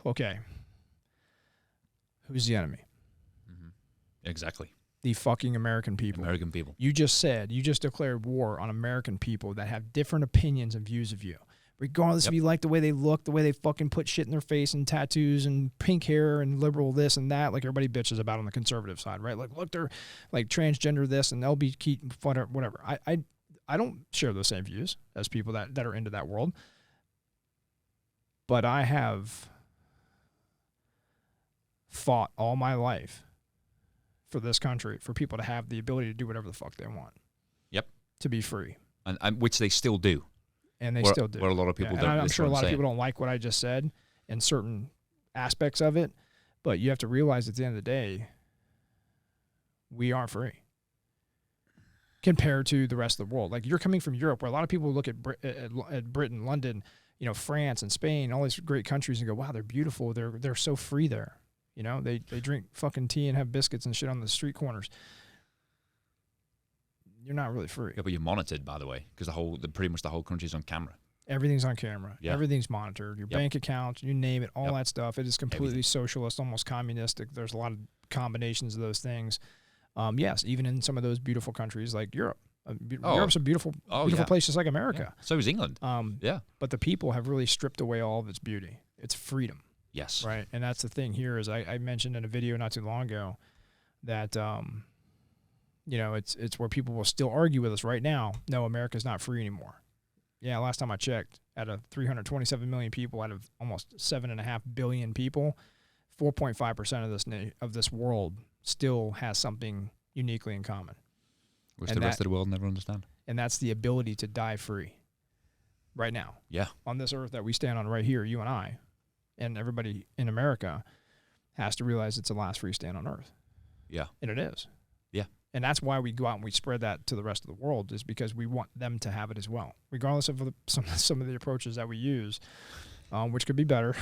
Okay. Who's the enemy? Mm-hmm. Exactly. The fucking American people. American people. You just declared war on American people that have different opinions and views of you. Regardless if you like the way they look, the way they fucking put shit in their face and tattoos and pink hair and liberal this and that, like everybody bitches about on the conservative side, right? Like, look, they're like transgender this and LGBT, whatever. I don't share those same views as people that are into that world. But I have fought all my life for this country, for people to have the ability to do whatever the fuck they want. Yep. To be free. And which they still do. And they still do. Where a lot of people don't. And I'm sure a lot of people don't like what I just said in certain aspects of it, but you have to realize at the end of the day, we aren't free compared to the rest of the world. Like, you're coming from Europe, where a lot of people look at Britain, London, you know, France and Spain, all these great countries, and go, wow, they're beautiful. They're so free there. You know, they drink fucking tea and have biscuits and shit on the street corners. You're not really free. Yeah, but you're monitored, by the way, because pretty much the whole country's on camera. Everything's on camera. Yeah. Everything's monitored. Your bank accounts, you name it, all that stuff. It is completely socialist, almost communistic. There's a lot of combinations of those things. Yes, even in some of those beautiful countries like Europe. Europe's a beautiful place just like America. Yeah. So is England. But the people have really stripped away all of its beauty. It's freedom. Yes. Right. And that's the thing here is I mentioned in a video not too long ago that you know, it's where people will still argue with us right now. No, America's not free anymore. Yeah, last time I checked, out of 327 million people, out of almost 7.5 billion people, 4.5% of this world still has something uniquely in common. Which the rest of the world never understand. And that's the ability to die free right now. Yeah. On this earth that we stand on right here, you and I, and everybody in America has to realize it's the last free stand on earth. Yeah. And it is. Yeah. And that's why we go out and we spread that to the rest of the world, is because we want them to have it as well, regardless of some of the approaches that we use, which could be better.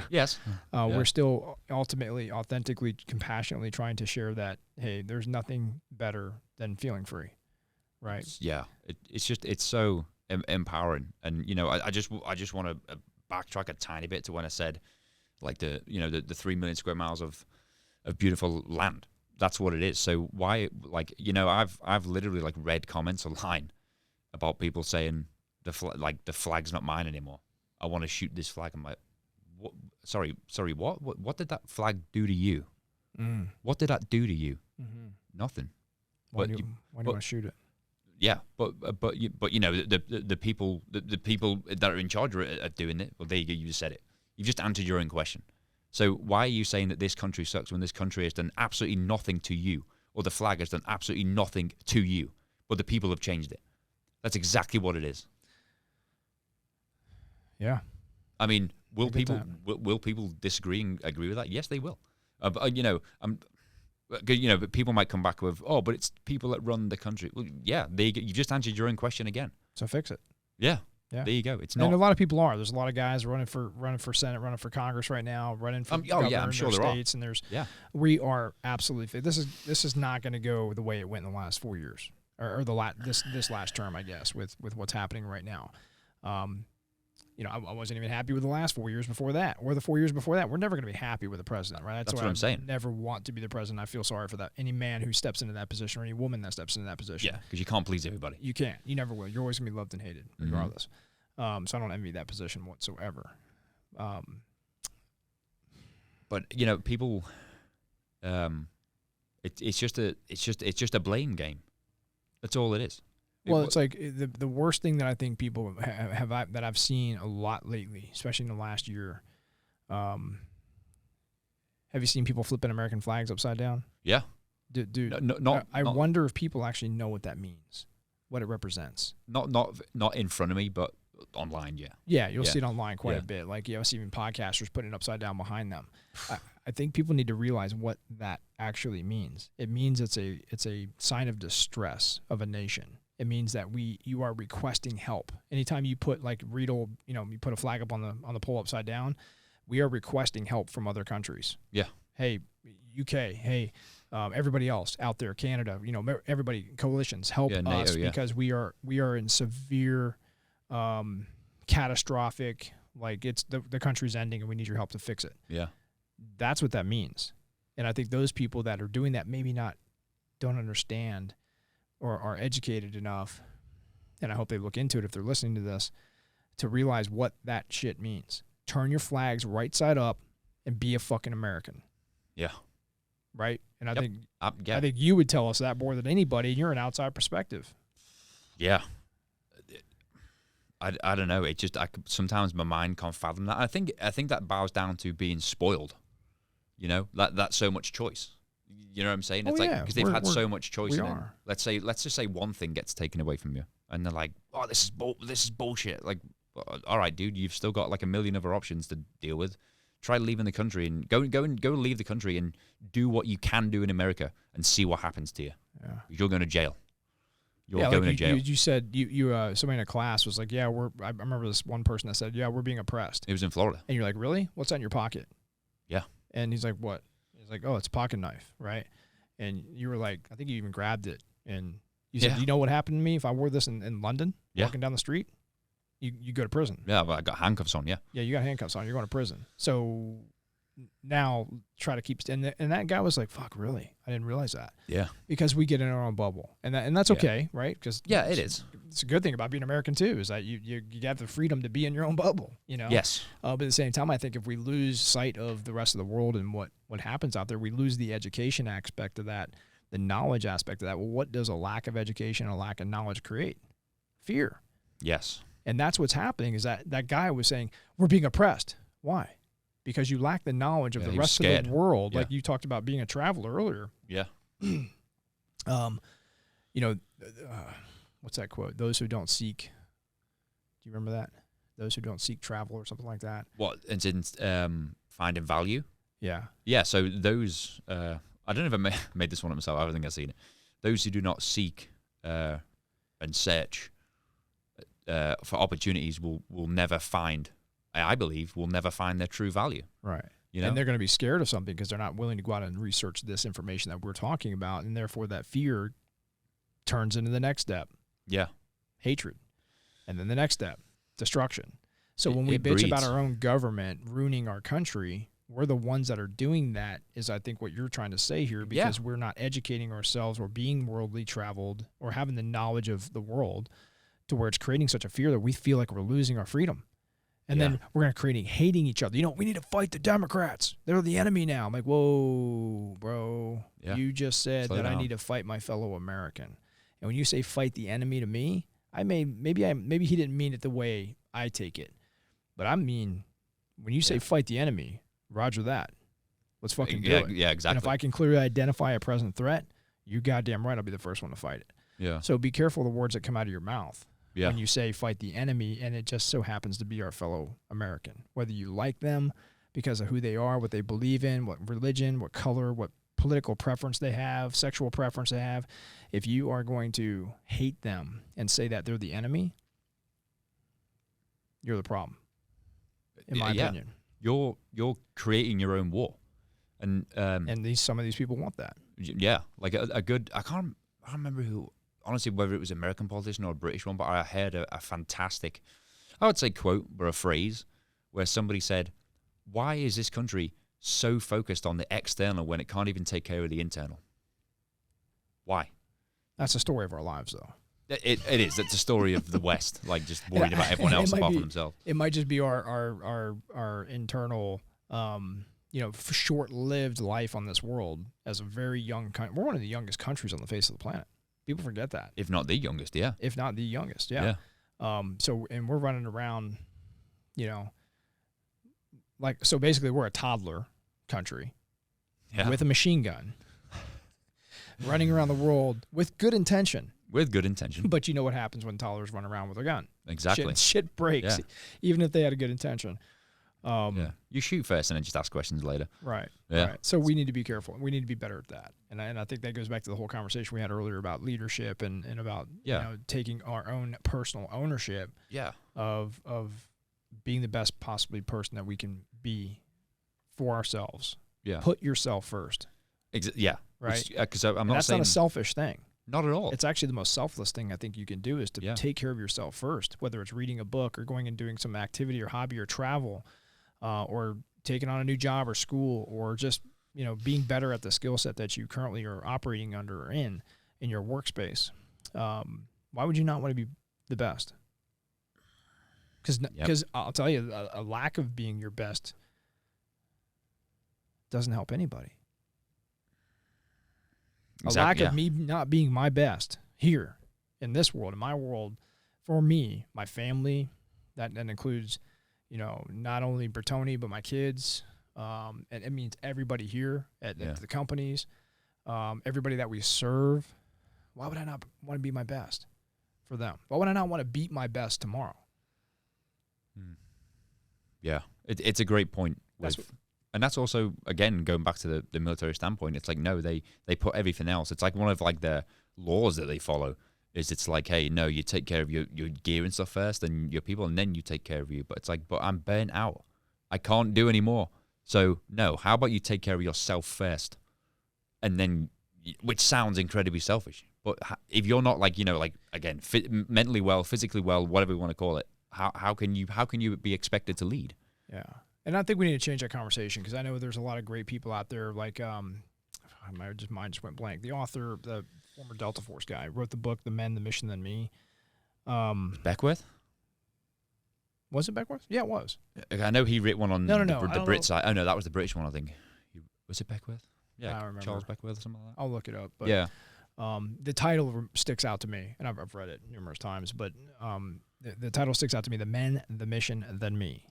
Yes. We're still ultimately, authentically, compassionately trying to share that, hey, there's nothing better than feeling free, right? It's so empowering. And, you know, I just want to backtrack a tiny bit to when I said, like the 3 million square miles of beautiful land. That's what it is. So why, like, I've literally like read comments online about people saying the flag's not mine anymore. I want to shoot this flag. I'm like, what? Sorry, what? What did that flag do to you? What did that do to you? Mm-hmm. Nothing. Why do you want to shoot it? Yeah, but the people that are in charge are doing it. Well, there you go. You just said it. You just answered your own question. So why are you saying that this country sucks when this country has done absolutely nothing to you, or the flag has done absolutely nothing to you, but the people have changed it? That's exactly what it is. Yeah. I mean, will people disagree and agree with that? Yes, they will. But people might come back with, oh, but it's people that run the country. Well, yeah, you just answered your own question again. So fix it. Yeah. There you go. It's not. And a lot of people are. There's a lot of guys running for Senate, running for Congress right now, running for governor I'm sure in their there states. are. And we are absolutely. This is not going to go the way it went in the last 4 years, or this last term, I guess, with what's happening right now. I wasn't even happy with the last 4 years before that, or the 4 years before that. We're never going to be happy with the president, right? That's what I'm saying. Never want to be the president. I feel sorry for that. Any man who steps into that position, or any woman that steps into that position. Yeah, because you can't please everybody. You can't. You never will. You're always going to be loved and hated, regardless. So I don't envy that position whatsoever. But people, it's just a blame game. That's all it is. Well, it's like the worst thing that I think people have that I've seen a lot lately, especially in the last year. Have you seen people flipping American flags upside down? Yeah. Dude, I wonder if people actually know what that means, what it represents. Not in front of me, but online, yeah. Yeah, you'll see it online quite a bit. Like, I see even podcasters putting it upside down behind them. I think people need to realize what that actually means. It means it's a sign of distress of a nation. It means that you are requesting help. Anytime you put you put a flag up on the pole upside down, we are requesting help from other countries. Yeah. Hey, UK. Hey, everybody else out there, Canada. Everybody, coalitions, help us because we are in severe, catastrophic. Like it's the country's ending, and we need your help to fix it. Yeah. That's what that means. And I think those people that are doing that maybe don't understand or are educated enough, and I hope they look into it if they're listening to this, to realize what that shit means. Turn your flags right side up and be a fucking American. Yeah. Right? And I think I think you would tell us that more than anybody, and you're an outside perspective. Yeah. I don't know. Sometimes my mind can't fathom that. I think that bows down to being spoiled. That's so much choice. You know what I'm saying? It's because they've had so much choice. Let's just say one thing gets taken away from you, and they're like, "Oh, this is bullshit." Like, all right, dude, you've still got like a million other options to deal with. Try leaving the country and go leave the country and do what you can do in America and see what happens to you. Yeah, you're going to jail. You're going to jail. You said you somebody in a class was like, "Yeah, I remember this one person that said, "Yeah, we're being oppressed." It was in Florida, and you're like, "Really? What's that in your pocket?" Yeah, and he's like, "What?" He's like, "Oh, it's a pocket knife, right?" And you were like, I think you even grabbed it, and you said, "You know what happened to me if I wore this in London, walking down the street? You go to prison." Yeah, but I got handcuffs on. Yeah. Yeah, you got handcuffs on. You're going to prison. So now try to keep. And that guy was like, "Fuck, really? I didn't realize that." Yeah. Because we get in our own bubble, and that's okay, right? Because it is. It's a good thing about being American too, is that you have the freedom to be in your own bubble. Yes. But at the same time, I think if we lose sight of the rest of the world and what happens out there, we lose the education aspect of that, the knowledge aspect of that. Well, what does a lack of education, a lack of knowledge create? Fear. Yes. And that's what's happening. Is that guy was saying we're being oppressed? Why? Because you lack the knowledge of the rest of the world. Yeah. Like you talked about being a traveler earlier. Yeah. What's that quote? Those who don't seek. Do you remember that? Those who don't seek travel or something like that. What? It's in finding value? Yeah. Yeah. So those, I don't know if I made this one up myself. I don't think I've seen it. Those who do not seek and search for opportunities will never find, I believe, will never find their true value. Right. And they're going to be scared of something because they're not willing to go out and research this information that we're talking about. And therefore that fear turns into the next step. Yeah. Hatred. And then the next step, destruction. So when we It bitch about breeds. our own government ruining our country, we're the ones that are doing that, is I think what you're trying to say here, because we're not educating ourselves or being worldly traveled or having the knowledge of the world to where it's creating such a fear that we feel like we're losing our freedom. And then we're going to create hating each other. You know, we need to fight the Democrats. They're the enemy now. I'm like, whoa, bro. Yeah. You just said Slow that I down. need to fight my fellow American. And when you say fight the enemy to me, maybe he didn't mean it the way I take it. But I mean, when you say fight the enemy, roger that. Let's fucking do it. Yeah, exactly. And if I can clearly identify a present threat, you goddamn right I'll be the first one to fight it. Yeah. So be careful of the words that come out of your mouth Yeah. when you say fight the enemy, and it just so happens to be our fellow American. Whether you like them because of who they are, what they believe in, what religion, what color, what political preference they have, sexual preference they have, if you are going to hate them and say that they're the enemy, you're the problem, in my opinion. You're creating your own war. And Some of these people want that. yeah, like a good, I can't remember who, honestly, whether it was an American politician or a British one, but I heard a fantastic, I would say quote, or a phrase, where somebody said, why is this country so focused on the external when it can't even take care of the internal? Why? That's the story of our lives, though. It is. It's a story of the West, like just worried about everyone else apart from themselves. It might just be our internal, short-lived life on this world as a very young country. We're one of the youngest countries on the face of the planet. People forget that. If not the youngest, yeah. If not the youngest, yeah. And we're running around, so basically we're a toddler country with a machine gun running around the world with good intention. With good intention. But you know what happens when toddlers run around with a gun. Exactly. Shit breaks, even if they had a good intention. You shoot first and then just ask questions later. Right. Yeah. Right. So we need to be careful. We need to be better at that. And I think that goes back to the whole conversation we had earlier about leadership and about taking our own personal ownership of being the best possibly person that we can be for ourselves. Yeah. Put yourself first. Right. Because I'm not that's saying not a selfish thing. Not at all. It's actually the most selfless thing I think you can do is to take care of yourself first, whether it's reading a book or going and doing some activity or hobby or travel, or taking on a new job or school, or just, being better at the skill set that you currently are operating under or in your workspace. Why would you not want to be the best? Because I'll tell you, a lack of being your best doesn't help anybody. Exactly, a lack of me not being my best here in this world, in my world, for me, my family, that includes, not only Bertoni, but my kids. And it means everybody here at the companies, everybody that we serve. Why would I not want to be my best for them? Why would I not want to beat my best tomorrow? Yeah, it's a great point. And that's also, again, going back to the military standpoint, it's like, no, they put everything else. It's like one of like their laws that they follow is it's like, hey, no, you take care of your gear and stuff first and your people, and then you take care of you. But it's like, but I'm burnt out. I can't do anymore. So, no, how about you take care of yourself first? And then, which sounds incredibly selfish. But if you're not like, again, mentally well, physically well, whatever you want to call it, how can you be expected to lead? Yeah. And I think we need to change that conversation because I know there's a lot of great people out there like my mind just went blank. The author, the former Delta Force guy, wrote the book, The Men, the Mission, Then Me. Beckworth? Was it Beckworth? Yeah, it was. I know he wrote one on the Brit side. Oh, no, that was the British one, I think. Was it Beckworth? Yeah, I remember. Charles Beckworth or something like that. I'll look it up. But, yeah. The title sticks out to me, and I've read it numerous times, but the title sticks out to me, The Men, the Mission, Then Me.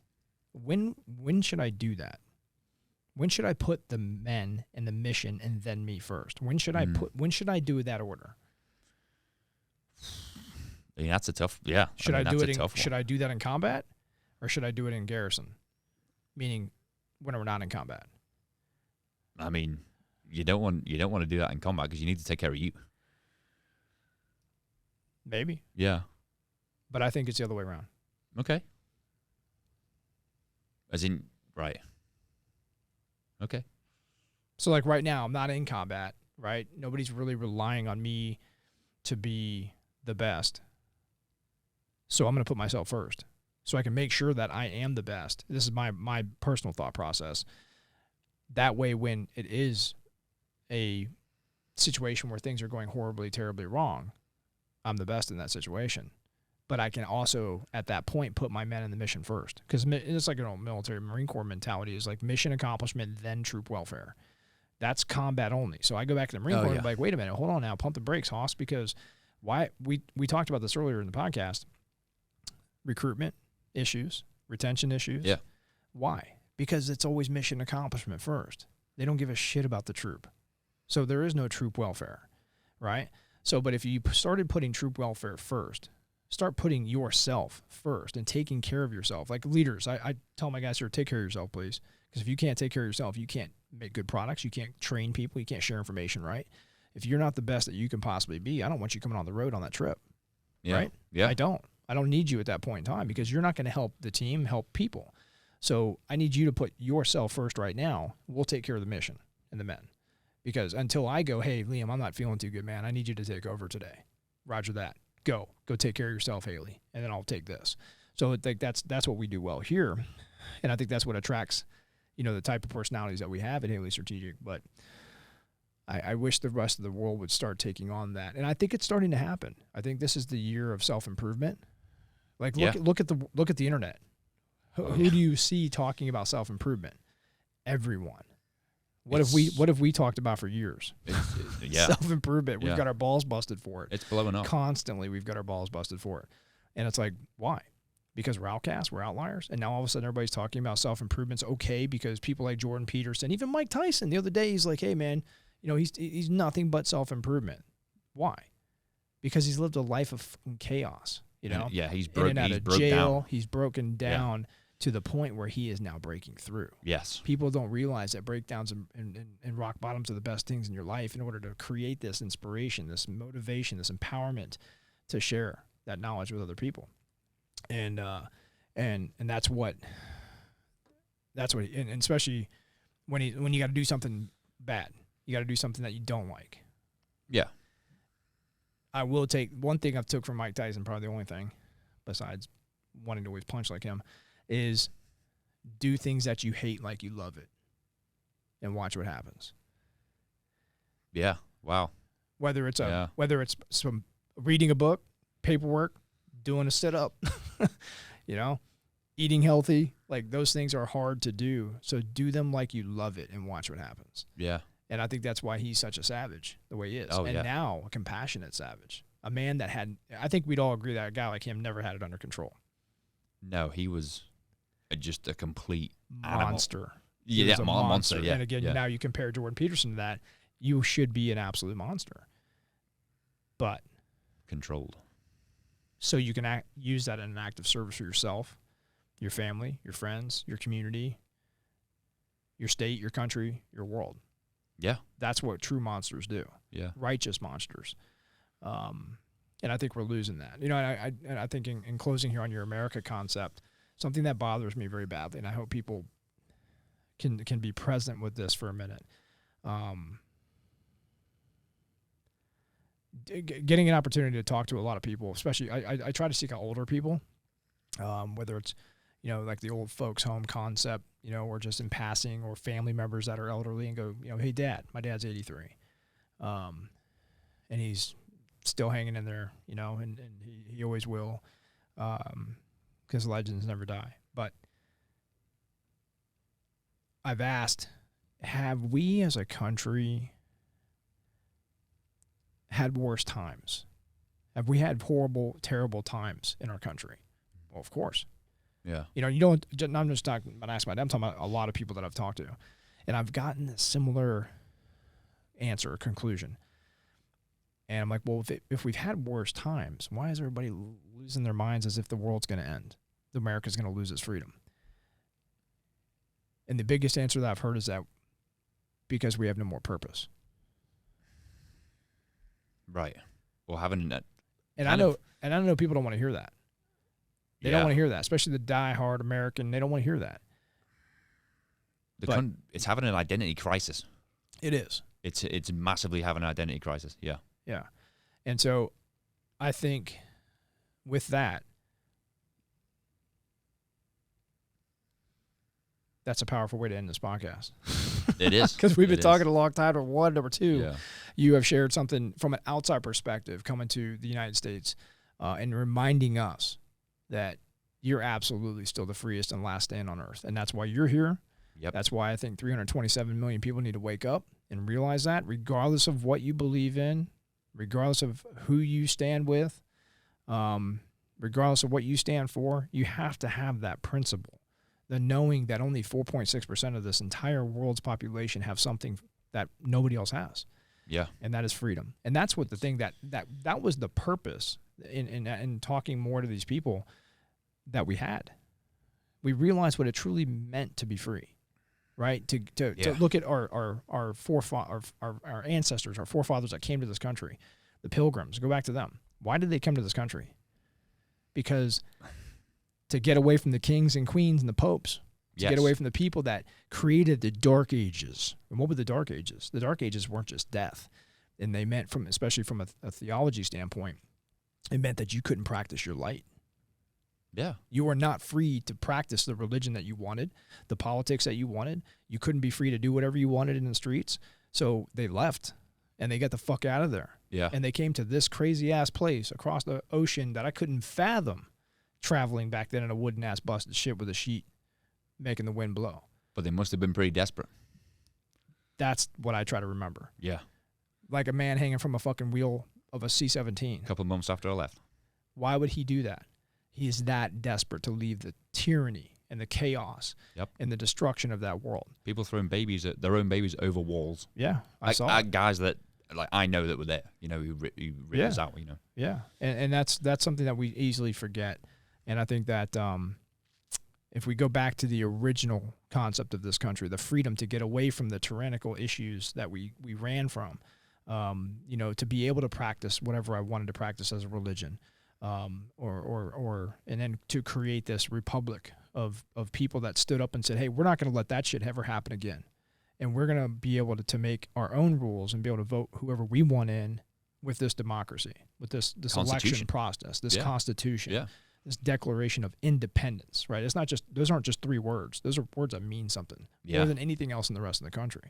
When should I do that? When should I put the men and the mission and then me first? When should I do that order? Yeah, that's a tough. Yeah, should I do that in combat, or should I do it in garrison? Meaning, when we're not in combat. I mean, you don't want to do that in combat because you need to take care of you. Maybe. Yeah. But I think it's the other way around. Okay. As in, right. Okay. So, like right now, I'm not in combat, right? Nobody's really relying on me to be the best. So I'm going to put myself first. so I can make sure that I am the best. This is my personal thought process. That way, when it is a situation where things are going horribly, terribly wrong, I'm the best in that situation. But I can also, at that point, put my men in the mission first. Because it's like an military Marine Corps mentality is like mission accomplishment, then troop welfare. That's combat only. So I go back to the Marine Corps and be like, wait a minute, hold on now, pump the brakes, Hoss, because why we talked about this earlier in the podcast. Recruitment issues, retention issues. Yeah. Why? Because it's always mission accomplishment first. They don't give a shit about the troop. So there is no troop welfare, right? So, but if you started putting troop welfare first, start putting yourself first and taking care of yourself. Like leaders, I tell my guys here, take care of yourself, please. Because if you can't take care of yourself, you can't make good products. You can't train people. You can't share information, right? If you're not the best that you can possibly be, I don't want you coming on the road on that trip, right? Yeah. I don't need you at that point in time because you're not going to help the team, help people. So I need you to put yourself first right now. We'll take care of the mission and the men. Because until I go, hey, Liam, I'm not feeling too good, man. I need you to take over today. Roger that. Go take care of yourself, Haley, and then I'll take this. So I think that's what we do well here, and I think that's what attracts, the type of personalities that we have at Haley Strategic. But I wish the rest of the world would start taking on that, and I think it's starting to happen. I think this is the year of self-improvement. Like look at the internet. Who do you see talking about self-improvement? Everyone. What have we talked about for years? Self-improvement. We've got our balls busted for it. It's blowing up. Constantly we've got our balls busted for it. And it's like, why? Because we're outcasts, we're outliers. And now all of a sudden everybody's talking about self-improvement's okay because people like Jordan Peterson, even Mike Tyson, the other day he's like, hey man, he's nothing but self-improvement. Why? Because he's lived a life of fucking chaos, Yeah, he's broken out of jail. Down. He's broken down to the point where he is now breaking through. Yes. People don't realize that breakdowns and rock bottoms are the best things in your life in order to create this inspiration, this motivation, this empowerment to share that knowledge with other people. And that's what and especially when you got to do something bad, you got to do something that you don't like. Yeah. I will take one thing I've took from Mike Tyson, probably the only thing besides wanting to always punch like him, is do things that you hate like you love it and watch what happens. Yeah. Wow. Whether it's some reading a book, paperwork, doing a sit-up, eating healthy, like those things are hard to do. So do them like you love it and watch what happens. Yeah. And I think that's why he's such a savage the way he is. Oh, and now a compassionate savage. A man that I think we'd all agree that a guy like him never had it under control. No, he was just a complete monster. Animal. Yeah, monster. Yeah. And again, now you compare Jordan Peterson to that, you should be an absolute monster. But controlled. So you can use that in an act of service for yourself, your family, your friends, your community, your state, your country, your world. Yeah. That's what true monsters do. Yeah. Righteous monsters. And I think we're losing that. I think in closing here on your America concept, something that bothers me very badly, and I hope people can be present with this for a minute. Getting an opportunity to talk to a lot of people, especially I try to seek out older people, whether it's, like the old folks home concept, or just in passing, or family members that are elderly and go, hey, Dad, my dad's 83. And he's still hanging in there, and he always will, because legends never die. But I've asked, have we as a country had worse times? Have we had horrible, terrible times in our country? Well, of course. Yeah. I'm just talking about asking my dad. I'm talking about a lot of people that I've talked to. And I've gotten a similar answer or conclusion. And I'm like, well, if we've had worse times, why is everybody losing their minds as if the world's going to end? America's going to lose its freedom. And the biggest answer that I've heard is that because we have no more purpose. Right. Well, having that. And I know people don't want to hear that. They don't want to hear that, especially the die-hard American. They don't want to hear that. It's having an identity crisis. It is. It's massively having an identity crisis. Yeah. Yeah. And so I think with that, that's a powerful way to end this podcast. It is. Because we've been talking a long time. Number one. Number two, Yeah. you have shared something from an outside perspective coming to the United States and reminding us that you're absolutely still the freest and last stand on earth. And that's why you're here. Yep. That's why I think 327 million people need to wake up and realize that, regardless of what you believe in, regardless of who you stand with, regardless of what you stand for, you have to have that principle. The knowing that only 4.6% of this entire world's population have something that nobody else has. Yeah. And that is freedom. And that's what the thing that was the purpose in talking more to these people that we had. We realized what it truly meant to be free, right? To look at our ancestors, our forefathers that came to this country, the Pilgrims, go back to them. Why did they come to this country? Because to get away from the kings and queens and the popes, to get away from the people that created the Dark Ages. And what were the Dark Ages? The Dark Ages weren't just death. And they meant, especially from a theology standpoint, it meant that you couldn't practice your light. Yeah. You were not free to practice the religion that you wanted, the politics that you wanted. You couldn't be free to do whatever you wanted in the streets. So they left, and they got the fuck out of there. Yeah. And they came to this crazy-ass place across the ocean that I couldn't fathom traveling back then in a wooden-ass busted ship with a sheet making the wind blow. But they must have been pretty desperate. That's what I try to remember. Yeah. Like a man hanging from a fucking wheel of a C-17. A couple of months after I left. Why would he do that? He is that desperate to leave the tyranny and the chaos and the destruction of that world. People throwing their own babies over walls. Yeah, I saw guys that I know that were there. You know, who ripped us out. You know. Yeah, and that's something that we easily forget. And I think that if we go back to the original concept of this country, the freedom to get away from the tyrannical issues that we ran from, you know, to be able to practice whatever I wanted to practice as a religion. And then to create this republic of people that stood up and said, hey, we're not going to let that shit ever happen again. And we're going to be able to make our own rules and be able to vote whoever we want in with this democracy, with this election process, this constitution, this declaration of independence, right? It's not just, those aren't just 3 words. Those are words that mean something more than anything else in the rest of the country.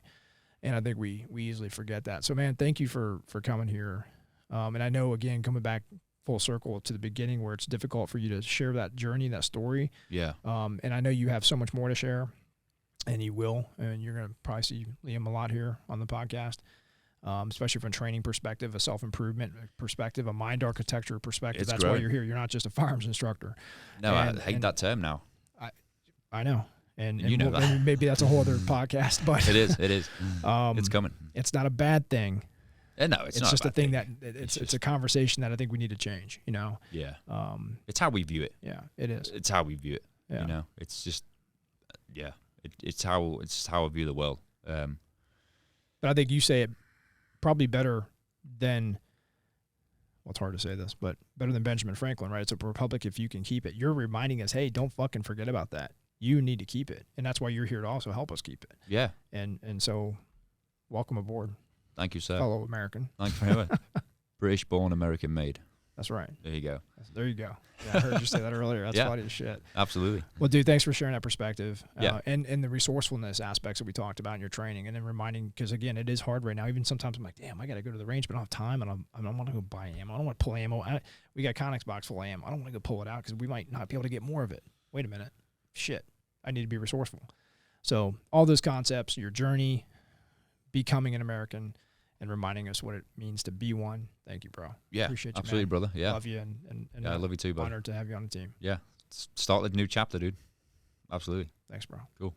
And I think we easily forget that. So, man, thank you for coming here. And I know, again, coming back full circle to the beginning where it's difficult for you to share that journey, that story. Yeah. And I know you have so much more to share, and you will, and you're going to probably see Liam a lot here on the podcast, especially from a training perspective, a self-improvement perspective, a mind architecture perspective. That's why you're here. You're not just a firearms instructor. No, I hate that term now. I know. And you know that. And maybe that's a whole other podcast, but it is. It's coming. It's not a bad thing. No, it's not just a a thing that it's a conversation that I think we need to change, you know? Yeah. It's how we view it. Yeah, it is. It's how we view it. Yeah. You know, it's just, it's how I view the world. But I think you say it probably better than, well, it's hard to say this, but better than Benjamin Franklin, right? It's a republic if you can keep it. You're reminding us, hey, don't fucking forget about that. You need to keep it. And that's why you're here to also help us keep it. Yeah. And so welcome aboard. Thank you, sir. Fellow American. Thank you very much. British born, American made. That's right. There you go. There you go. Yeah, I heard you say that earlier. That's funny as shit. Absolutely. Well, dude, thanks for sharing that perspective. Yeah. And the resourcefulness aspects that we talked about in your training, and then reminding, because again, it is hard right now. Even sometimes I'm like, damn, I got to go to the range, but I don't have time, and I don't want to go buy ammo. I don't want to pull ammo. We got Connex box full of ammo. I don't want to go pull it out because we might not be able to get more of it. Wait a minute. Shit. I need to be resourceful. So all those concepts, your journey, becoming an American, and reminding us what it means to be one. Thank you, bro. Yeah, appreciate you, absolutely, man. brother. Yeah, love you, and I love you too, brother. Honored to have you on the team. Yeah, start the new chapter, dude. Absolutely. Thanks, bro. Cool.